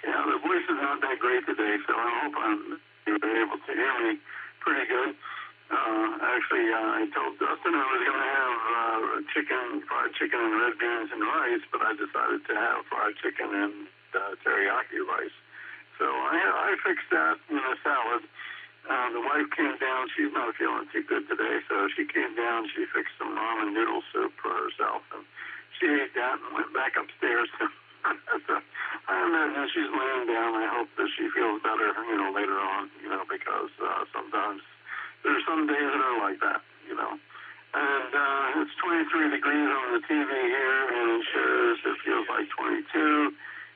Yeah, the voice is not that great today, so I hope you're able to hear me pretty good. Actually, I told Dustin I was going to have fried chicken and red beans and rice, but I decided to have fried chicken and teriyaki rice. So I fixed that in a salad. The wife came down. She's not feeling too good today, so she came down. She fixed some ramen noodle soup for herself, and she ate that and went back upstairs. So I imagine she's laying down. I hope that she feels better, later on, because sometimes there's some days that are like that, And it's 23 degrees on the TV here, and it shows it feels like 22.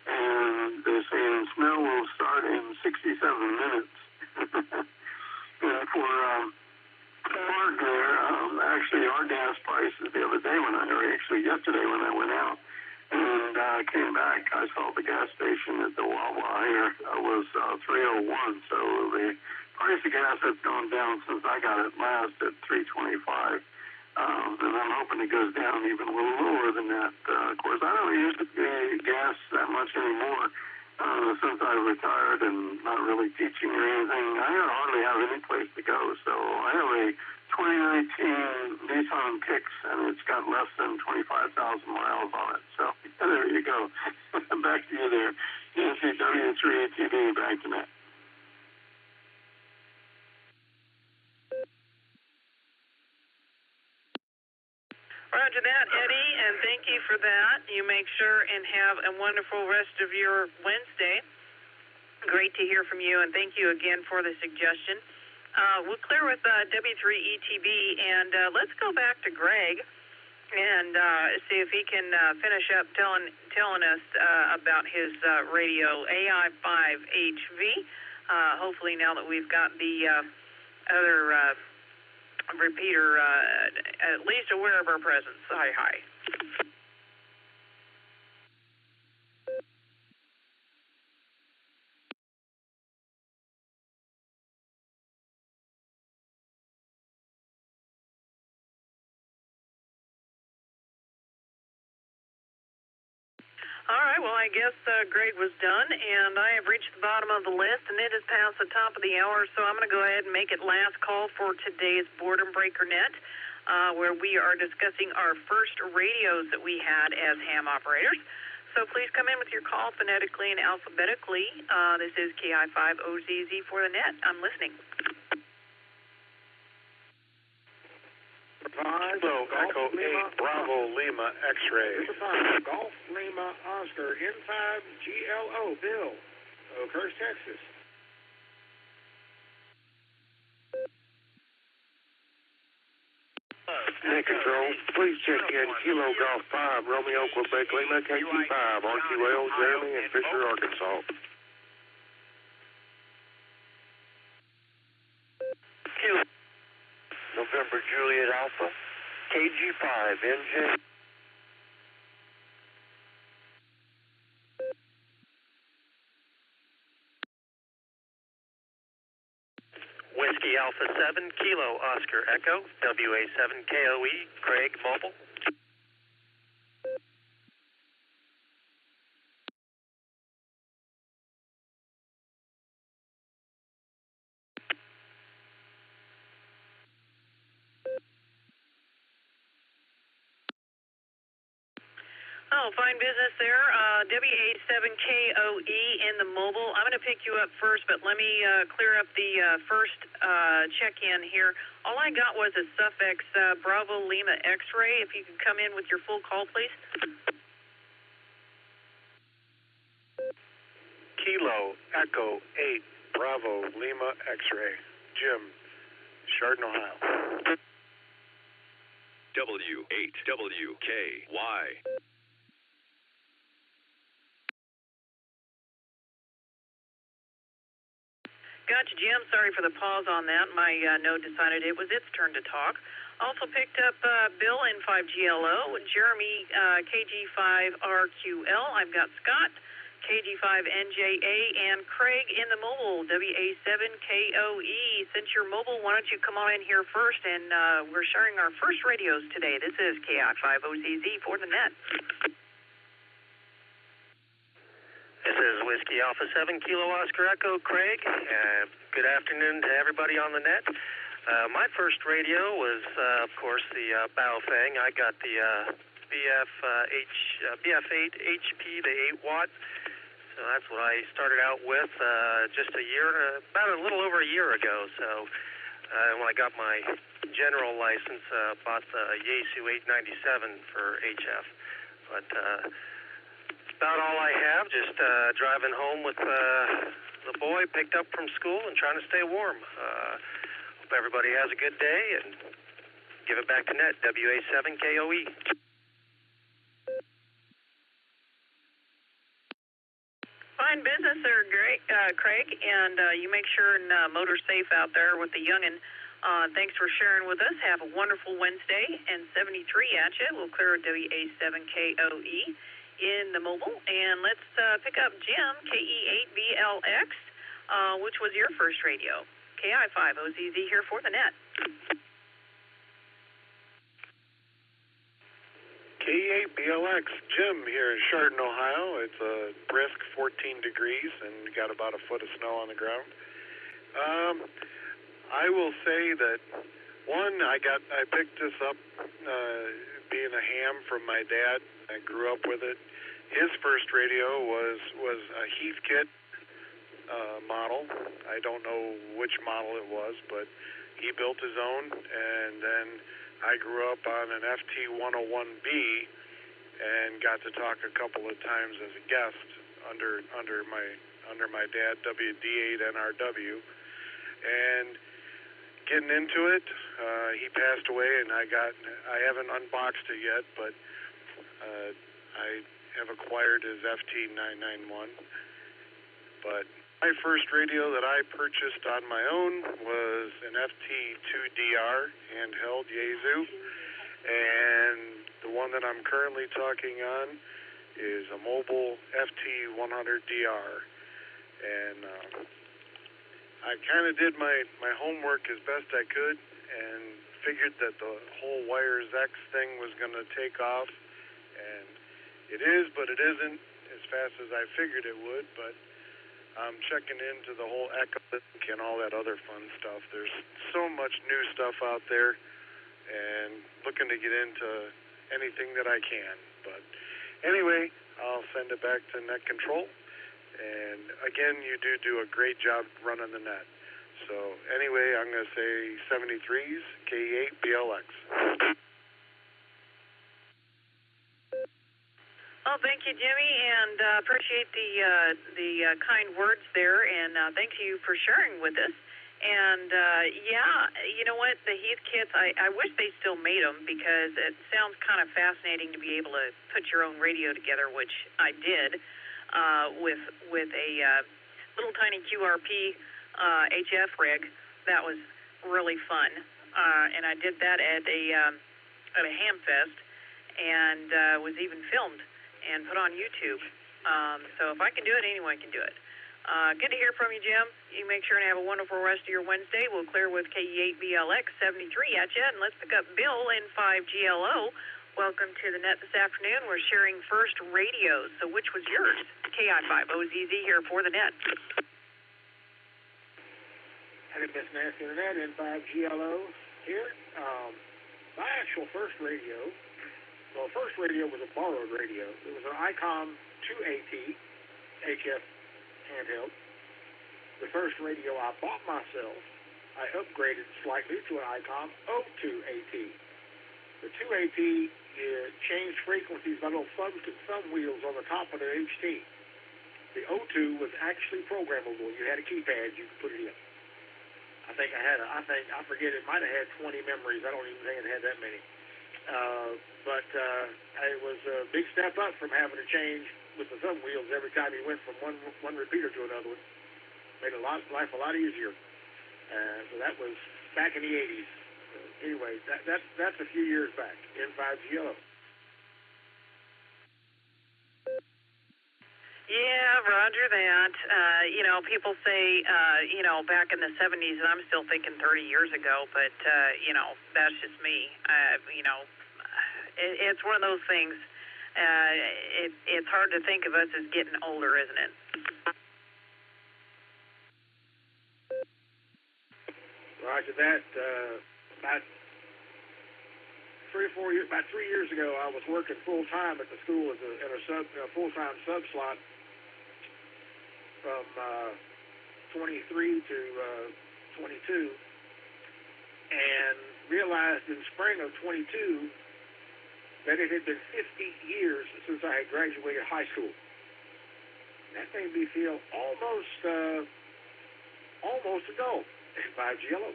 And they're saying snow will start in 67 minutes. And for Mark there, actually our gas prices the other day yesterday when I went out and came back, I saw the gas station at the Wawa here was 301. So the price of gas has gone down since I got it last at 325. And I'm hoping it goes down even a little lower than that. Of course, I don't use gas that much anymore since I retired and not really teaching or anything. I hardly have any place to go. So I have a 2019 Nissan Kicks, and it's got less than 25,000 miles on it. So there you go. Back to you there. NCW3ATV, back to that. Roger that, Eddie, and thank you for that. You make sure and have a wonderful rest of your Wednesday. Great to hear from you, and thank you again for the suggestion. We'll clear with W3ETB, and let's go back to Greg and see if he can finish up telling us about his radio AI5HV. Hopefully now that we've got the other repeater at least aware of our presence. Hi. All right, well, I guess Greg was done, and I have reached the bottom of the list, and it is past the top of the hour, so I'm going to go ahead and make it last call for today's Boredom Breaker Net, where we are discussing our first radios that we had as ham operators. So please come in with your call phonetically and alphabetically. This is KI5OZZ for the net. I'm listening. Hello, Echo 8, Bravo, Lima, X-ray. Golf Lima Oscar N5 GLO, Bill, Oakhurst, Texas. Net Control, please check in Kilo Golf 5, Romeo, Quebec, Lima, KT5, RQL, Jeremy, and Fisher, Arkansas. Kilo November Juliet Alpha, KG5, NJ. Whiskey Alpha 7, Kilo Oscar Echo, WA7 KOE, Craig Mobile. Oh, fine business there. WA7KOE in the mobile. I'm going to pick you up first, but let me clear up the first check-in here. All I got was a suffix Bravo Lima X-ray. If you could come in with your full call, please. Kilo Echo 8, Bravo Lima X-ray. Jim, Chardon, Ohio. W8WKY. Gotcha, Jim. Sorry for the pause on that. My node decided it was its turn to talk. Also picked up Bill N5GLO, Jeremy KG5RQL. I've got Scott KG5NJA, and Craig in the mobile, WA7KOE. Since you're mobile, why don't you come on in here first, and we're sharing our first radios today. This is KI5OZZ for the net. This is Whiskey Alpha 7, Kilo Oscar Echo, Craig. Good afternoon to everybody on the net. My first radio was, of course, the Baofeng. I got the BF8 HP, the 8-watt. So that's what I started out with just about a little over a year ago. So when I got my general license, bought the Yaesu 897 for HF. But about all I have, just driving home with the boy picked up from school and trying to stay warm. Hope everybody has a good day and Give it back to net, WA7KOE. Fine business there, Craig, and you make sure and motor safe out there with the youngin'. Thanks for sharing with us. Have a wonderful Wednesday, and 73 at you. We'll clear WA7KOE in the mobile, and let's pick up Jim, KE8BLX, which was your first radio. KI5OZZ here for the net. KE8BLX, Jim here in Chardon, Ohio. It's a brisk 14 degrees and got about a foot of snow on the ground. I will say that, one, I picked this up being a ham from my dad. I grew up with it. His first radio was a Heathkit model. I don't know which model it was, but he built his own, and then I grew up on an FT101B and got to talk a couple of times as a guest under my dad, WD8NRW, and getting into it, he passed away, and I haven't unboxed it yet, but I have acquired his FT991. But my first radio that I purchased on my own was an FT2DR handheld Yaesu, and the one that I'm currently talking on is a mobile FT100DR. And I kind of did my homework as best I could and figured that the whole Wires X thing was going to take off, and it is, but it isn't as fast as I figured it would. But I'm checking into the whole Echolink and all that other fun stuff. There's so much new stuff out there, and looking to get into anything that I can. But anyway, I'll send it back to Net Control. And again, you do a great job running the net. So anyway, I'm going to say 73s, KE8BLX. Well, thank you, Jimmy, and appreciate the kind words there, and thank you for sharing with us. And yeah, you know what, the Heathkits, I wish they still made them, because it sounds kind of fascinating to be able to put your own radio together, which I did with a little tiny QRP HF rig. That was really fun, and I did that at a ham fest, and was even filmed and put on YouTube. So if I can do it, anyone can do it. Good to hear from you, Jim. You make sure and have a wonderful rest of your Wednesday. We'll clear with KE8BLX 73 at you, and let's pick up Bill in 5GLO. Welcome to the net this afternoon. We're sharing first radios. So which was yours? KI5OZZ here for the net. Hello, Miss Nancy Internet in 5GLO here. My actual first radio, first radio was a borrowed radio. It was an ICOM 2AT HF handheld. The first radio I bought myself, I upgraded slightly to an ICOM 02AT. The 2AT changed frequencies by little thumb wheels on the top of the HT. The 02 was actually programmable. You had a keypad, you could put it in. I forget, it might have had 20 memories. I don't even think it had that many. But it was a big step up from having to change with the thumb wheels every time you went from one repeater to another one. Made life a lot easier. So that was back in the 80s. Anyway, that's a few years back in 5GLO. Yeah, roger that. People say, back in the 70s, and I'm still thinking 30 years ago, but, that's just me. It's one of those things. It's hard to think of us as getting older, isn't it? Roger that. About 3 years ago, I was working full time at the school in a full-time sub slot from 23 to 22, and realized in spring of 22 that it had been 50 years since I had graduated high school. That made me feel almost adult by GLO.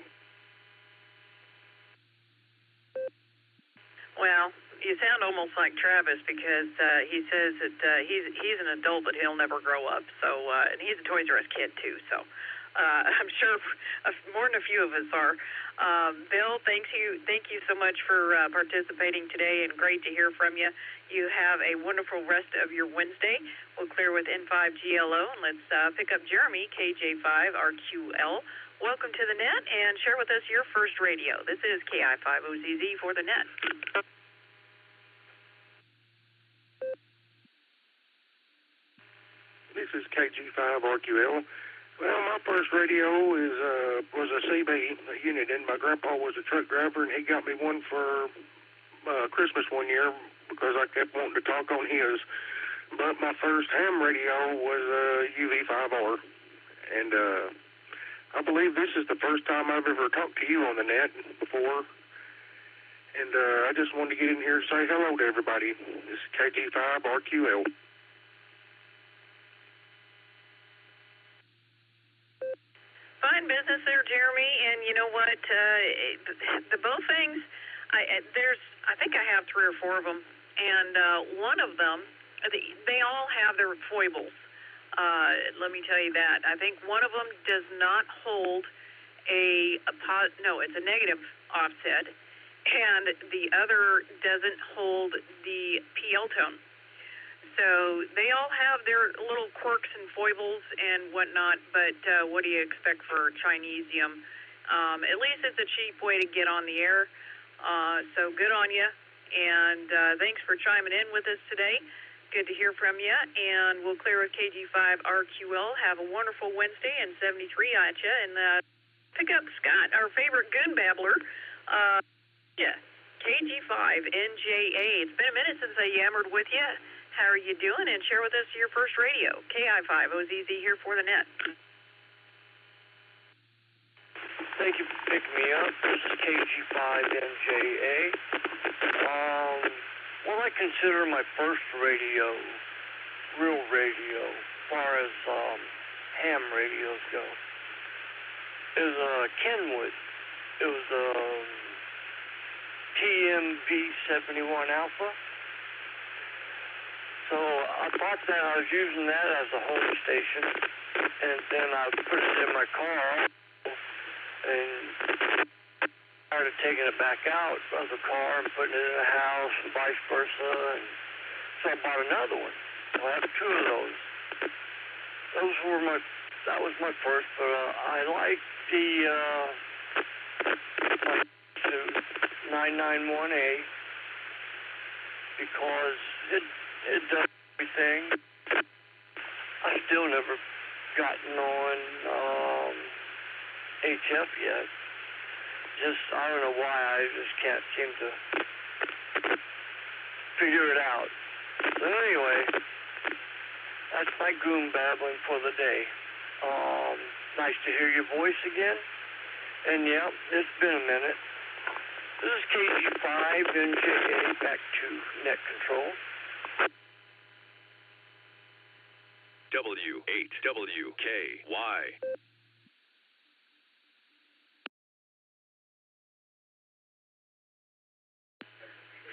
Well, you sound almost like Travis because he says that he's an adult but he'll never grow up. So and he's a Toys R Us kid too. So I'm sure more than a few of us are. Bill, thank you so much for participating today, and great to hear from you. You have a wonderful rest of your Wednesday. We'll clear with N5GLO, and let's pick up Jeremy, KJ5RQL. Welcome to the net, and share with us your first radio. This is KI5OZZ for the net. This is KG5RQL. Well, my first radio was a CB unit, and my grandpa was a truck driver, and he got me one for Christmas one year because I kept wanting to talk on his. But my first ham radio was a UV5R, and I believe this is the first time I've ever talked to you on the net before. And I just wanted to get in here and say hello to everybody. This is KG5RQL. Fine business there, Jeremy. And you know what? The both things, I think I have 3 or 4 of them, and one of them, they all have their foibles. Let me tell you that. I think one of them does not hold it's a negative offset, and the other doesn't hold the PL tone. So they all have their little quirks and foibles and whatnot, but what do you expect for Chinesium? At least it's a cheap way to get on the air. So good on you, and thanks for chiming in with us today. Good to hear from you, and we'll clear with KG5RQL. Have a wonderful Wednesday, and 73 at you, and pick up Scott, our favorite goon babbler. KG5NJA. It's been a minute since I yammered with you. How are you doing? And share with us your first radio. KI5OZZ here for the net. Thank you for picking me up. This is KG5NJA. What I consider my first radio, real radio, as far as ham radios go, is Kenwood. It was TMV71 Alpha. So I thought that I was using that as a home station, and then I put it in my car, and started taking it back out of the car and putting it in the house, and vice versa, and so I bought another one. So I have 2 of those. That was my first, but I like the 991A because it does everything. I still never gotten on HF yet. I don't know why, I just can't seem to figure it out. So anyway, that's my goon babbling for the day. Nice to hear your voice again. And yeah, it's been a minute. This is KG5NJA, back to net control. W8WKY.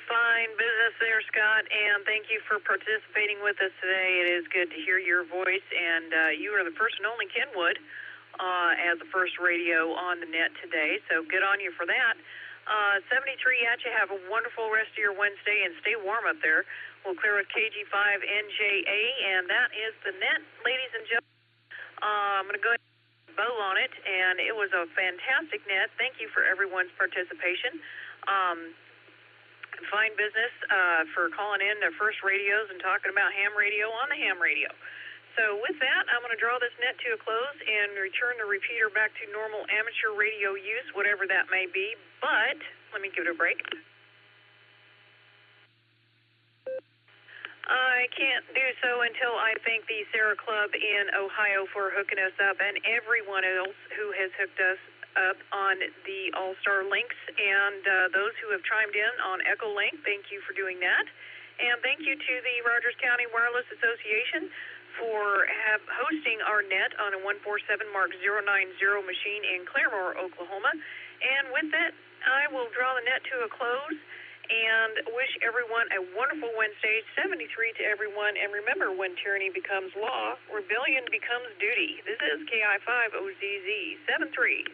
Fine business there, Scott, and thank you for participating with us today. It is good to hear your voice, and you are the first and only Kenwood as the first radio on the net today, so good on you for that. 73 at you. Have a wonderful rest of your Wednesday, and stay warm up there. We'll clear with KG5NJA, and that is the net, ladies and gentlemen. I'm going to go ahead and bow on it, and it was a fantastic net. Thank you for everyone's participation. Fine business for calling in to First Radios and talking about ham radio on the ham radio. So with that, I'm going to draw this net to a close and return the repeater back to normal amateur radio use, whatever that may be. But let me give it a break. I can't do so until I thank the SARA Club in Ohio for hooking us up, and everyone else who has hooked us up on the Allstar links, and those who have chimed in on Echolink. Thank you for doing that. And thank you to the Rogers County Wireless Association for hosting our net on a 147 Mark 090 machine in Claremore, Oklahoma. And with that, I will draw the net to a close and wish everyone a wonderful Wednesday, 73 to everyone. And remember, when tyranny becomes law, rebellion becomes duty. This is KI5OZZ 73.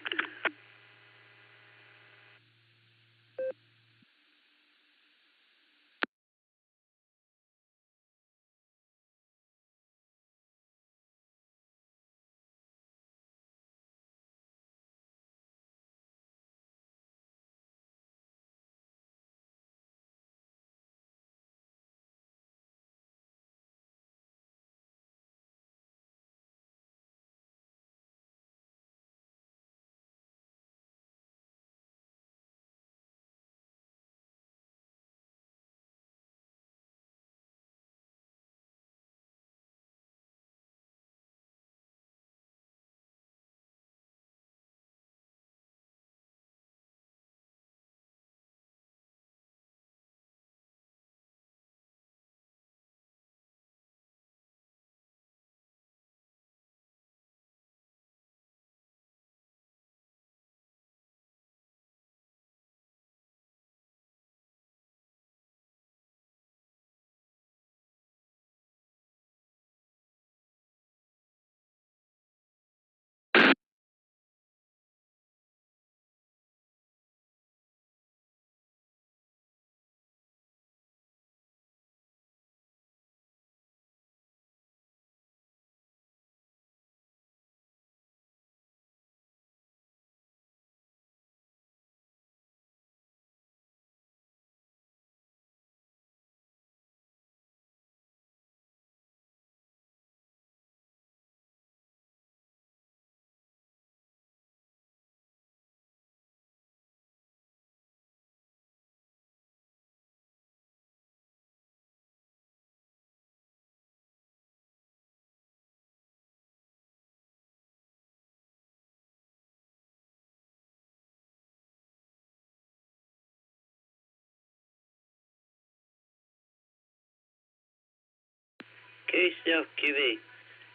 KCFQV,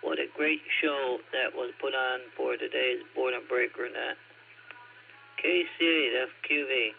what a great show that was put on for today's Boredom Breaker net. KCFQV.